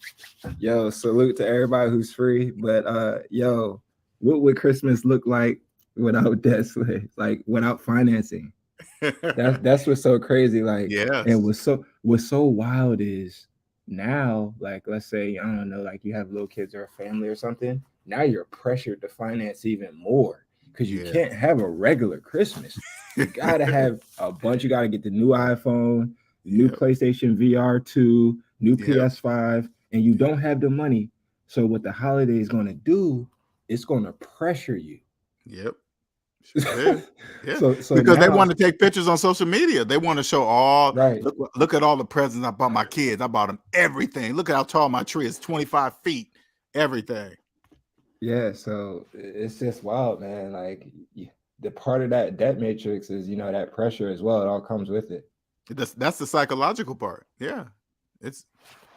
Yo, salute to everybody who's free. But yo, what would Christmas look like without debt slaves? Like without financing? That's what's so crazy. Like, Yes. and what's so wild is now, like, let's say, I don't know, like you have little kids or a family or something. Now you're pressured to finance even more because you can't have a regular Christmas. You gotta have a bunch. You gotta get the new iPhone, new PlayStation VR 2, new PS5, and you don't have the money. So what the holiday is gonna do, it's gonna pressure you. Yep. Sure. Yeah. So because they now, want to take pictures on social media. They want to show all right. Look at all the presents I bought my kids. I bought them everything. Look at how tall my tree is, 25 feet. Everything. Yeah, so it's just wild, man. Like the part of that debt matrix is, that pressure as well. It all comes with it. That's the psychological part. Yeah.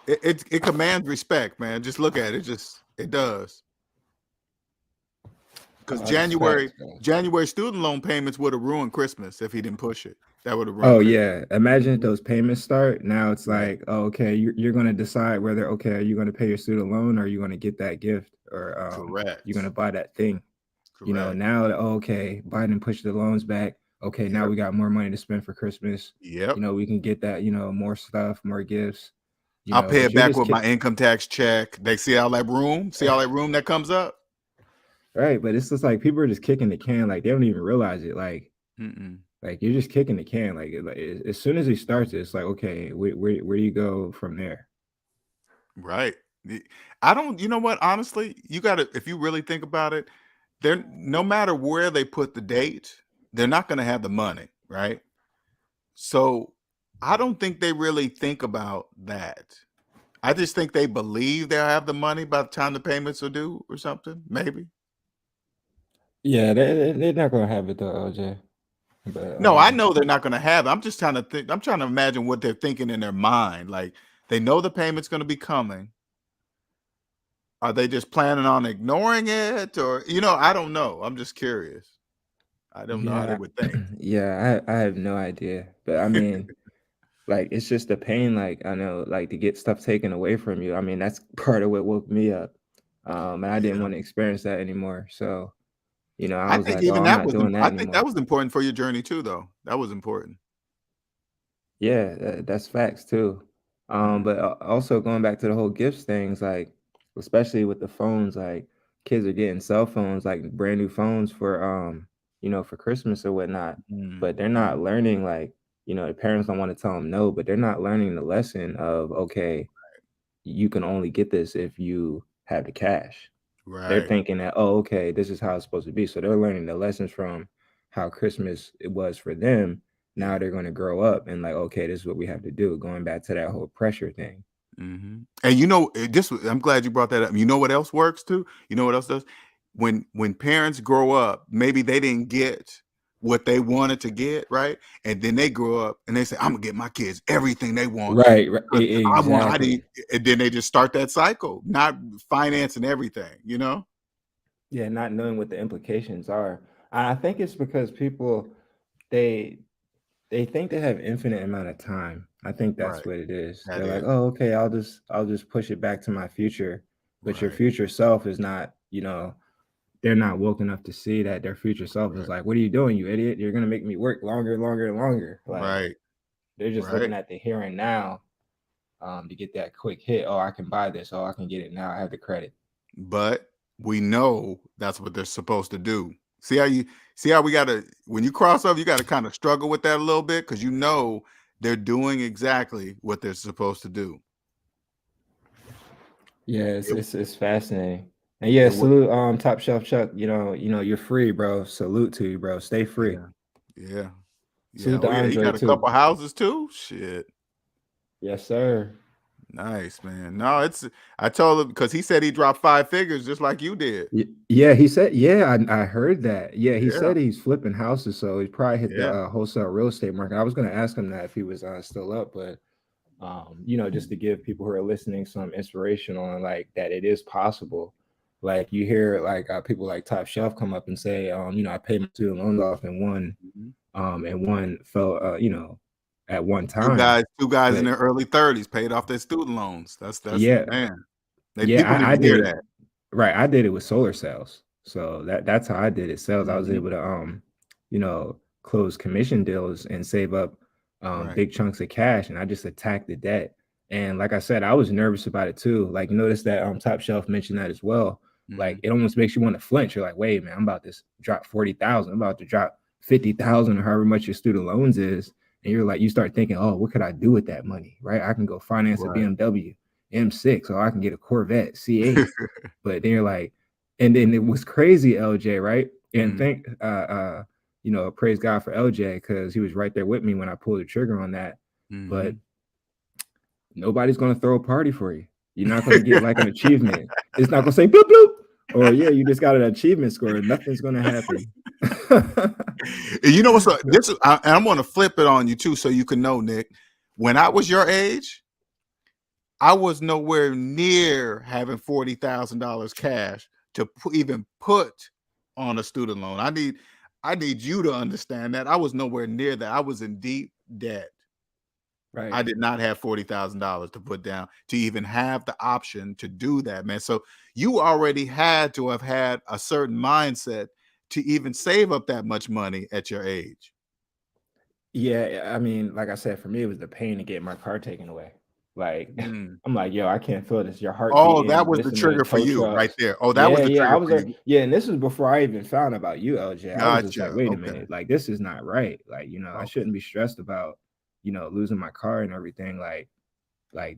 It commands respect, man. Just look at it. It does. Because January student loan payments would have ruined Christmas if he didn't push it. That would have ruined. Oh, yeah. Imagine if those payments start. Now it's like, oh, okay, you're going to decide whether, okay, are you going to pay your student loan or are you going to get that gift or correct. You're going to buy that thing. Correct. Now, okay, Biden pushed the loans back. Okay, now we got more money to spend for Christmas. Yep. We can get that, more stuff, more gifts. I'll pay it back with my income tax check. They see all that room? See all that room that comes up? Right, but it's just like people are just kicking the can, like they don't even realize it. Like, like you're just kicking the can. Like as soon as he starts, it's like, okay, where do you go from there? Right. I don't. You know what? Honestly, you got to. If you really think about it, they're no matter where they put the date, they're not going to have the money, right? So I don't think they really think about that. I just think they believe they'll have the money by the time the payments are due or something. Maybe. Yeah, they're not gonna have it though, LJ. But, no, I know they're not going to have it. I'm just trying to think. I'm trying to imagine what they're thinking in their mind. Like They know the payment's going to be coming. Are they just planning on ignoring it, or I don't know. I'm just curious. I don't know how they Yeah, would think. yeah, I have no idea. But I mean, like it's just the pain, like I know, like to get stuff taken away from you. I mean, that's part of what woke me up. And I didn't Yeah. want to experience that anymore. So, I I was think like, oh, even I'm that not was. doing that I think that anymore. was important for your journey too, though. That was important. Yeah, that's facts too. Mm. But also going back to the whole gifts things, like especially with the phones, like kids are getting cell phones, like brand new phones for Christmas or whatnot. But they're not learning, like, the parents don't want to tell them no, but they're not learning the lesson of, okay, you can only get this if you have the cash. They're Right. thinking that, oh, okay, this is how it's supposed to be. So they're learning the lessons from how Christmas it was for them. Now Yeah. they're going to grow up and like, okay, this is what we have to do. Going back to that whole pressure thing. And I'm glad you brought that up. You know what else works too? You know what else does? When parents grow up, maybe they didn't get what they wanted to get, right? And then they grow up and they say, "I'm gonna get my kids everything they want Right. because I need," Exactly. and then they just start that cycle, not financing everything. Yeah. Not knowing what the implications are. I think it's because people, they, they think they have infinite amount of time. I think that's Right. what it is. That They're like, is oh, okay, I'll just push it back to my future. But your right. future self is not, they're not woke enough to see that their future self is Right. like, what are you doing, you idiot? You're gonna make me work longer and longer and longer. Like Right. they're just Right. looking at the here and now to get that quick hit. Oh, I can buy this. Oh, I can get it now. I have the credit. But we know that's what they're supposed to do. See how we gotta, when you cross over, you gotta kind of struggle with that a little bit because they're doing exactly what they're supposed to do. Yeah, It, it's fascinating. And yeah, it would, salute Top Shelf Chuck. You're free, bro. Salute to you, bro. Stay free. yeah, yeah, yeah. Salute Oh to yeah, he Andre got a too. couple houses too. Shit, Yes, sir. nice man. No, I told him because he said he dropped 5 figures just like you did. Yeah, he said, yeah, I heard that. Yeah, he Yeah, said he's flipping houses, so he's probably hit the yeah, wholesale real estate market. I was gonna ask him that if he was still up, but just to give people who are listening some inspiration on like that it is possible. Like you hear like people like Top Shelf come up and say, I paid my student loans off and one fell, at one two time. guys, two guys in But their early 30s paid off their student loans. That's yeah, man. yeah, People need I to did hear it. that. Right, I did it with solar sales. So that's how I did it. Sales, I was Mhm. able to close commission deals and save up Right. big chunks of cash, and I just attacked the debt. And like I said, I was nervous about it too. Like notice that Top Shelf mentioned that as well. Like Mhm. it almost makes you want to flinch. You're like, wait, man, I'm about to drop 40,000. I'm about to drop 50,000 or however much your student loans is. And you're like, you start thinking, oh, what could I do with that money? Right? I can go finance a Right. BMW M6, or I can get a Corvette C8. But then you're like, and then it was crazy, LJ, right? And Mhm. praise God for LJ because he was right there with me when I pulled the trigger on that. But Mhm. nobody's gonna throw a party for you. You're not gonna get like an achievement. It's not gonna say bloop bloop, or yeah, you just got an achievement score. Nothing's gonna happen. You know what's up? I'm going to flip it on you too, so you can know, Nick. When I was your age, I was nowhere near having $40,000 cash to even put on a student loan. I need you to understand that I was nowhere near that. I was in deep debt. Right. I did not have $40,000 to put down to even have the option to do that, man. So you already had to have had a certain mindset to even save up that much money at your age. Yeah, I mean, like I said, for me, it was the pain to get my car taken away. Like, Mm. I'm like, yo, I can't feel this. Your heart Oh, that beating, was the listening to trigger for tow you right trucks. there. Oh, that was Yeah, the yeah. I trigger was for like, you. yeah, and this was before I even found about you, LJ. I was just like, Gotcha. wait a Okay. minute, like this is not right. Like, I Okay. shouldn't be stressed about, losing my car and everything. Like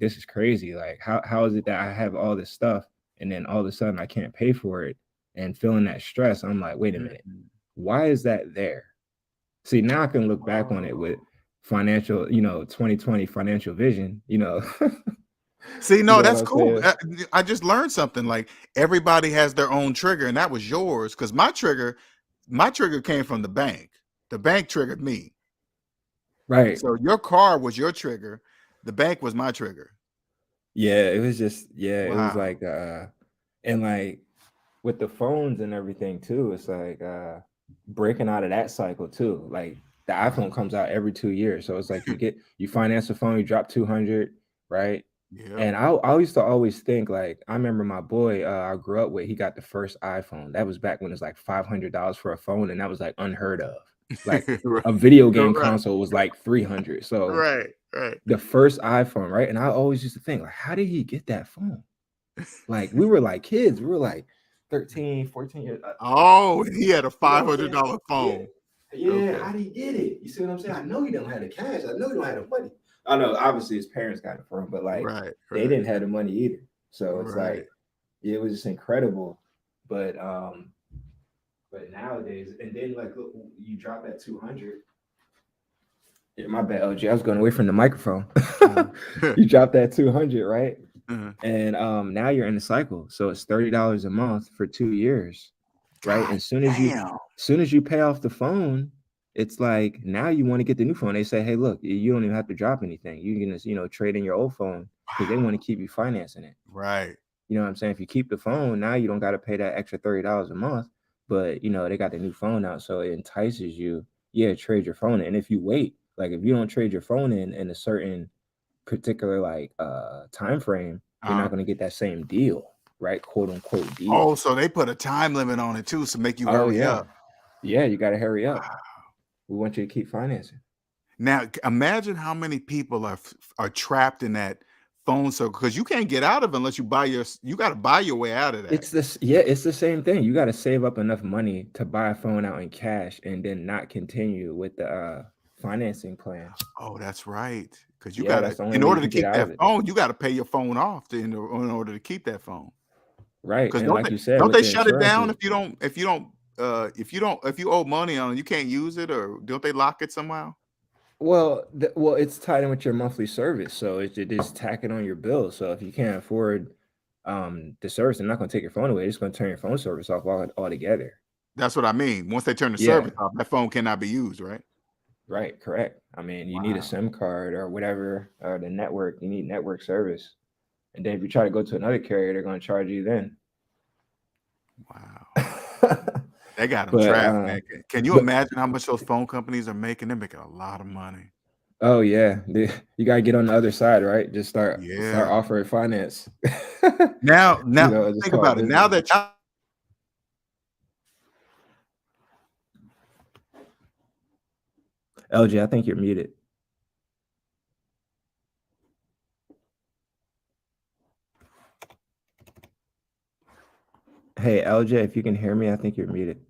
this is crazy. Like, how is it that I have all this stuff and then all of a sudden I can't pay for it and feeling that stress? I'm like, wait a minute, Mhm. why is that there? See, now I can look back on it with financial, 2020 financial vision, See, you no, know what that's I'm cool. saying? I just learned something. Like everybody has their own trigger, and that was yours. Because my trigger came from the bank. The bank triggered me. Right. So your car was your trigger. The bank was my trigger. Yeah, it was just it was Wow. like and like with the phones and everything too, it's like breaking out of that cycle too. Like the iPhone comes out every 2 years. So it's like you finance a phone, you drop 200, right? Yeah. And I used to always think like I remember my boy I grew up with, he got the first iPhone. That was back when it was like $500 for a phone, and that was like unheard of. Like Right. a video game Right. console was like 300. So Right. the first iPhone, right? And I always used to think, like, how did he get that phone? Like, we were like kids, we were like 13, 14 years. Oh, he had a You know what I'm saying? $500 phone. Yeah, Okay. how did he get it? You see what I'm saying? I know he don't have the cash. I know he don't have the money. I know, obviously, his parents got it for him, but like Right. they didn't have the money either. So it's Right. like it was just incredible. But nowadays, and then like look, you drop that 200. Yeah, my bad, LG. I was going away from the microphone. You drop that 200, right? And now you're in the cycle. So it's $30 a month for 2 years, right? And soon as you pay off the phone, it's like now you want to get the new phone. They say, hey, look, you don't even have to drop anything. You can just, trade in your old phone because they want to keep you financing it. Right. You know what I'm saying? If you keep the phone, now you don't got to pay that extra $30 a month, but they got the new phone out. So it entices you, trade your phone in. And if you wait, like if you don't trade your phone in a certain particular like time frame, you're not going to get that same deal, right? Quote unquote deal. Oh, so they put a time limit on it too, so make you hurry up. Yeah, you got to hurry up. Wow. We want you to keep financing. Now, imagine how many people are trapped in that phone circle, because you can't get out of it unless you got to buy your way out of that. It's the same thing. You got to save up enough money to buy a phone out in cash and then not continue with the financing plan. Oh, that's right. Because you that's the got only in way order you to can get keep out that of it. phone, you got to pay your phone off in order to keep that phone. Right. Because And like you said, don't with they the shut it down insurances, if you owe money on it, you can't use it, or don't they lock it somehow? well, it's tied in with your monthly service, so it is tacking on your bill. So if you can't afford the service, they're not going to take your phone away. They're just going to turn your phone service off altogether. That's what I mean. Once they turn the service off, that phone cannot be used, right? Right, correct. I mean, you need a SIM card or whatever, or the network. You need network service, and then if you try to go to another carrier, they're going to charge you then. Wow. They got them trapped, man. Can you imagine how much those phone companies are making? They're making a lot of money. Oh yeah, you gotta get on the other side, right? Just start offering finance. Now, think about it. Now that LG, I think you're muted. Hey, LJ, if you can hear me, I think you're muted.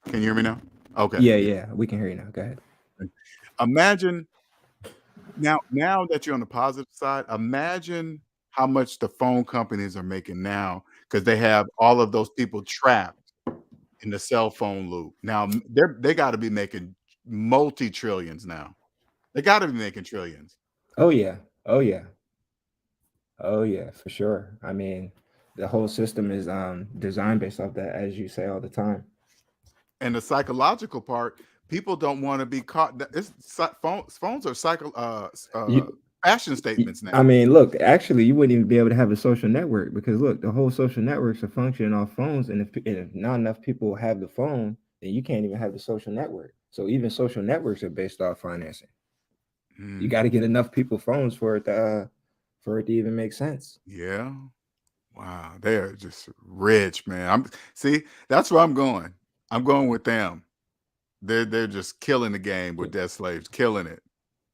Can you hear me now? Okay. Yeah, we can hear you now. Go ahead. Imagine now that you're on the positive side, imagine how much the phone companies are making now, because they have all of those people trapped in the cell phone loop. Now they got to be making multi-trillions now. They got to be making trillions. Oh yeah, for sure. I mean, the whole system is designed based off that, as you say all the time. And the psychological part, people don't want to be caught. Phones are fashion statements now. I mean, look, actually, you wouldn't even be able to have a social network because look, the whole social networks are functioning off phones, and if not enough people have the phone, then you can't even have the social network. So even social networks are based off financing. You got to get enough people phones for it to even make sense. Yeah. Wow, they're just rich, man. That's where I'm going. I'm going with them. They're just killing the game with debt slaves, killing it.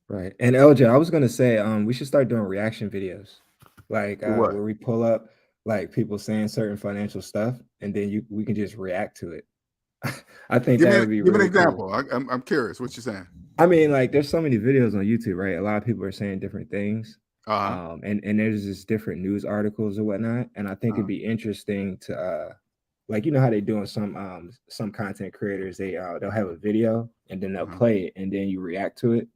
Right. And LJ, I was gonna say, we should start doing reaction videos, like What? where we pull up like people saying certain financial stuff, and then we can just react to it. I think that would be give me an really example. cool. I'm curious what you're saying. I mean, like, there's so many videos on YouTube, right? A lot of people are saying different things, and there's just different news articles or whatnot. And I think it'd be interesting to like, you know how they do on some content creators, they'll have a video and then they'll play it and then you react to it.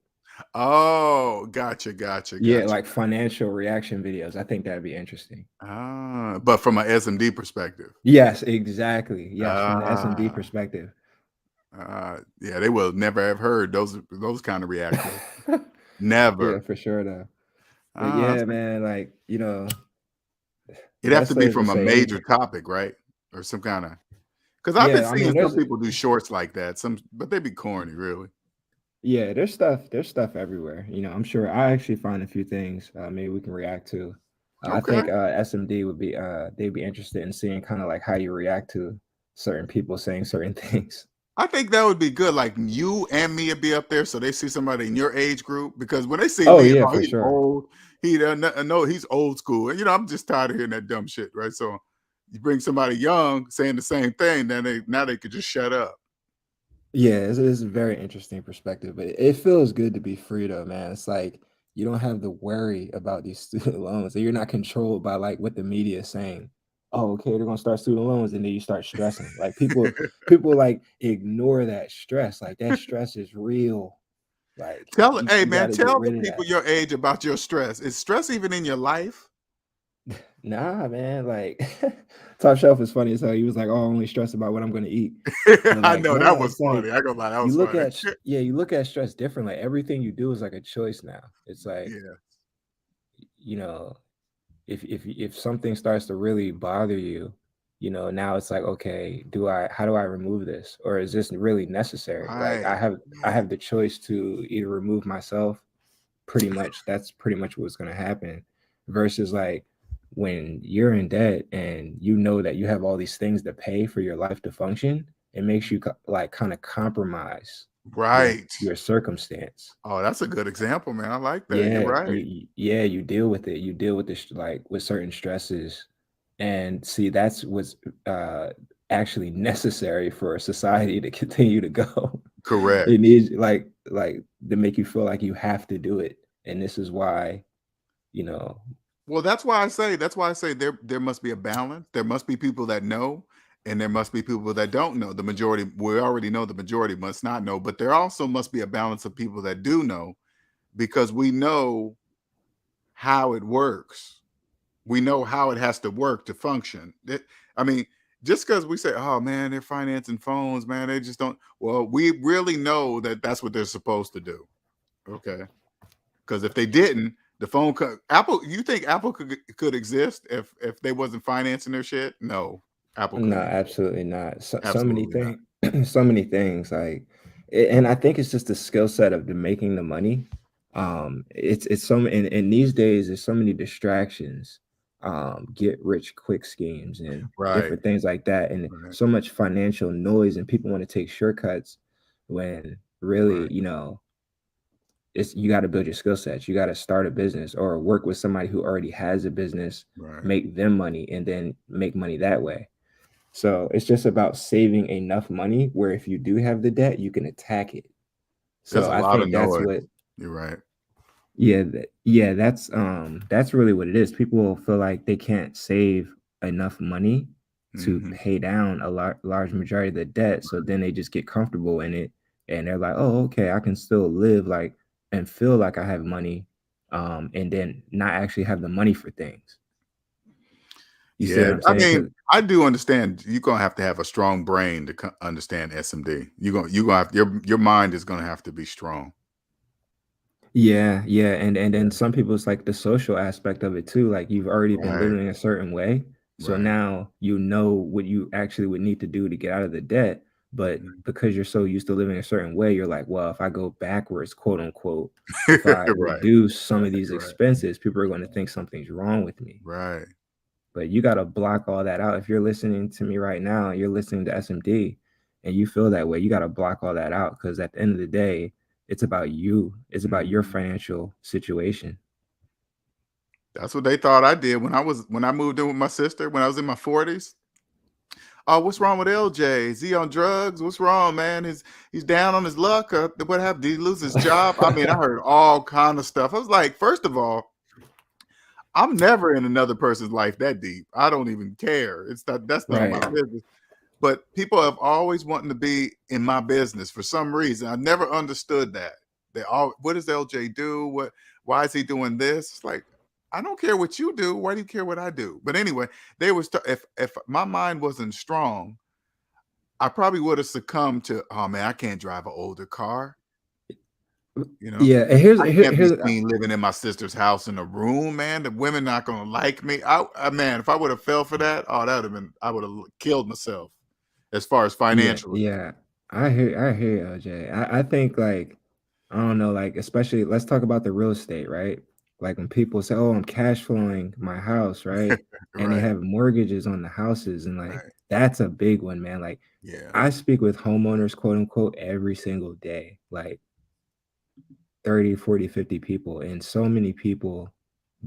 Oh, gotcha. Yeah, like financial reaction videos. I think that'd be interesting. But from an SMD perspective. Yes, exactly. Yes, from the SMD perspective. Yeah, they will never have heard those kind of reactions. Never. Yeah, for sure though. But yeah, man, like, you know, it'd have to best be way to from a say major anything. topic, right? Or some kind of, because I've been Yeah, I seeing mean, some people do shorts like that. But they be corny, really. yeah, there's stuff everywhere. You know, I'm sure I actually find a few things maybe we can react to. I Okay. think SMD would be they'd be interested in seeing kind of like how you react to certain people saying certain things. I think that would be good. Like you and me would be up there, so they see somebody in your age group. Because when they see Oh me, yeah, oh, for he's sure. old. He doesn't know he's old school. And I'm just tired of hearing that dumb shit, right? So you bring somebody young saying the same thing, then now they could just shut up. Yeah, it's a very interesting perspective, but it feels good to be free though, man. It's like you don't have to worry about these student loans, and you're not controlled by like what the media is saying. Oh, okay, they're gonna start student loans, and then you start stressing. Like people like ignore that stress. Like that stress is real. Like Hey you got man, to get tell the rid of people that. your age about your stress. Is stress even in your life? Nah, man. Like Top Shelf is funny as hell. He was like, "Oh, I only stress about what I'm gonna eat." But I like, know that nah, was it's like funny. I gonna lie, that you was look funny. at you look at stress different. Like everything you do is like a choice now. It's like, Yeah. you know, if something starts to really bother you, you know, now it's like, okay, how do I remove this? Or is this really necessary? Like Right. I have the choice to either remove myself. Pretty much that's pretty much what's gonna happen. Versus like when you're in debt and you know that you have all these things to pay for your life to function, it makes you like kind of compromise Right. your circumstance. Oh, that's a good example, man. I like that. You're Yeah, right. yeah, you deal with it. You deal with this like with certain stresses, and see that's what's uh actually necessary for a society to continue to go. Correct. It needs like to make you feel like you have to do it, and this is why, you know. Well, that's why I say there must be a balance. There must be people that know, and there must be people that don't know. The majority, we already know the majority must not know, but there also must be a balance of people that do know, because we know how it works. We know how it has to work to function. I mean, just because we say, "Oh man, they're financing phones, man," they just don't. Well, we really know that that's what they're supposed to do. Okay, because if they didn't, the phone Apple. You think Apple could exist if they wasn't financing their shit? No, Apple No, couldn't exist. absolutely not. So many Absolutely not. things, so many things. Like, and I think it's just the skill set of the making the money. It's so and these days there's so many distractions, get rich quick schemes and Right. different things like that, and Right. so much financial noise, and people want to take shortcuts when Right. really, you know, it's you got to build your skill sets. You got to start a business or work with somebody who already has a business, Right. make them money, and then make money that way. So it's just about saving enough money where if you do have the debt, you can attack it. There's So a I lot of think that's noise. what, You're right. yeah, yeah, that's really what it is. People feel like they can't save enough money to Hmm. pay down a large majority of the debt. So then they just get comfortable in it and they're like, oh, okay, I can still live like and feel like I have money, and then not actually have the money for things. You see what Yeah, I'm I saying? mean, I do understand. You're gonna have to have a strong brain to understand SMD. You're gonna have your mind is gonna have to be strong. Yeah, yeah, and Yeah. then some people it's like the social aspect of it too. Like you've already been Right. living a certain way, so Right. now you know what you actually would need to do to get out of the debt. But Mhm. because you're so used to living a certain way, you're like, well, if I go backwards, quote unquote, if I Right. reduce some of Right. these Right. expenses, people are going to think something's wrong with me. Right. But you got to block all that out. If you're listening to me right now, you're listening to SMD and you feel that way, you got to block all that out because at the end of the day, it's about you. It's about your Mhm. financial situation. That's what they thought I did when I moved in with my sister when I was in my 40s. Oh, what's wrong with LJ? Is he on drugs? What's wrong, man? He's down on his luck. What happened? Did he lose his job? I mean, I heard all kind of stuff. I was like, first of all, I'm never in another person's life that deep. I don't even care. That's none of my Right. business. But people have always wanted to be in my business for some reason. I never understood that. What does LJ do? Why is he doing this? It's like, I don't care what you do. Why do you care what I do? But anyway, if my mind wasn't strong, I probably would have succumbed to, oh man, I can't drive an older car. You know, Yeah, and here's I here, can't be here's seen living in my sister's house in a room, man. The women not gonna like me. Man, if I would have fell for that, oh, that would have been, I would have killed myself as far as financially. yeah. I hear you, OJ. I think like I don't know, like especially let's talk about the real estate, right? Like when people say, "Oh, I'm cash flowing my house," right? And they Right, have mortgages on the houses, and like right. that's a big one, man. Like Yeah, I speak with homeowners, quote unquote, every single day, like 30, 40, 50 people, and so many people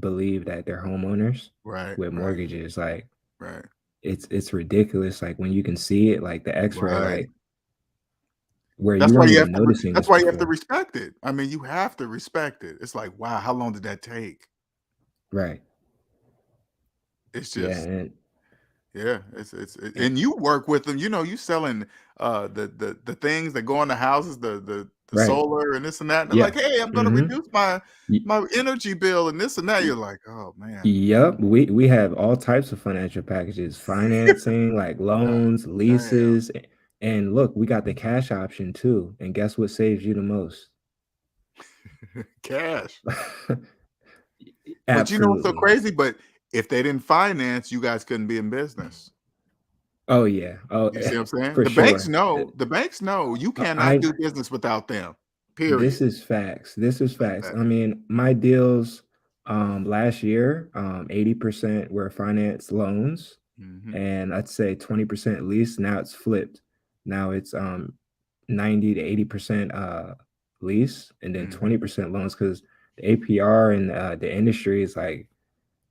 believe that they're homeowners right, with right, mortgages. Like right, it's ridiculous. Like when you can see it, like the X-ray, right. like where you weren't even noticing That's this why you have to before. respect it. I mean, you have to respect it. It's like, wow, how long did that take? Right. It's Yeah. just, And, yeah, and and you work with them. You know, you selling the things that go in the houses, the right. solar and this and that. And they're Yeah. like, hey, I'm gonna Mm-hmm. reduce my energy bill and this and that. You're like, oh man, Yep. We have all types of financial packages, financing, like God loans, damn, leases. And look, we got the cash option too. And guess what saves you the most? cash. But you know what's so Absolutely. crazy? But if they didn't finance, you guys couldn't be in business. Oh yeah. Oh, You see what I'm saying? for sure. The banks know you cannot I do business without them. This Period. is facts. This is That's facts. that. I mean, my deals last year, 80% were finance loans, Hmm. and I'd say 20% lease. Now it's flipped. Now it's 90 to 80% lease and then Hmm. 20% loans because the APR and the industry is like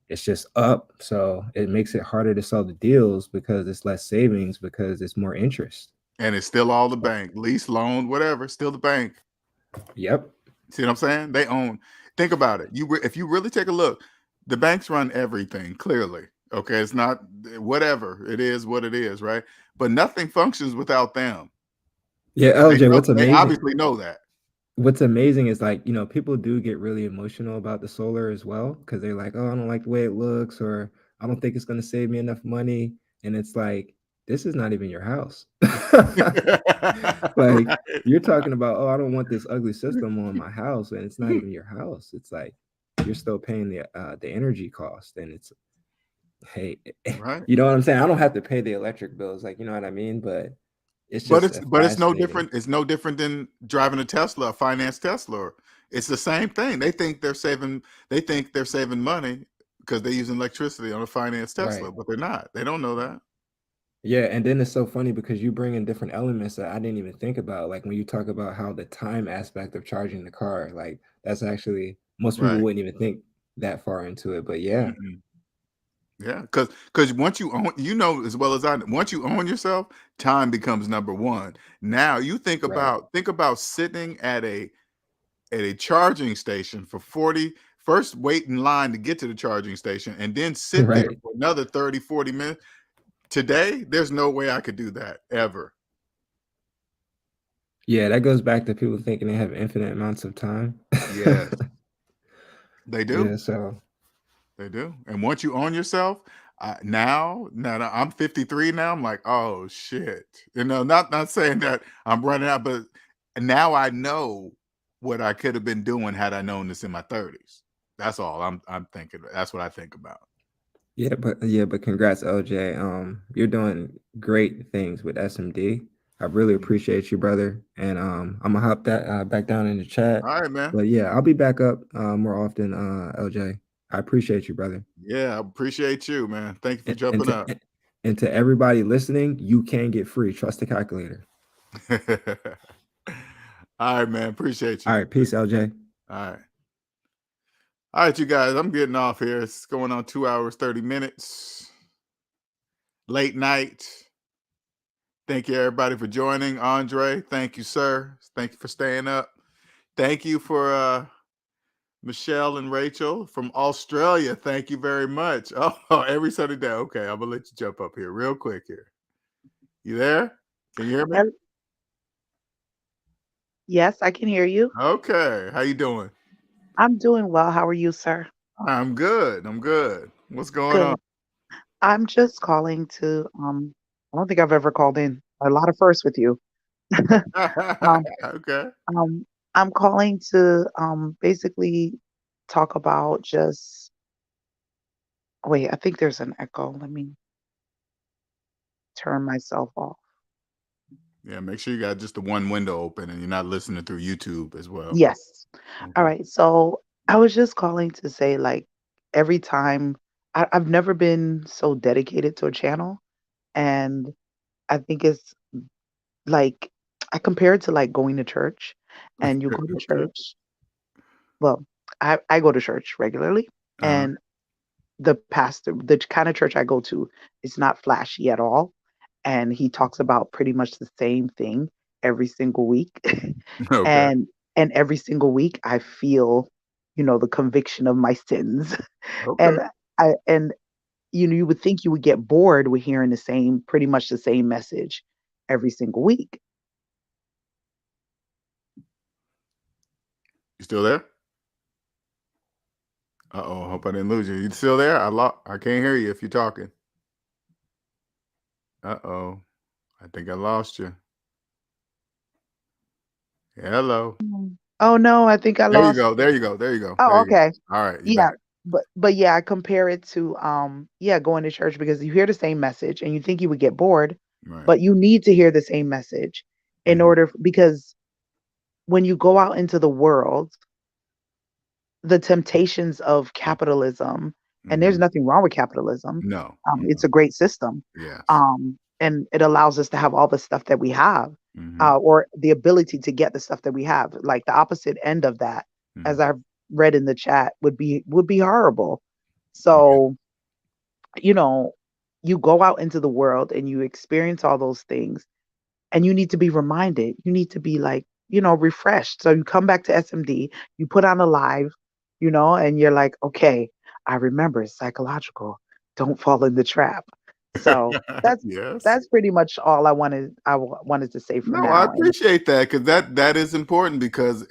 it's just up. So it makes it harder to sell the deals because it's less savings because it's more interest. And it's still all the bank, lease, loan, whatever, still the bank. Yep. See what I'm saying? They own. Think about it. If you really take a look, the banks run everything. Clearly, okay, it's not whatever it is, what it is, right? But nothing functions without them. Yeah, LJ, They obviously know that. what's amazing is like, people do get really emotional about the solar as well because they're like, oh, I don't like the way it looks, or I don't think it's going to save me enough money. And it's like, this is not even your house. Like, Right. you're talking about, oh, I don't want this ugly system on my house, and it's not even your house. It's like you're still paying the energy cost, and it's hey, Right. you know what I'm saying? I don't have to pay the electric bills, like, you know what I mean? But it's But just it's no fascinating. different. It's no different than driving a Tesla, a finance Tesla. It's the same thing. They think they're saving. They think they're saving money because they're using electricity on a finance Tesla, Right. but they're not. They don't know that. Yeah, and then it's so funny because you bring in different elements that I didn't even think about. Like when you talk about how the time aspect of charging the car, like that's actually most people Right. wouldn't even think that far into it. But yeah, Mm-mm. Yeah, because once you own, you know as well as I know, once you own yourself, time becomes number one. Now you right, think about sitting at a charging station for 40, first wait in line to get to the charging station and then sit there right. for another 30, 40 minutes. Today, there's no way I could do that ever. Yeah, that goes back to people thinking they have infinite amounts of time. Yes, they do. Yeah, so They do. And once you own yourself, now that I'm 53 now, I'm like, oh shit. You know, not saying that I'm running out, but now I know what I could have been doing had I known this in my 30s. That's all I'm thinking. That's what I think about. but congrats, OJ. You're doing great things with SMD. I really Mhm. appreciate you, brother. And I'm gonna hop that back down in the chat. All right, man. But yeah, I'll be back up more often, LJ. I appreciate you, brother. Yeah, I appreciate you, man. Thank you for And jumping up. and to everybody listening, you can get free. Trust the calculator. All right, man. Appreciate All you. right, peace, LJ. All right. All right, you guys. I'm getting off here. It's going on 2 hours, 30 minutes. Late night. Thank you, everybody, for joining. Andre, thank you, sir. Thank you for staying up. Thank you for Michelle and Rachel from Australia. Thank you very much. Oh, every Sunday day. Okay, I'm gonna let you jump up here real quick here. You there? Can you hear me? Hel Yes, I can hear you. Okay. How you doing? I'm doing well. How are you, sir? I'm good. I'm good. What's going on? Good. I'm just calling to, I don't think I've ever called in. A lot of firsts with you. Um, Okay. um, I'm calling to basically talk about just wait, I think there's an echo. Let me turn myself off. Yeah, make sure you got just the one window open and you're not listening through YouTube as well. Yes. All Okay. right. So I was just calling to say, like, every time I've never been so dedicated to a channel. And I think it's like, I compare it to like going to church and you go to Okay. church. Well, I go to church regularly. Uh-huh. And the pastor, the kind of church I go to, is not flashy at all. And he talks about pretty much the same thing every single week. Okay. and and every single week I feel, the conviction of my sins. Okay. And and you would think you would get bored with hearing pretty much the same message every single week. You still there? Uh-oh, I hope I didn't lose you. You still there? I can't hear you if you're talking. Uh-oh. I think I lost you. Hello. Oh no, I think I There you lost go. you. There you go. There you go. There Oh, you go. okay. All right, you're Yeah. back. But yeah, I compare it to going to church because you hear the same message and you think you would get bored, Right. but you need to hear the same message in Mhm. order because when you go out into the world, the temptations of capitalism, and there's Mhm. nothing wrong with capitalism. No. It's No. a great system. Yes. And it allows us to have all the stuff that we have, Mhm. or the ability to get the stuff that we have. Like the opposite end of that, as Mhm. I've read in the chat, would be horrible. Yeah. So, you know, you go out into the world and you experience all those things and you need to be reminded. You need to be like, refreshed. So you come back to SMD, you put on a live, and you're like, okay, I remember it's psychological. Don't fall in the trap. So that's Yes. that's pretty much all I wanted to say for No, I now. And appreciate that because that is important because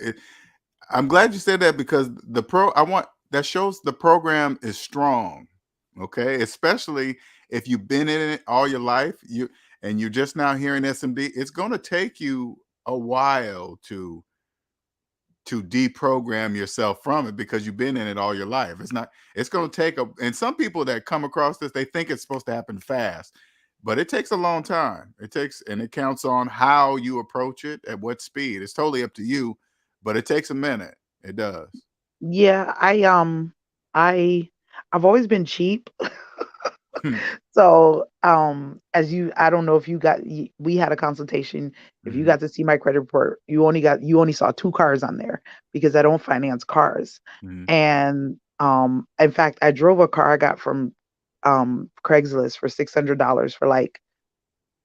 I'm glad you said that because that shows the program is strong. Okay, especially if you've been in it all your life, you're just now hearing SMD. It's going to take you a while to deprogram yourself from it because you've been in it all your life. It's going to take and some people that come across this, they think it's supposed to happen fast, but it takes a long time. And it counts on how you approach it at what speed. It's totally up to you, but it takes a minute. It does. yeah, I've always been cheap. Hmm. So, I don't know if we had a consultation. If you Mhm. got to see my credit report, you only saw two cars on there because I don't finance cars. Mhm. And in fact, I drove a car I got from Craigslist for $600 for like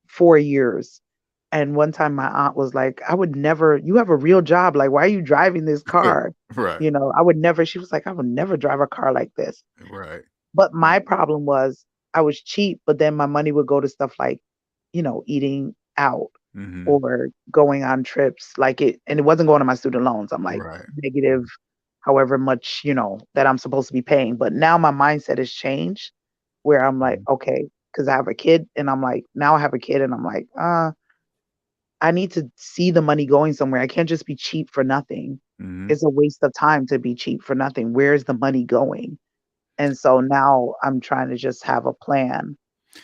4 years. And one time my aunt was like, I would never, you have a real job. Like, why are you driving this car? Right. I would never, she was like, I would never drive a car like this. Right. But Mm. my problem was I was cheap, but then my money would go to stuff like, eating out Mhm. or going on trips. And it wasn't going to my student loans. I'm like Right. negative however much, that I'm supposed to be paying. But now my mindset has changed where I'm like, Mhm. okay, because I have a kid and I'm like, now I have a kid and I'm like, I need to see the money going somewhere. I can't just be cheap for nothing. Mhm. It's a waste of time to be cheap for nothing. Where's the money going? And so now I'm trying to just have a plan.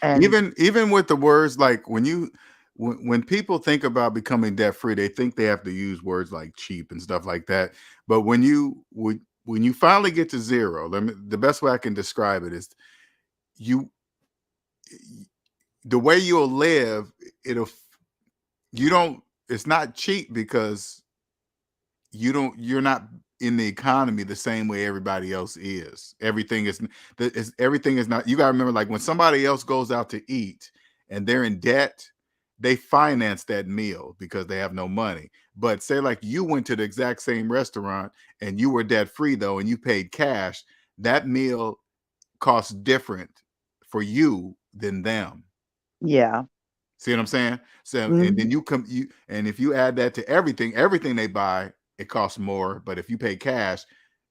And Even with the words like when people think about becoming debt free, they think they have to use words like cheap and stuff like that. But when you finally get to zero, the best way I can describe it is you the way you'll live, it'll you don't it's not cheap because you're not in the economy the same way everybody else is. Everything is not. You got to remember, like when somebody else goes out to eat and they're in debt, they finance that meal because they have no money. But say like you went to the exact same restaurant and you were debt free though and you paid cash, that meal costs different for you than them. yeah. See what I'm saying? So, and Mhm. then and if you add that to everything they buy, it costs more. But if you pay cash,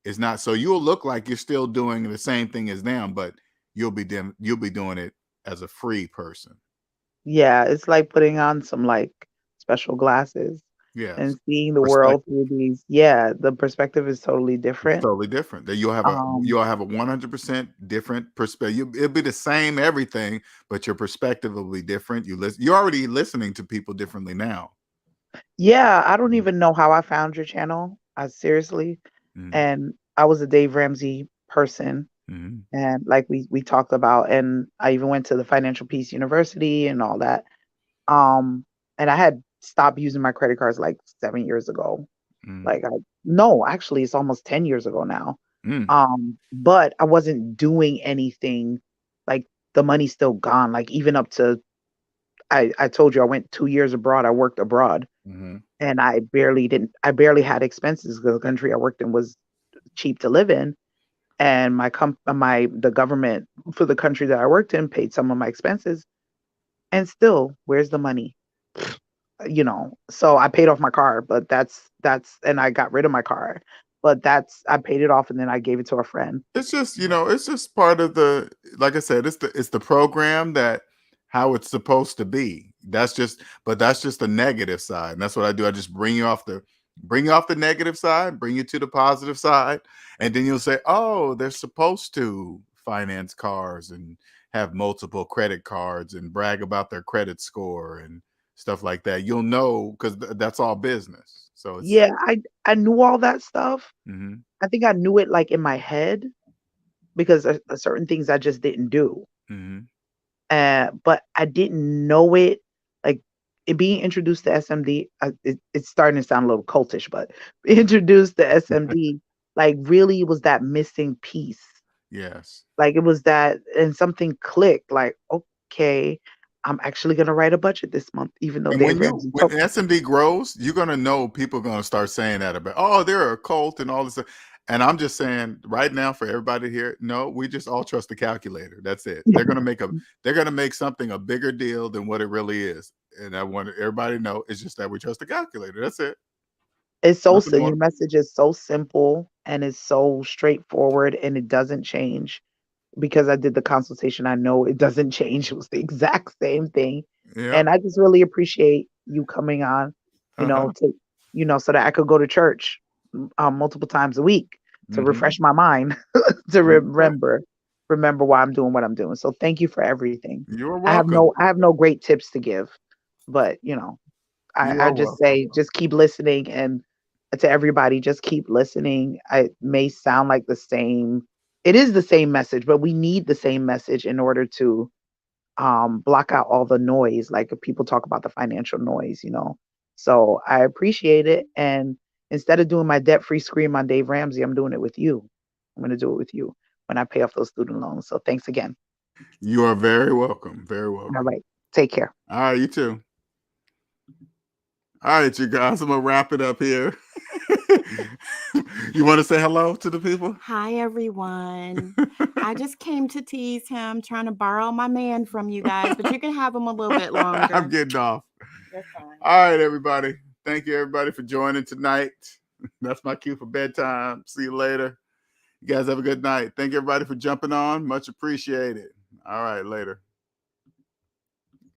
it's not. So you'll look like you're still doing the same thing as them, but you'll be doing it as a free person. Yeah, it's like putting on some like special glasses. Yes. and seeing the world Perspective. through these. Yeah, the perspective is totally It's different. totally different. That you'll have a 100% different perspective. It'll be the same everything, but your perspective will be different. You're already listening to people differently now. Yeah, I don't even know how I found your channel. I seriously, Mm-hmm. and I was a Dave Ramsey person, Mm-hmm. and like we talked about, and I even went to the Financial Peace University and all that. And I had stopped using my credit cards like 7 years ago. Like no, actually, it's almost 10 years ago now. Mm-hmm. But I wasn't doing anything. Like the money's still gone. Like even up to I told you I went 2 years abroad. I worked abroad. Mm-hmm. And I barely had expenses because the country I worked in was cheap to live in. And the government for the country that I worked in paid some of my expenses. And still, where's the money? So I paid off my car, but and I got rid of my car. But I paid it off and then I gave it to a friend. It's just, it's just part of like I said, it's the program that how it's supposed to be. That's just the negative side. And that's what I do. I just bring you off the negative side, bring you to the positive side. And then you'll say, oh, they're supposed to finance cars and have multiple credit cards and brag about their credit score and stuff like that. You'll know because that's all business. So it's Yeah, I knew all that stuff. mm-hmm. I think I knew it like in my head because certain things I just didn't do. Mm-hmm. But I didn't know it. Like it being introduced to SMD, it's starting to sound a little cultish, but introduced to SMD, like really was that missing piece. Yes. Like it was that, and something clicked. Like okay, I'm actually gonna write a budget this month, even though And Dave Ramsey when told me. SMD grows, you're gonna know people are gonna start saying that about, oh, they're a cult and all this stuff. And I'm just saying right now for everybody here, no, we just all trust the calculator. That's it. They're gonna make something a bigger deal than what it really is. And I want everybody to know it's just that we trust the calculator. That's it. It's so Nothing your more. message is so simple and it's so straightforward and it doesn't change. Because I did the consultation, I know it doesn't change. It was the exact same thing. Yeah. And I just really appreciate you coming on, Uh-huh. so that I could go to church multiple times a week to Mm-hmm. refresh my mind to Okay. remember why I'm doing what I'm doing. So thank you for everything. You're welcome. I have no great tips to give, but You I are just welcome. say just keep listening, and to everybody, just keep listening. It may sound like the same. It is the same message, but we need the same message in order to block out all the noise. Like if people talk about the financial noise. So I appreciate it. And instead of doing my debt-free scream on Dave Ramsey, I'm doing it with you. I'm going to do it with you when I pay off those student loans. So thanks again. You are very welcome. Very All welcome. right. Take care. All right, you too. All right, you guys, I'm gonna wrap it up here. You want to say hello to the people? Hi, everyone. I just came to tease him, trying to borrow my man from you guys, but you can have him a little bit longer. I'm getting off. That's fine. All right, everybody. Thank you, everybody, for joining tonight. That's my cue for bedtime. See you later. You guys have a good night. Thank you, everybody, for jumping on. Much appreciated. All right, later.